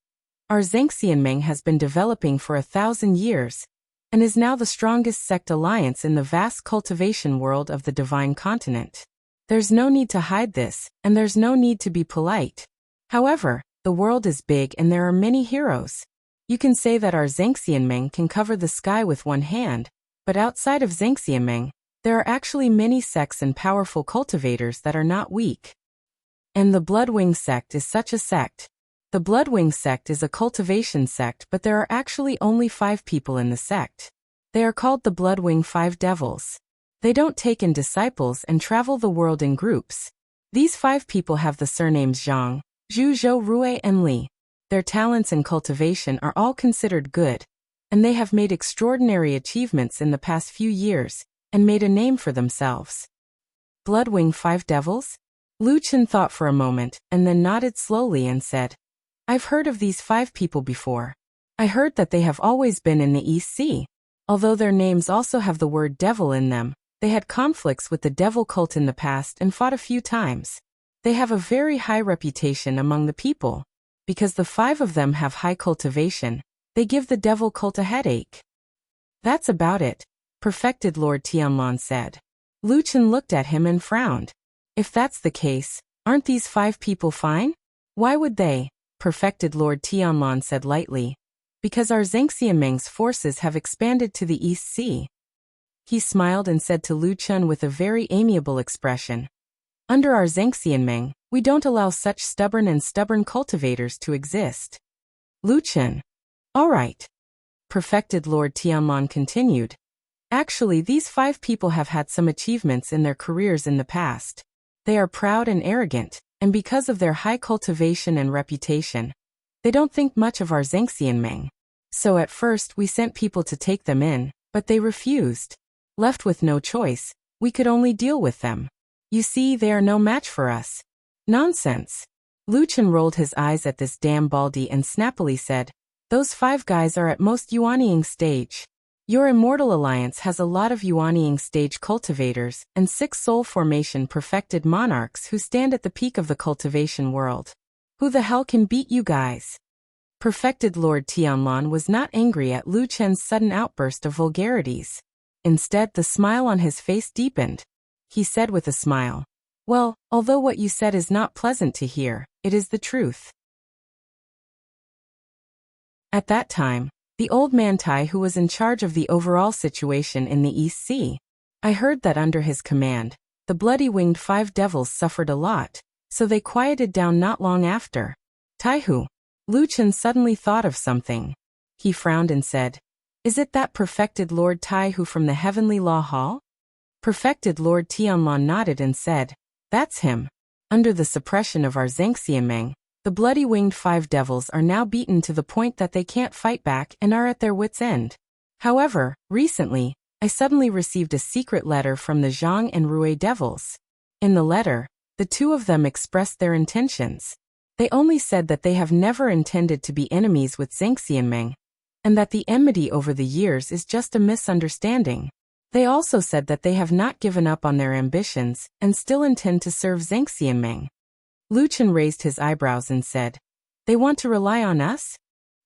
Our Zhengxianmeng has been developing for 1,000 years, and is now the strongest sect alliance in the vast cultivation world of the divine continent. There's no need to hide this, and there's no need to be polite. However, the world is big and there are many heroes. You can say that our Zhengxianmeng can cover the sky with one hand, but outside of Zhengxianmeng, there are actually many sects and powerful cultivators that are not weak. And the Bloodwing sect is such a sect. The Bloodwing sect is a cultivation sect, but there are actually only 5 people in the sect. They are called the Bloodwing 5 Devils. They don't take in disciples and travel the world in groups. These 5 people have the surnames Zhang, Zhu, Zhou, Rui, and Li. Their talents in cultivation are all considered good, and they have made extraordinary achievements in the past few years, and made a name for themselves. Bloodwing 5 Devils? Lu Chen thought for a moment, and then nodded slowly and said, I've heard of these 5 people before. I heard that they have always been in the East Sea. Although their names also have the word devil in them, they had conflicts with the devil cult in the past and fought a few times. They have a very high reputation among the people. Because the 5 of them have high cultivation, they give the devil cult a headache. That's about it, Perfected Lord Tianlon said. Lu Chen looked at him and frowned. If that's the case, aren't these 5 people fine? Why would they? Perfected Lord Tianlon said lightly. Because our Zhengxianmeng's forces have expanded to the East Sea. He smiled and said to Lu Chen with a very amiable expression. Under our Zhengxianmeng, we don't allow such stubborn cultivators to exist. Lu Chen. All right. Perfected Lord Tianlong continued. Actually, these 5 people have had some achievements in their careers in the past. They are proud and arrogant, and because of their high cultivation and reputation, they don't think much of our Zhengxianmeng. So at first we sent people to take them in, but they refused. Left with no choice, we could only deal with them. You see, they are no match for us. Nonsense. Lu Chen rolled his eyes at this damn baldy and snappily said, those 5 guys are at most Yuanying stage. Your Immortal Alliance has a lot of Yuanying stage cultivators and 6 soul formation perfected monarchs who stand at the peak of the cultivation world. Who the hell can beat you guys? Perfected Lord Tianlong was not angry at Lu Chen's sudden outburst of vulgarities. Instead, the smile on his face deepened. He said with a smile, well, although what you said is not pleasant to hear, it is the truth. At that time, the old man Tai who was in charge of the overall situation in the East Sea. I heard that under his command, the bloody-winged 5 devils suffered a lot, so they quieted down not long after. Taihu. Lu Chen suddenly thought of something. He frowned and said, is it that perfected Lord Taihu from the Heavenly Law Hall? Perfected Lord Tianlong nodded and said, that's him. Under the suppression of our Zhengxianmeng, the bloody-winged 5 devils are now beaten to the point that they can't fight back and are at their wits' end. However, recently, I suddenly received a secret letter from the Zhang and Rui devils. In the letter, the 2 of them expressed their intentions. They only said that they have never intended to be enemies with Zhengxianmeng, and that the enmity over the years is just a misunderstanding. They also said that they have not given up on their ambitions and still intend to serve Zhengxianmeng. Lu Chen raised his eyebrows and said, they want to rely on us?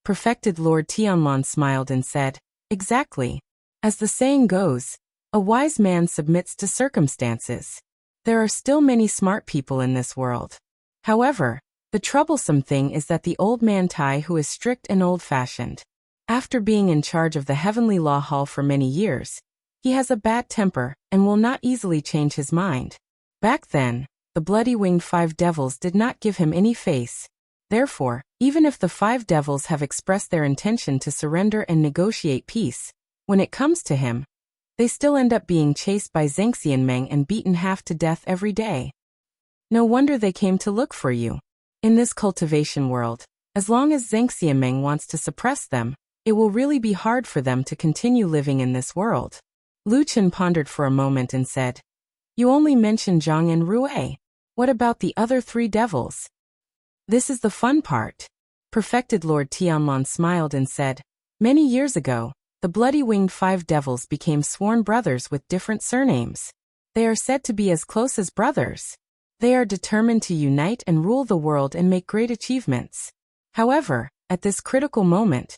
Perfected Lord Tianlong smiled and said, exactly. As the saying goes, a wise man submits to circumstances. There are still many smart people in this world. However, the troublesome thing is that the old man Tai who is strict and old-fashioned. After being in charge of the Heavenly Law Hall for many years, he has a bad temper and will not easily change his mind. Back then, the bloody-winged 5 devils did not give him any face. Therefore, even if the 5 devils have expressed their intention to surrender and negotiate peace, when it comes to him, they still end up being chased by Zhengxianmeng and beaten half to death every day. No wonder they came to look for you. In this cultivation world, as long as Zhengxianmeng wants to suppress them, it will really be hard for them to continue living in this world. Lu Chen pondered for a moment and said, you only mentioned Zhang and Rui. What about the other 3 devils? This is the fun part. Perfected Lord Tianlong smiled and said, many years ago, the bloody-winged 5 devils became sworn brothers with different surnames. They are said to be as close as brothers. They are determined to unite and rule the world and make great achievements. However, at this critical moment,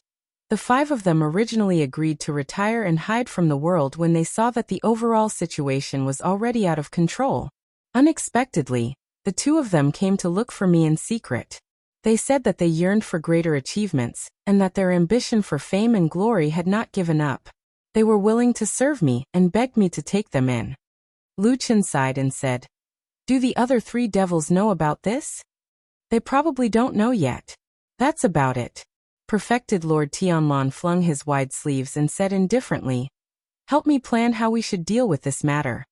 the 5 of them originally agreed to retire and hide from the world when they saw that the overall situation was already out of control. Unexpectedly, the 2 of them came to look for me in secret. They said that they yearned for greater achievements, and that their ambition for fame and glory had not given up. They were willing to serve me and begged me to take them in. Lu Chen sighed and said, do the other 3 devils know about this? They probably don't know yet. That's about it. Perfected Lord Tianlong flung his wide sleeves and said indifferently, help me plan how we should deal with this matter.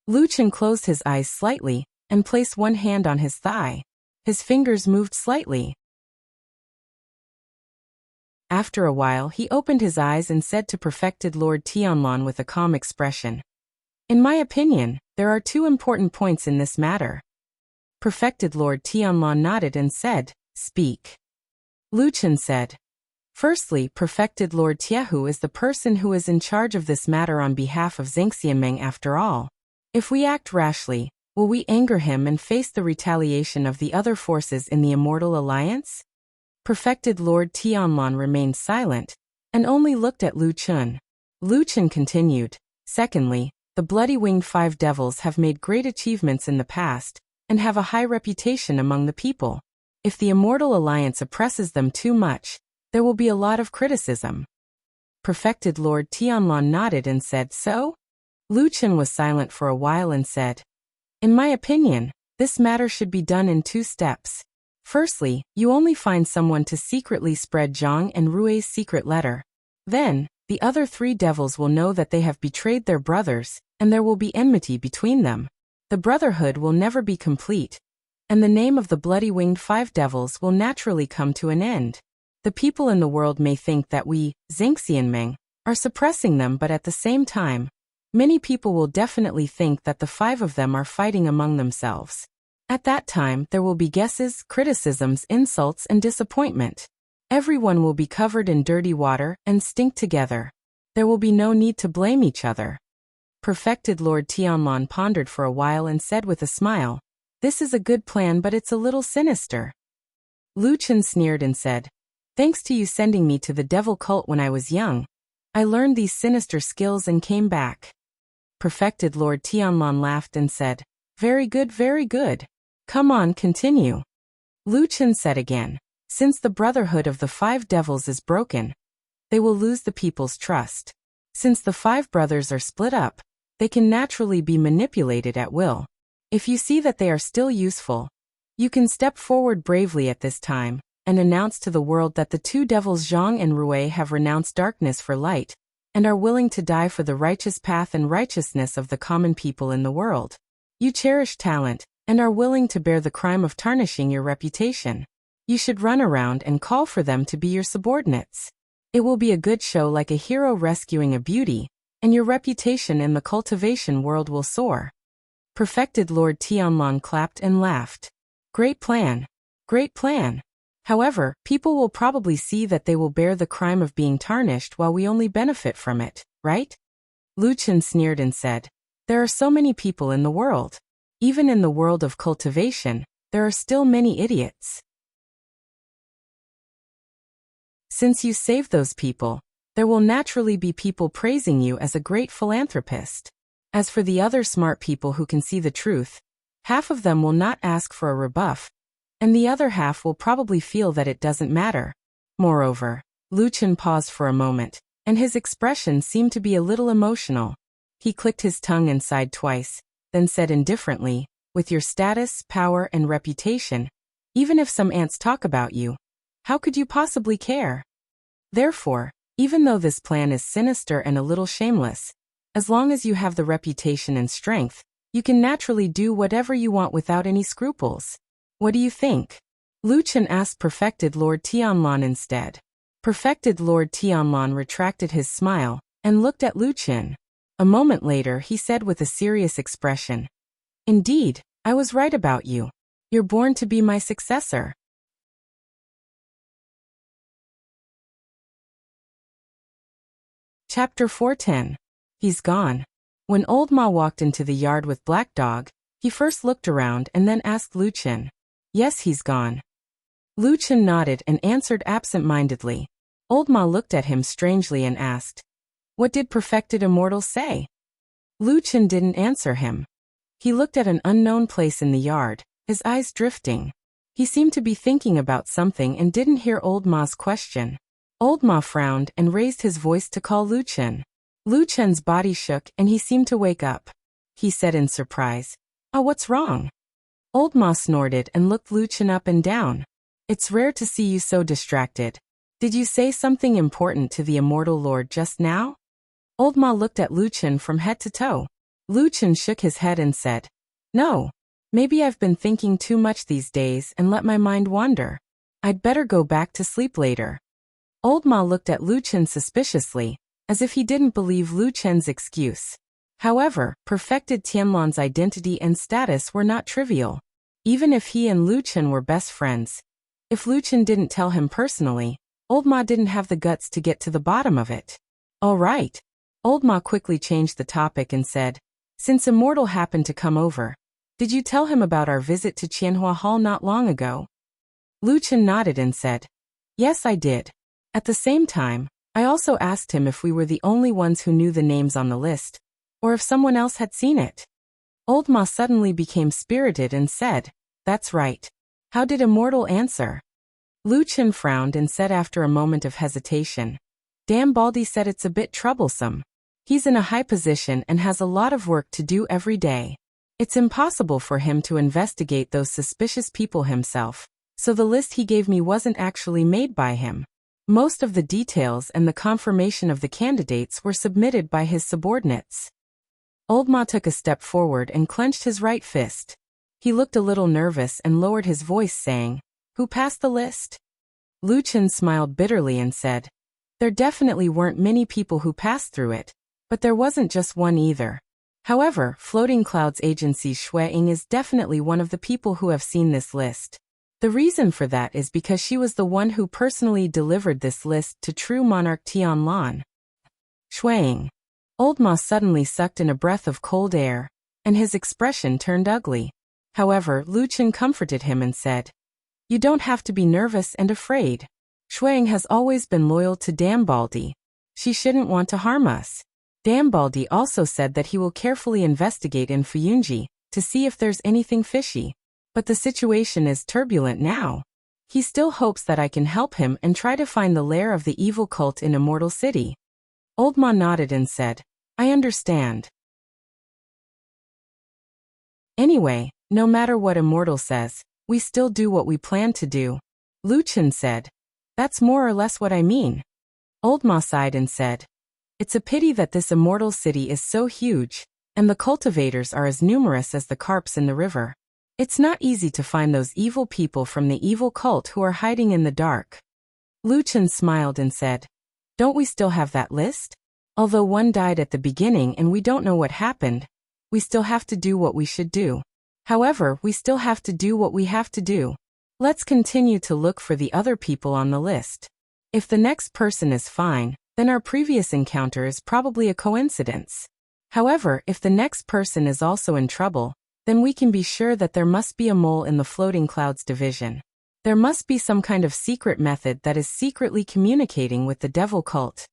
Lu Chen closed his eyes slightly and placed one hand on his thigh. His fingers moved slightly. After a while he opened his eyes and said to Perfected Lord Tianlong with a calm expression, in my opinion, there are 2 important points in this matter. Perfected Lord Tianlong nodded and said, speak. Lu Chen said, firstly, Perfected Lord Tiehu is the person who is in charge of this matter on behalf of Zhengxianmeng after all. If we act rashly, will we anger him and face the retaliation of the other forces in the Immortal Alliance? Perfected Lord Tianlong remained silent, and only looked at Lu Chen. Lu Chen continued, secondly, the bloody-winged 5 devils have made great achievements in the past, and have a high reputation among the people. If the Immortal Alliance oppresses them too much, there will be a lot of criticism. Perfected Lord Tianlong nodded and said, so? Lu Chen was silent for a while and said, in my opinion, this matter should be done in 2 steps. Firstly, you only find someone to secretly spread Zhang and Rui's secret letter. Then, the other 3 devils will know that they have betrayed their brothers, and there will be enmity between them. The brotherhood will never be complete, and the name of the bloody-winged 5 devils will naturally come to an end. The people in the world may think that we, Zhengxianmeng, are suppressing them, but at the same time, many people will definitely think that the 5 of them are fighting among themselves. At that time, there will be guesses, criticisms, insults, and disappointment. Everyone will be covered in dirty water and stink together. There will be no need to blame each other. Perfected Lord Tianlan pondered for a while and said with a smile, "This is a good plan, but it's a little sinister." Lu Chen sneered and said, "Thanks to you sending me to the devil cult when I was young, I learned these sinister skills and came back." Perfected Lord Tianlan laughed and said, very good, very good. Come on, continue." Lu Chen said again, "Since the brotherhood of the 5 devils is broken, they will lose the people's trust. Since the 5 brothers are split up, they can naturally be manipulated at will. If you see that they are still useful, you can step forward bravely at this time and announce to the world that the 2 devils Zhang and Rui have renounced darkness for light and are willing to die for the righteous path and righteousness of the common people in the world. You cherish talent and are willing to bear the crime of tarnishing your reputation. You should run around and call for them to be your subordinates. It will be a good show, like a hero rescuing a beauty, and your reputation in the cultivation world will soar." Perfected Lord Tianlan clapped and laughed. "Great plan. Great plan. However, people will probably see that they will bear the crime of being tarnished while we only benefit from it, right?" Lu Chen sneered and said, "There are so many people in the world. Even in the world of cultivation, there are still many idiots. Since you saved those people, there will naturally be people praising you as a great philanthropist. As for the other smart people who can see the truth, half of them will not ask for a rebuff, and the other half will probably feel that it doesn't matter." Moreover, Lu Chen paused for a moment, and his expression seemed to be a little emotional. He clicked his tongue and sighed twice, then said indifferently, "With your status, power, and reputation, even if some ants talk about you, how could you possibly care? Therefore, even though this plan is sinister and a little shameless, as long as you have the reputation and strength, you can naturally do whatever you want without any scruples. What do you think?" Lu Chen asked Perfected Lord Tianlan instead. Perfected Lord Tianlan retracted his smile and looked at Lu Chen. A moment later he said with a serious expression, "Indeed, I was right about you. You're born to be my successor." Chapter 410. He's gone. When Old Ma walked into the yard with Black Dog, he first looked around and then asked Lu Chen, "Yes, he's gone." Lu Chen nodded and answered absent-mindedly. Old Ma looked at him strangely and asked, "What did Perfected Immortal say?" Lu Chen didn't answer him. He looked at an unknown place in the yard, his eyes drifting. He seemed to be thinking about something and didn't hear Old Ma's question. Old Ma frowned and raised his voice to call Lu Chen. Lu Chen's body shook and he seemed to wake up. He said in surprise, "Oh, what's wrong?" Old Ma snorted and looked Lu Chen up and down. "It's rare to see you so distracted. Did you say something important to the Immortal Lord just now?" Old Ma looked at Lu Chen from head to toe. Lu Chen shook his head and said, "No. Maybe I've been thinking too much these days and let my mind wander. I'd better go back to sleep later." Old Ma looked at Lu Chen suspiciously, as if he didn't believe Lu Chen's excuse. However, Perfected Tianlan's identity and status were not trivial. Even if he and Lu Chen were best friends, if Lu Chen didn't tell him personally, Old Ma didn't have the guts to get to the bottom of it. "All right." Old Ma quickly changed the topic and said, "Since Immortal happened to come over, did you tell him about our visit to Qianhua Hall not long ago?" Lu Chen nodded and said, "Yes, I did. At the same time, I also asked him if we were the only ones who knew the names on the list, or if someone else had seen it." Old Ma suddenly became spirited and said, "That's right. How did Immortal answer?" Lu Chen frowned and said after a moment of hesitation, "Damn, Baldy said it's a bit troublesome. He's in a high position and has a lot of work to do every day. It's impossible for him to investigate those suspicious people himself. So the list he gave me wasn't actually made by him. Most of the details and the confirmation of the candidates were submitted by his subordinates. Old Ma took a step forward and clenched his right fist. He looked a little nervous and lowered his voice, saying, "Who passed the list?" Lu Chen smiled bitterly and said, "There definitely weren't many people who passed through it, but there wasn't just one either. However, Floating Clouds Agency's Shui Ying is definitely one of the people who have seen this list. The reason for that is because she was the one who personally delivered this list to True Monarch Tianlan." Shui Ying. Old Ma suddenly sucked in a breath of cold air, and his expression turned ugly. However, Lu Chen comforted him and said, "You don't have to be nervous and afraid. Shui Ying has always been loyal to Dambaldi. She shouldn't want to harm us. Dambaldi also said that he will carefully investigate in Fuyunji to see if there's anything fishy. But the situation is turbulent now. He still hopes that I can help him and try to find the lair of the evil cult in Immortal City." Old Ma nodded and said, "I understand. Anyway, no matter what Immortal says, we still do what we plan to do." Lu Chen said, "That's more or less what I mean." Old Ma sighed and said, "It's a pity that this Immortal City is so huge, and the cultivators are as numerous as the carps in the river. It's not easy to find those evil people from the evil cult who are hiding in the dark." Lu Chen smiled and said, "Don't we still have that list? Although one died at the beginning and we don't know what happened, we still have to do what we should do. However, we still have to do what we have to do. Let's continue to look for the other people on the list. If the next person is fine, then our previous encounter is probably a coincidence. However, if the next person is also in trouble, then we can be sure that there must be a mole in the Floating Clouds division. There must be some kind of secret method that is secretly communicating with the devil cult."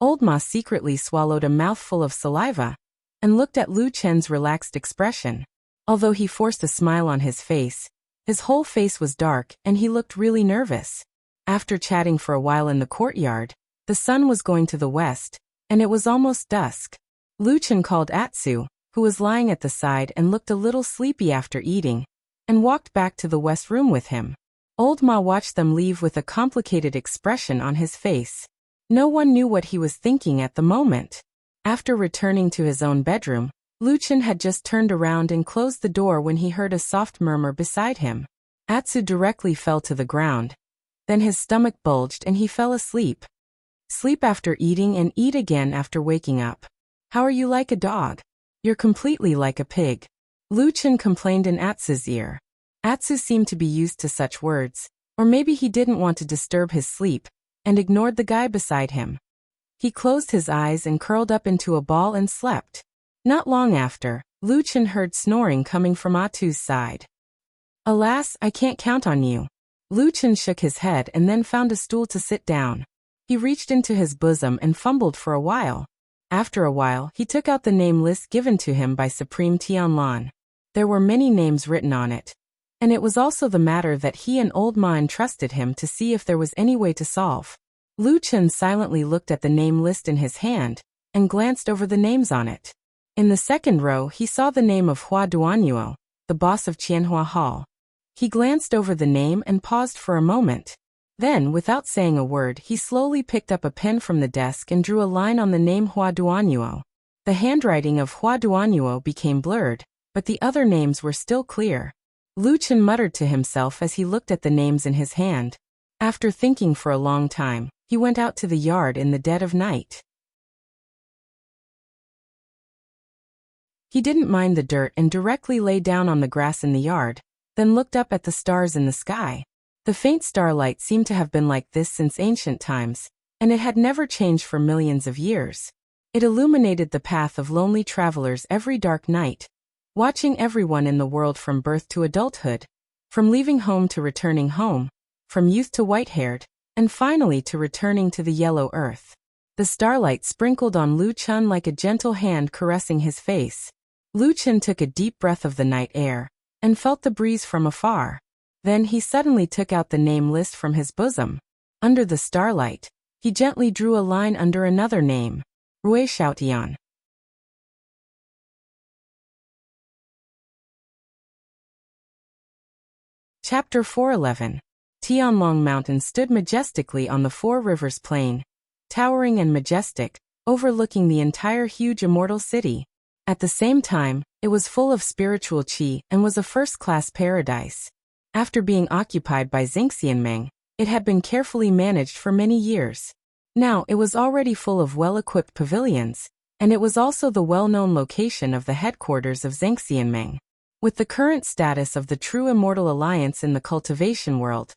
Old Ma secretly swallowed a mouthful of saliva and looked at Lu Chen's relaxed expression. Although he forced a smile on his face, his whole face was dark and he looked really nervous. After chatting for a while in the courtyard, the sun was going to the west, and it was almost dusk. Lu Chen called Atsu, who was lying at the side and looked a little sleepy after eating, and walked back to the west room with him. Old Ma watched them leave with a complicated expression on his face. No one knew what he was thinking at the moment. After returning to his own bedroom, Lu Chen had just turned around and closed the door when he heard a soft murmur beside him. Atsu directly fell to the ground. Then his stomach bulged and he fell asleep. Sleep after eating and eat again after waking up. How are you like a dog? You're completely like a pig. Lu Chen complained in Atsu's ear. Atsu seemed to be used to such words, or maybe he didn't want to disturb his sleep, and ignored the guy beside him. He closed his eyes and curled up into a ball and slept. Not long after, Lu Chen heard snoring coming from Atsu's side. "Alas, I can't count on you." Lu Chen shook his head and then found a stool to sit down. He reached into his bosom and fumbled for a while. After a while, he took out the name list given to him by Supreme Tianlan. There were many names written on it. And it was also the matter that he and Old Ma entrusted him to see if there was any way to solve. Lu Chen silently looked at the name list in his hand, and glanced over the names on it. In the second row he saw the name of Hua Duanyuo, the boss of Qianhua Hall. He glanced over the name and paused for a moment. Then, without saying a word, he slowly picked up a pen from the desk and drew a line on the name Hua Duanyuo. The handwriting of Hua Duanyuo became blurred, but the other names were still clear. Lu Chen muttered to himself as he looked at the names in his hand. After thinking for a long time, he went out to the yard in the dead of night. He didn't mind the dirt and directly lay down on the grass in the yard, then looked up at the stars in the sky. The faint starlight seemed to have been like this since ancient times, and it had never changed for millions of years. It illuminated the path of lonely travelers every dark night, watching everyone in the world from birth to adulthood, from leaving home to returning home, from youth to white-haired, and finally to returning to the yellow earth. The starlight sprinkled on Lu Chen like a gentle hand caressing his face. Lu Chen took a deep breath of the night air, and felt the breeze from afar. Then he suddenly took out the name list from his bosom. Under the starlight, he gently drew a line under another name, Rui Xiaotian. Chapter 411. Tianlong Mountain stood majestically on the Four Rivers Plain, towering and majestic, overlooking the entire huge immortal city. At the same time, it was full of spiritual qi and was a first-class paradise. After being occupied by Zhengxianmeng, it had been carefully managed for many years. Now it was already full of well-equipped pavilions, and it was also the well-known location of the headquarters of Zhengxianmeng. With the current status of the true immortal alliance in the cultivation world,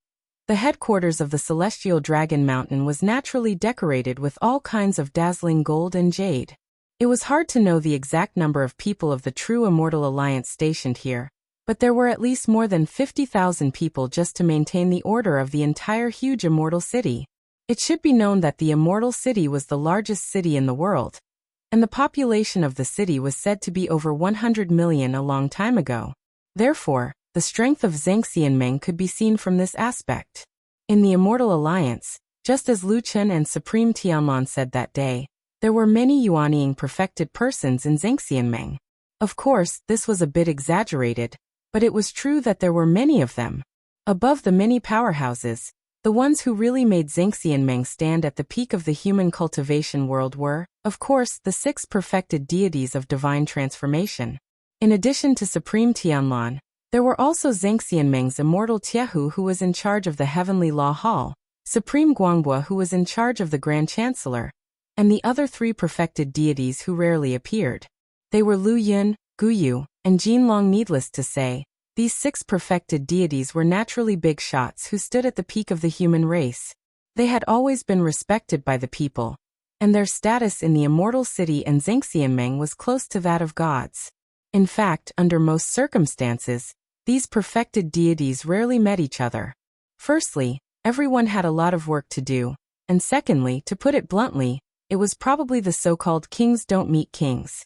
the headquarters of the celestial dragon mountain was naturally decorated with all kinds of dazzling gold and jade. It was hard to know the exact number of people of the true immortal alliance stationed here, but there were at least more than 50,000 people just to maintain the order of the entire huge immortal city. It should be known that the immortal city was the largest city in the world, and the population of the city was said to be over 100 million a long time ago. Therefore, the strength of Zhengxianmeng could be seen from this aspect. In the Immortal Alliance, just as Lu Chen and Supreme Tianlong said that day, there were many Yuanying perfected persons in Zhengxianmeng. Of course, this was a bit exaggerated, but it was true that there were many of them. Above the many powerhouses, the ones who really made Zhengxianmeng stand at the peak of the human cultivation world were, of course, the 6 perfected deities of divine transformation. In addition to Supreme Tianlong, there were also Zhengxianmeng's immortal Tiehu, who was in charge of the Heavenly Law Hall, Supreme Guangbua, who was in charge of the Grand Chancellor, and the other 3 perfected deities who rarely appeared. They were Lu Yun, Gu Yu, and Jinlong. Needless to say, these 6 perfected deities were naturally big shots who stood at the peak of the human race. They had always been respected by the people, and their status in the immortal city and Zhengxianmeng was close to that of gods. In fact, under most circumstances, these perfected deities rarely met each other. Firstly, everyone had a lot of work to do, and secondly, to put it bluntly, it was probably the so-called kings don't meet kings.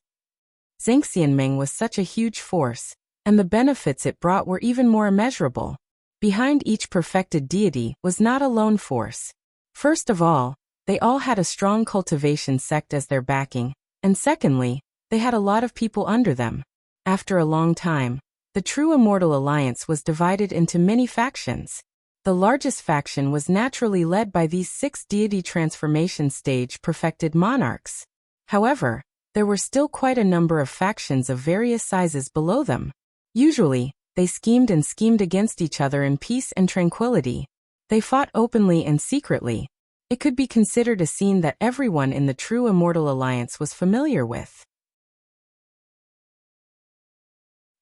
Zhengxianmeng was such a huge force, and the benefits it brought were even more immeasurable. Behind each perfected deity was not a lone force. First of all, they all had a strong cultivation sect as their backing, and secondly, they had a lot of people under them. After a long time, the true immortal alliance was divided into many factions. The largest faction was naturally led by these 6 deity transformation stage perfected monarchs. However, there were still quite a number of factions of various sizes below them. Usually, they schemed against each other in peace and tranquility. They fought openly and secretly. It could be considered a scene that everyone in the true immortal alliance was familiar with.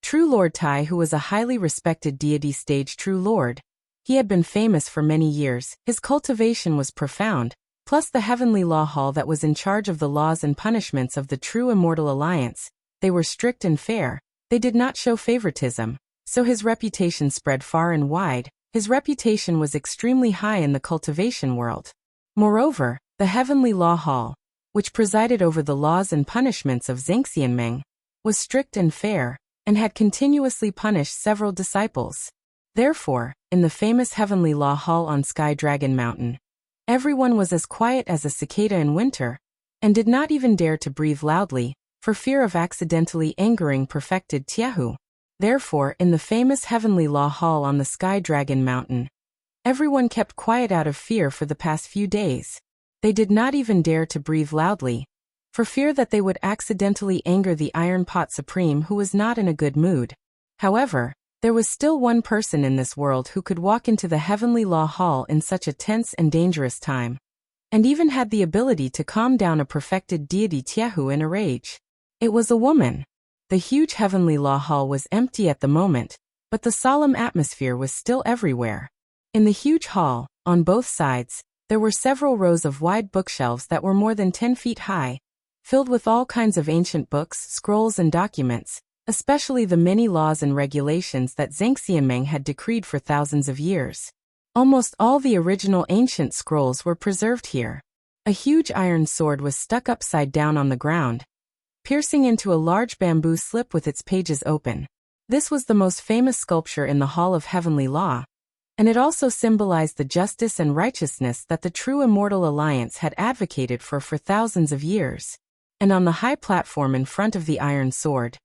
True Lord Tai, who was a highly respected deity stage true lord. He had been famous for many years, his cultivation was profound, plus the Heavenly Law Hall that was in charge of the laws and punishments of the true immortal alliance. They were strict and fair, they did not show favoritism, so his reputation spread far and wide. His reputation was extremely high in the cultivation world. Moreover, the Heavenly Law Hall, which presided over the laws and punishments of Zhengxianmeng, was strict and fair, and had continuously punished several disciples. Therefore, in the famous Heavenly Law Hall on Sky Dragon Mountain, everyone was as quiet as a cicada in winter, and did not even dare to breathe loudly, for fear of accidentally angering perfected Tiehu. Therefore, in the famous Heavenly Law Hall on the Sky Dragon Mountain, everyone kept quiet out of fear for the past few days. They did not even dare to breathe loudly, for fear that they would accidentally anger the Iron Pot Supreme, who was not in a good mood. However, there was still one person in this world who could walk into the Heavenly Law Hall in such a tense and dangerous time, and even had the ability to calm down a perfected deity Tiehu in a rage. It was a woman. The huge Heavenly Law Hall was empty at the moment, but the solemn atmosphere was still everywhere. In the huge hall, on both sides, there were several rows of wide bookshelves that were more than 10 feet high, filled with all kinds of ancient books, scrolls and documents, especially the many laws and regulations that Zhengxianmeng had decreed for thousands of years. Almost all the original ancient scrolls were preserved here. A huge iron sword was stuck upside down on the ground, piercing into a large bamboo slip with its pages open. This was the most famous sculpture in the Hall of Heavenly Law, and it also symbolized the justice and righteousness that the true immortal alliance had advocated for thousands of years. And on the high platform in front of the iron sword,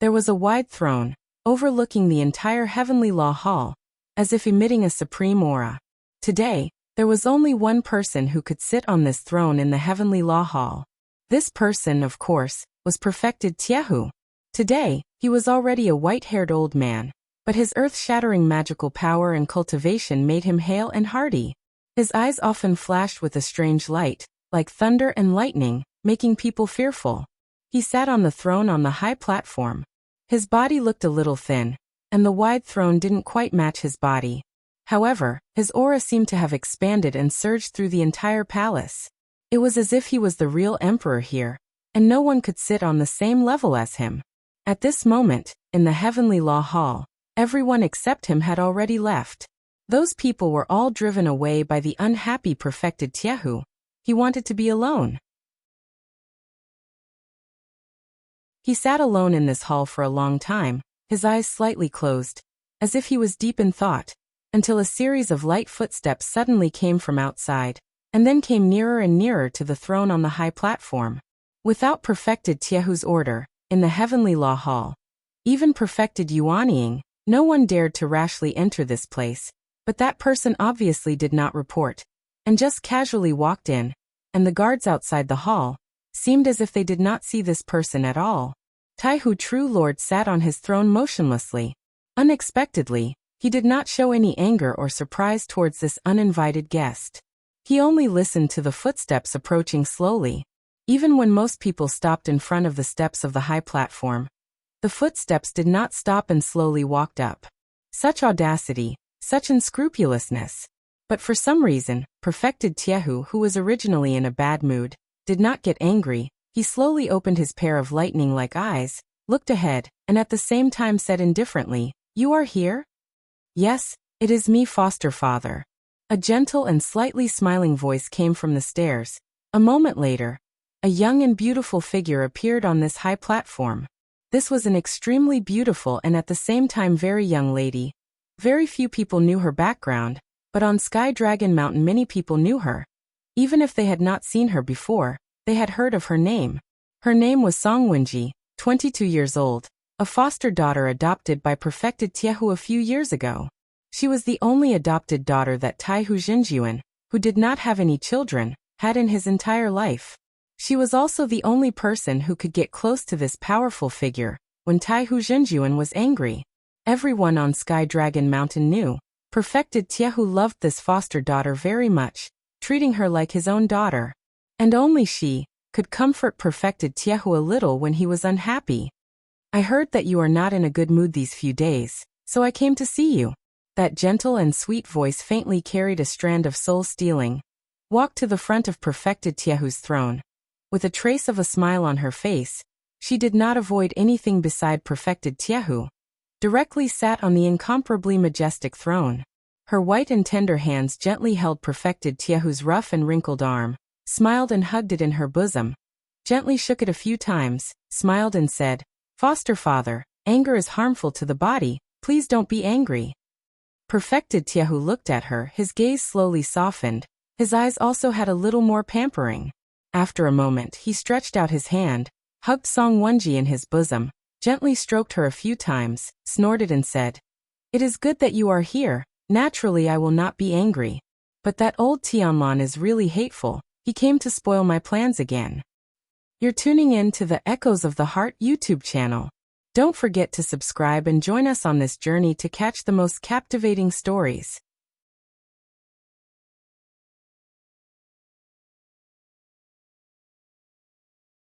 there was a wide throne, overlooking the entire Heavenly Law Hall, as if emitting a supreme aura. Today, there was only one person who could sit on this throne in the heavenly law hall. This person, of course, was Perfected Tiehu. Today, he was already a white-haired old man, but his earth-shattering magical power and cultivation made him hale and hearty. His eyes often flashed with a strange light, like thunder and lightning, making people fearful. He sat on the throne on the high platform. His body looked a little thin, and the wide throne didn't quite match his body. However, his aura seemed to have expanded and surged through the entire palace. It was as if he was the real emperor here, and no one could sit on the same level as him. At this moment, in the heavenly law hall, everyone except him had already left. Those people were all driven away by the unhappy Perfected Tiehu. He wanted to be alone. He sat alone in this hall for a long time, his eyes slightly closed, as if he was deep in thought, until a series of light footsteps suddenly came from outside, and then came nearer and nearer to the throne on the high platform. Without Perfected Tiehu's order, in the heavenly law hall, even Perfected Yuanying, no one dared to rashly enter this place, but that person obviously did not report, and just casually walked in, and the guards outside the hall seemed as if they did not see this person at all. Taihu True Lord sat on his throne motionlessly. Unexpectedly, he did not show any anger or surprise towards this uninvited guest. He only listened to the footsteps approaching slowly. Even when most people stopped in front of the steps of the high platform, the footsteps did not stop and slowly walked up. Such audacity, such unscrupulousness. But for some reason, Perfected Tiehu, who was originally in a bad mood, did not get angry. He slowly opened his pair of lightning-like eyes, looked ahead, and at the same time said indifferently, "You are here?" "Yes, it is me, foster father." A gentle and slightly smiling voice came from the stairs. A moment later, a young and beautiful figure appeared on this high platform. This was an extremely beautiful and at the same time very young lady. Very few people knew her background, but on Sky Dragon Mountain many people knew her. Even if they had not seen her before, they had heard of her name. Her name was Songwenji, 22 years old, a foster daughter adopted by Perfected Tiehu a few years ago. She was the only adopted daughter that Taihu Jinjuan, who did not have any children, had in his entire life. She was also the only person who could get close to this powerful figure when Taihu Jinjuan was angry. Everyone on Sky Dragon Mountain knew Perfected Tiehu loved this foster daughter very much, treating her like his own daughter. And only she could comfort Perfected Tiehu a little when he was unhappy. "I heard that you are not in a good mood these few days, so I came to see you." That gentle and sweet voice faintly carried a strand of soul-stealing. Walked to the front of Perfected Tiehu's throne. With a trace of a smile on her face, she did not avoid anything beside Perfected Tiehu. Directly sat on the incomparably majestic throne. Her white and tender hands gently held Perfected Tiehu's rough and wrinkled arm, smiled and hugged it in her bosom, gently shook it a few times, smiled and said, "Foster father, anger is harmful to the body, please don't be angry." Perfected Tiehu looked at her, his gaze slowly softened, his eyes also had a little more pampering. After a moment he stretched out his hand, hugged Songwenji in his bosom, gently stroked her a few times, snorted and said, "It is good that you are here, naturally I will not be angry. But that old Tianlon is really hateful, he came to spoil my plans again." You're tuning in to the Echoes of the Heart YouTube channel. Don't forget to subscribe and join us on this journey to catch the most captivating stories.